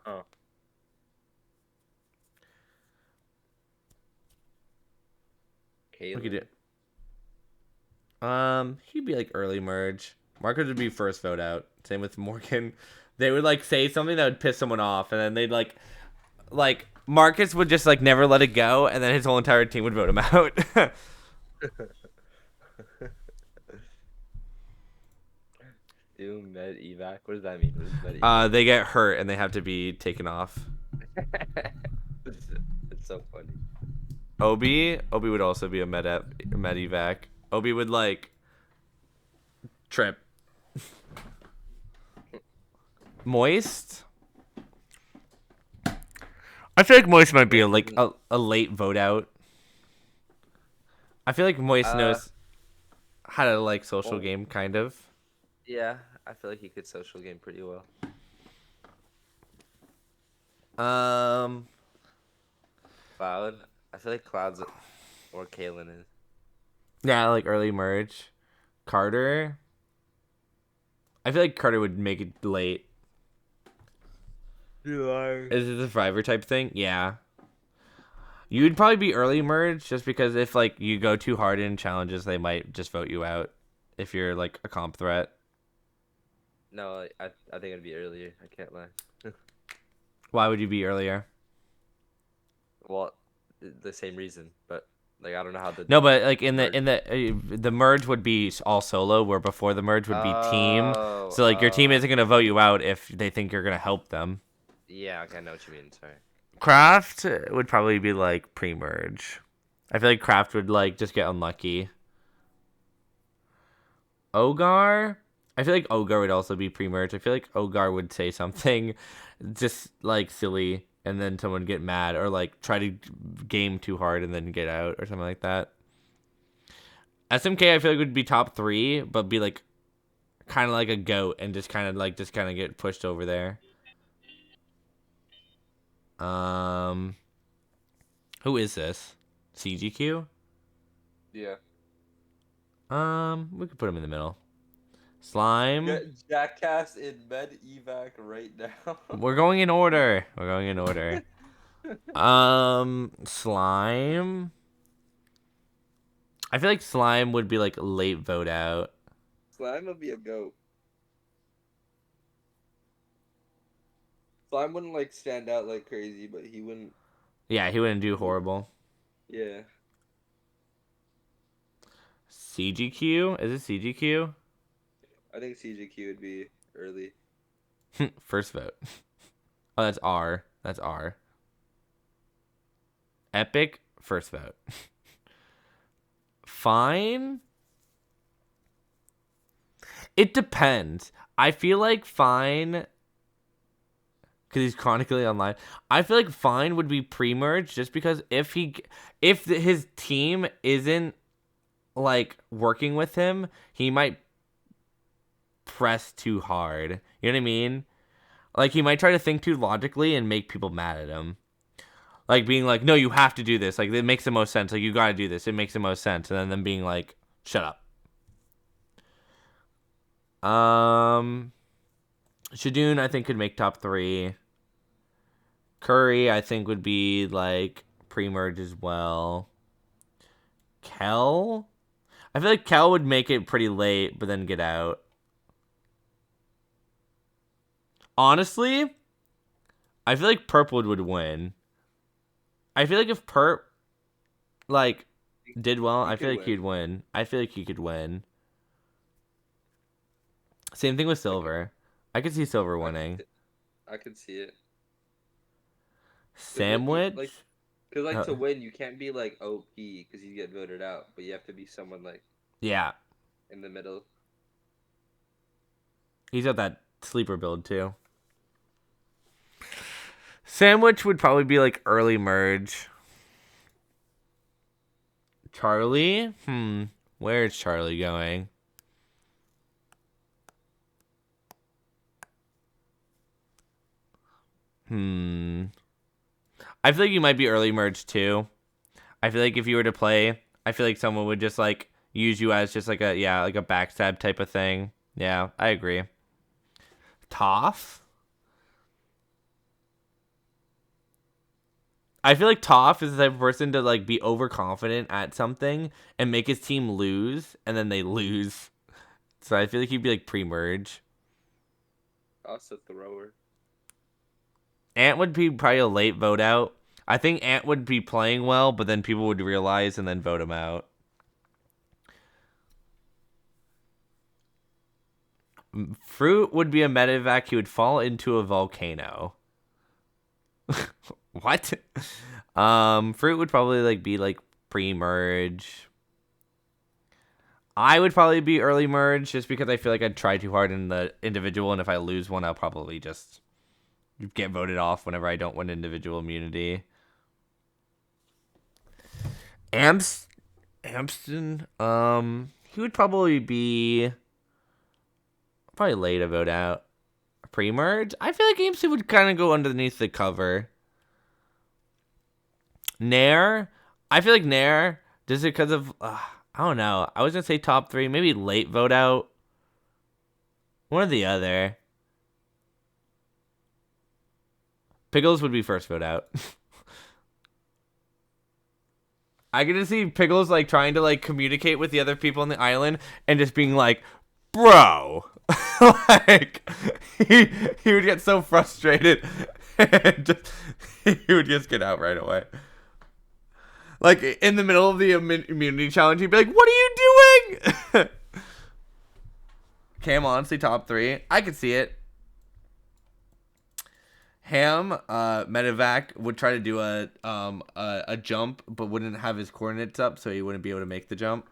Oh. We could do. He'd be like early merge. Marcus would be first vote out. Same with Morgan. They would like say something that would piss someone off, and then they'd like Marcus would just like never let it go, and then his whole entire team would vote him out. Do med evac? What does that mean? What is med evac? They get hurt and they have to be taken off. It's so funny. Obi would also be a med evac. Obi would like trip. Moist. I feel like Moist might be a late vote out. I feel like Moist knows how to like social game kind of. Yeah, I feel like he could social game pretty well. Cloud. I feel like Cloud's or Kaylin is. Yeah, like early merge. Carter. I feel like Carter would make it late. You are. Is it the Survivor type thing? Yeah. You'd probably be early merge just because if like you go too hard in challenges, they might just vote you out if you're like a comp threat. No, I think it'd be earlier. I can't lie. Why would you be earlier? Well, the same reason, but like I don't know how the No, but like in the merge would be all solo, where before the merge would be team. So like your team isn't gonna vote you out if they think you're gonna help them. Yeah, okay, I know what you mean. Sorry. Kraft would probably be like pre-merge. I feel like Kraft would like just get unlucky. Ogar, I feel like Ogar would also be pre-merge. I feel like Ogar would say something just like silly, and then someone would get mad or like try to game too hard and then get out or something like that. SMK, I feel like would be top 3, but be like kind of like a goat and just kind of get pushed over there. Who is this? CGQ? Yeah. We could put him in the middle. Slime. Get Jackass in med evac right now. We're going in order. Slime. I feel like Slime would be like late vote out. Slime would be a goat. Slime wouldn't like stand out like crazy, but he wouldn't. Yeah, he wouldn't do horrible. Yeah. CGQ? Is it CGQ? I think CGQ would be early. First vote. Oh, that's R. Epic, first vote. Fine. It depends. I feel like Fine, because he's chronically online. I feel like Fine would be pre-merge just because if his team isn't like working with him, he might press too hard. You know what I mean? Like he might try to think too logically and make people mad at him. Like being like, no, you have to do this. Like it makes the most sense. Like you gotta do this. It makes the most sense. And then them being like, shut up. Shadoon, I think, could make top 3. Curry, I think, would be like pre-merge as well. Kel, I feel like Kel would make it pretty late, but then get out. Honestly, I feel like Purple would win. I feel like if Perp like did well, I feel like he'd win. I feel like he could win. Same thing with Silver. I could see Silver winning. I could see it. Sandwich? Because to win, you can't be like OP because you get voted out, but you have to be someone like yeah, in the middle. He's got that sleeper build too. Sandwich would probably be like early merge. Charlie? Where's Charlie going? I feel like you might be early merge too. I feel like if you were to play, I feel like someone would just like use you as just like a backstab type of thing. Yeah, I agree. Toph? I feel like Toph is the type of person to like be overconfident at something and make his team lose, and then they lose. So I feel like he'd be like pre-merge. Toss a thrower. Ant would be probably a late vote out. I think Ant would be playing well, but then people would realize and then vote him out. Fruit would be a medevac. He would fall into a volcano. What? Fruit would probably like be like pre-merge. I would probably be early merge just because I feel like I'd try too hard in the individual, and if I lose one, I'll probably just get voted off whenever I don't win individual immunity. Amston, he would probably be late to vote out. Pre-merge? I feel like Amston would kind of go underneath the cover. Nair? I feel like Nair, just because of, I don't know. I was going to say top 3, maybe late vote out. One or the other. Pickles would be first vote out. I get to see Pickles like trying to like communicate with the other people on the island and just being like, bro. Like he would get so frustrated and he would just get out right away. Like in the middle of the immunity challenge, he'd be like, what are you doing? Cam honestly top 3. I could see it. Ham, medevac would try to do a jump, but wouldn't have his coordinates up, so he wouldn't be able to make the jump.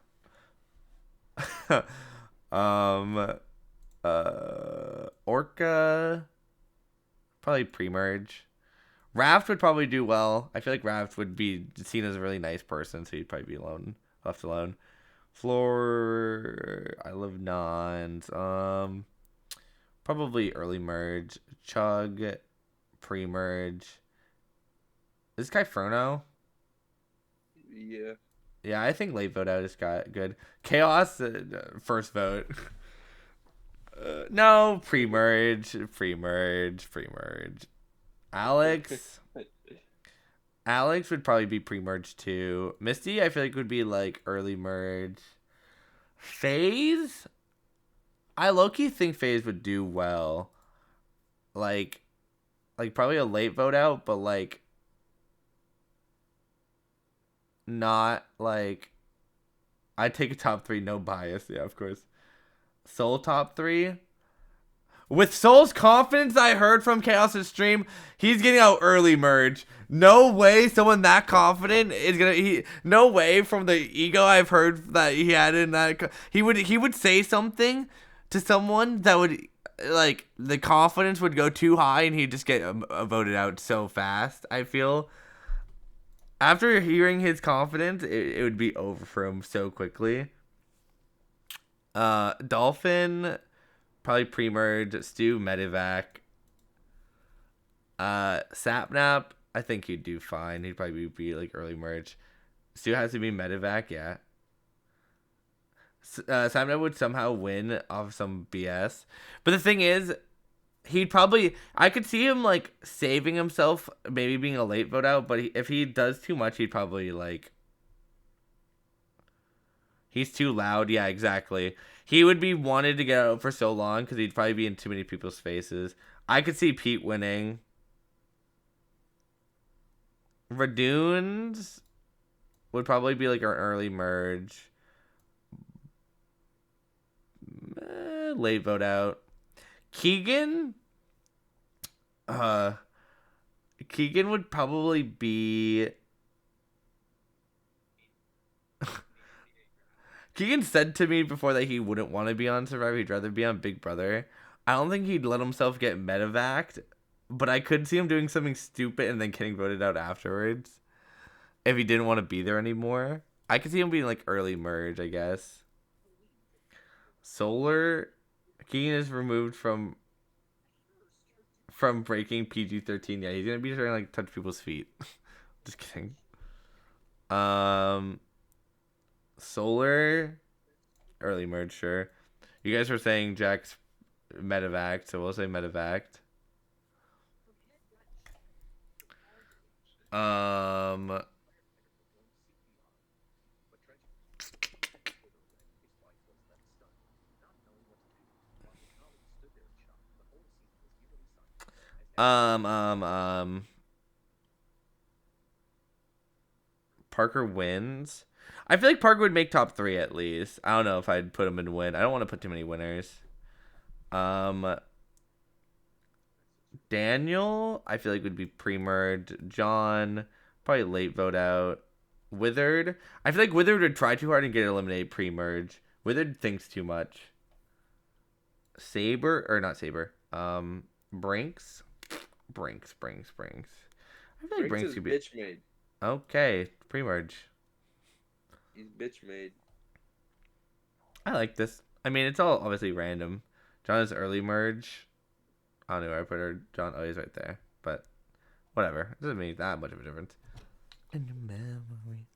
Orca, probably pre-merge. Raft would probably do well. I feel like Raft would be seen as a really nice person, so he'd probably be left alone. Floor, I love nons. Probably early merge. Chug, pre-merge. Is this guy Furno? Yeah. Yeah, I think late vote out is good. Chaos, first vote. No, pre-merge. Alex would probably be pre-merge too. Misty, I feel like would be like early merge. FaZe, I low-key think FaZe would do well. Like probably a late vote out, but like not like I'd take a top 3, no bias. Yeah, of course. Soul top 3. With Soul's confidence I heard from Chaos' stream, he's getting out early merge. No way someone that confident is gonna. No way from the ego I've heard that he had in that. He would say something to someone that would like the confidence would go too high and he'd just get voted out so fast. I feel after hearing his confidence, it would be over for him so quickly. Dolphin. Probably pre-merge. Stu, medevac. Sapnap, I think he'd do fine. He'd probably be like early merge. Stu has to be medevac, yeah. Sapnap would somehow win off some BS. But the thing is, I could see him like saving himself, maybe being a late vote out, but if he does too much, he'd probably like... He's too loud. Yeah, exactly. He would be wanted to get out for so long because he'd probably be in too many people's faces. I could see Pete winning. Radoons would probably be like an early merge. Late vote out. Keegan? Keegan would probably be... Keegan said to me before that he wouldn't want to be on Survivor. He'd rather be on Big Brother. I don't think he'd let himself get medevaced, but I could see him doing something stupid and then getting voted out afterwards if he didn't want to be there anymore. I could see him being like early merge, I guess. Solar, Keegan is removed from breaking PG-13. Yeah, he's gonna be trying to like touch people's feet. Just kidding. Solar, early merge, sure. You guys were saying Jack's medevac, so we'll say medevac. Parker wins. I feel like Parker would make top 3 at least. I don't know if I'd put him in win. I don't want to put too many winners. Daniel, I feel like would be pre-merged. John, probably late vote out. Withered, I feel like Withered would try too hard and get eliminated pre-merge. Withered thinks too much. Saber, or not Saber. Brinks. I feel like Brinks could be bitch made. Okay, pre-merge. He's bitch made. I like this. I mean, it's all obviously random. John is early merge. I don't know where I put her. John, oh, he's right there. But whatever. It doesn't make that much of a difference. In your memory.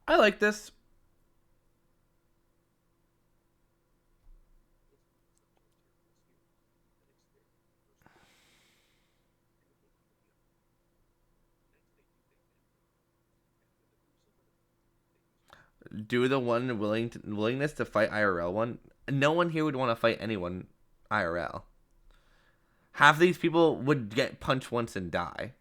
I like this. Do the one willingness to fight IRL one. No one here would want to fight anyone IRL. Half these people would get punched once and die.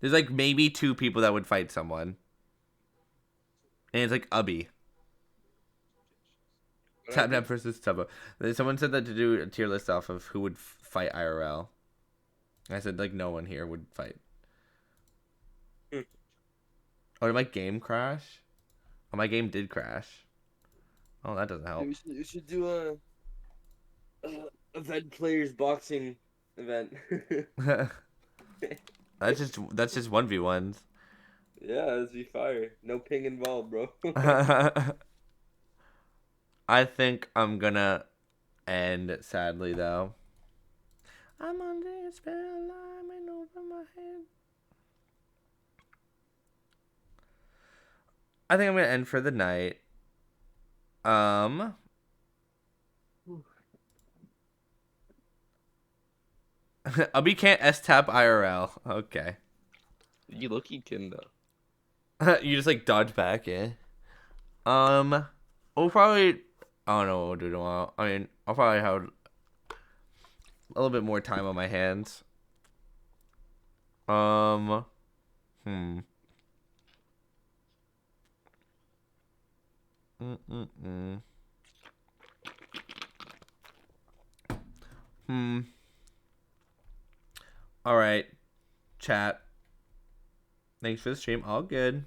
There's like maybe 2 people that would fight someone. And it's like Ubby. Tapnap versus Tubbo. Someone said that to do a tier list off of who would fight IRL. I said like no one here would fight. Oh, did my game crash? Oh, my game did crash. Oh, that doesn't help. You should do a event players boxing event. that's just 1v1s. Yeah, that'd be fire. No ping involved, bro. I think I'm gonna end sadly though. I'm under a spell, I'm in over my head. I think I'm gonna end for the night. Ubby can't S-tap IRL. Okay. You lucky can though. You just like dodge back, yeah. We'll probably. I don't know what we'll do tomorrow. I mean, I'll probably have a little bit more time on my hands. Hmm. All right, chat. Thanks for the stream. All good.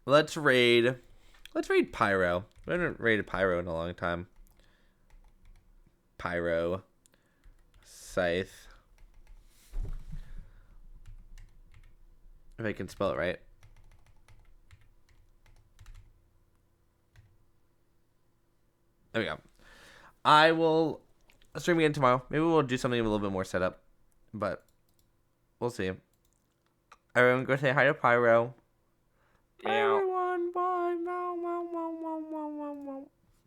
Let's raid Pyro. We haven't raided Pyro in a long time. Pyro. Scythe. If I can spell it right. There we go. I will stream again tomorrow. Maybe we'll do something a little bit more setup. But we'll see. Everyone go say hi to Pyro. Bye, everyone.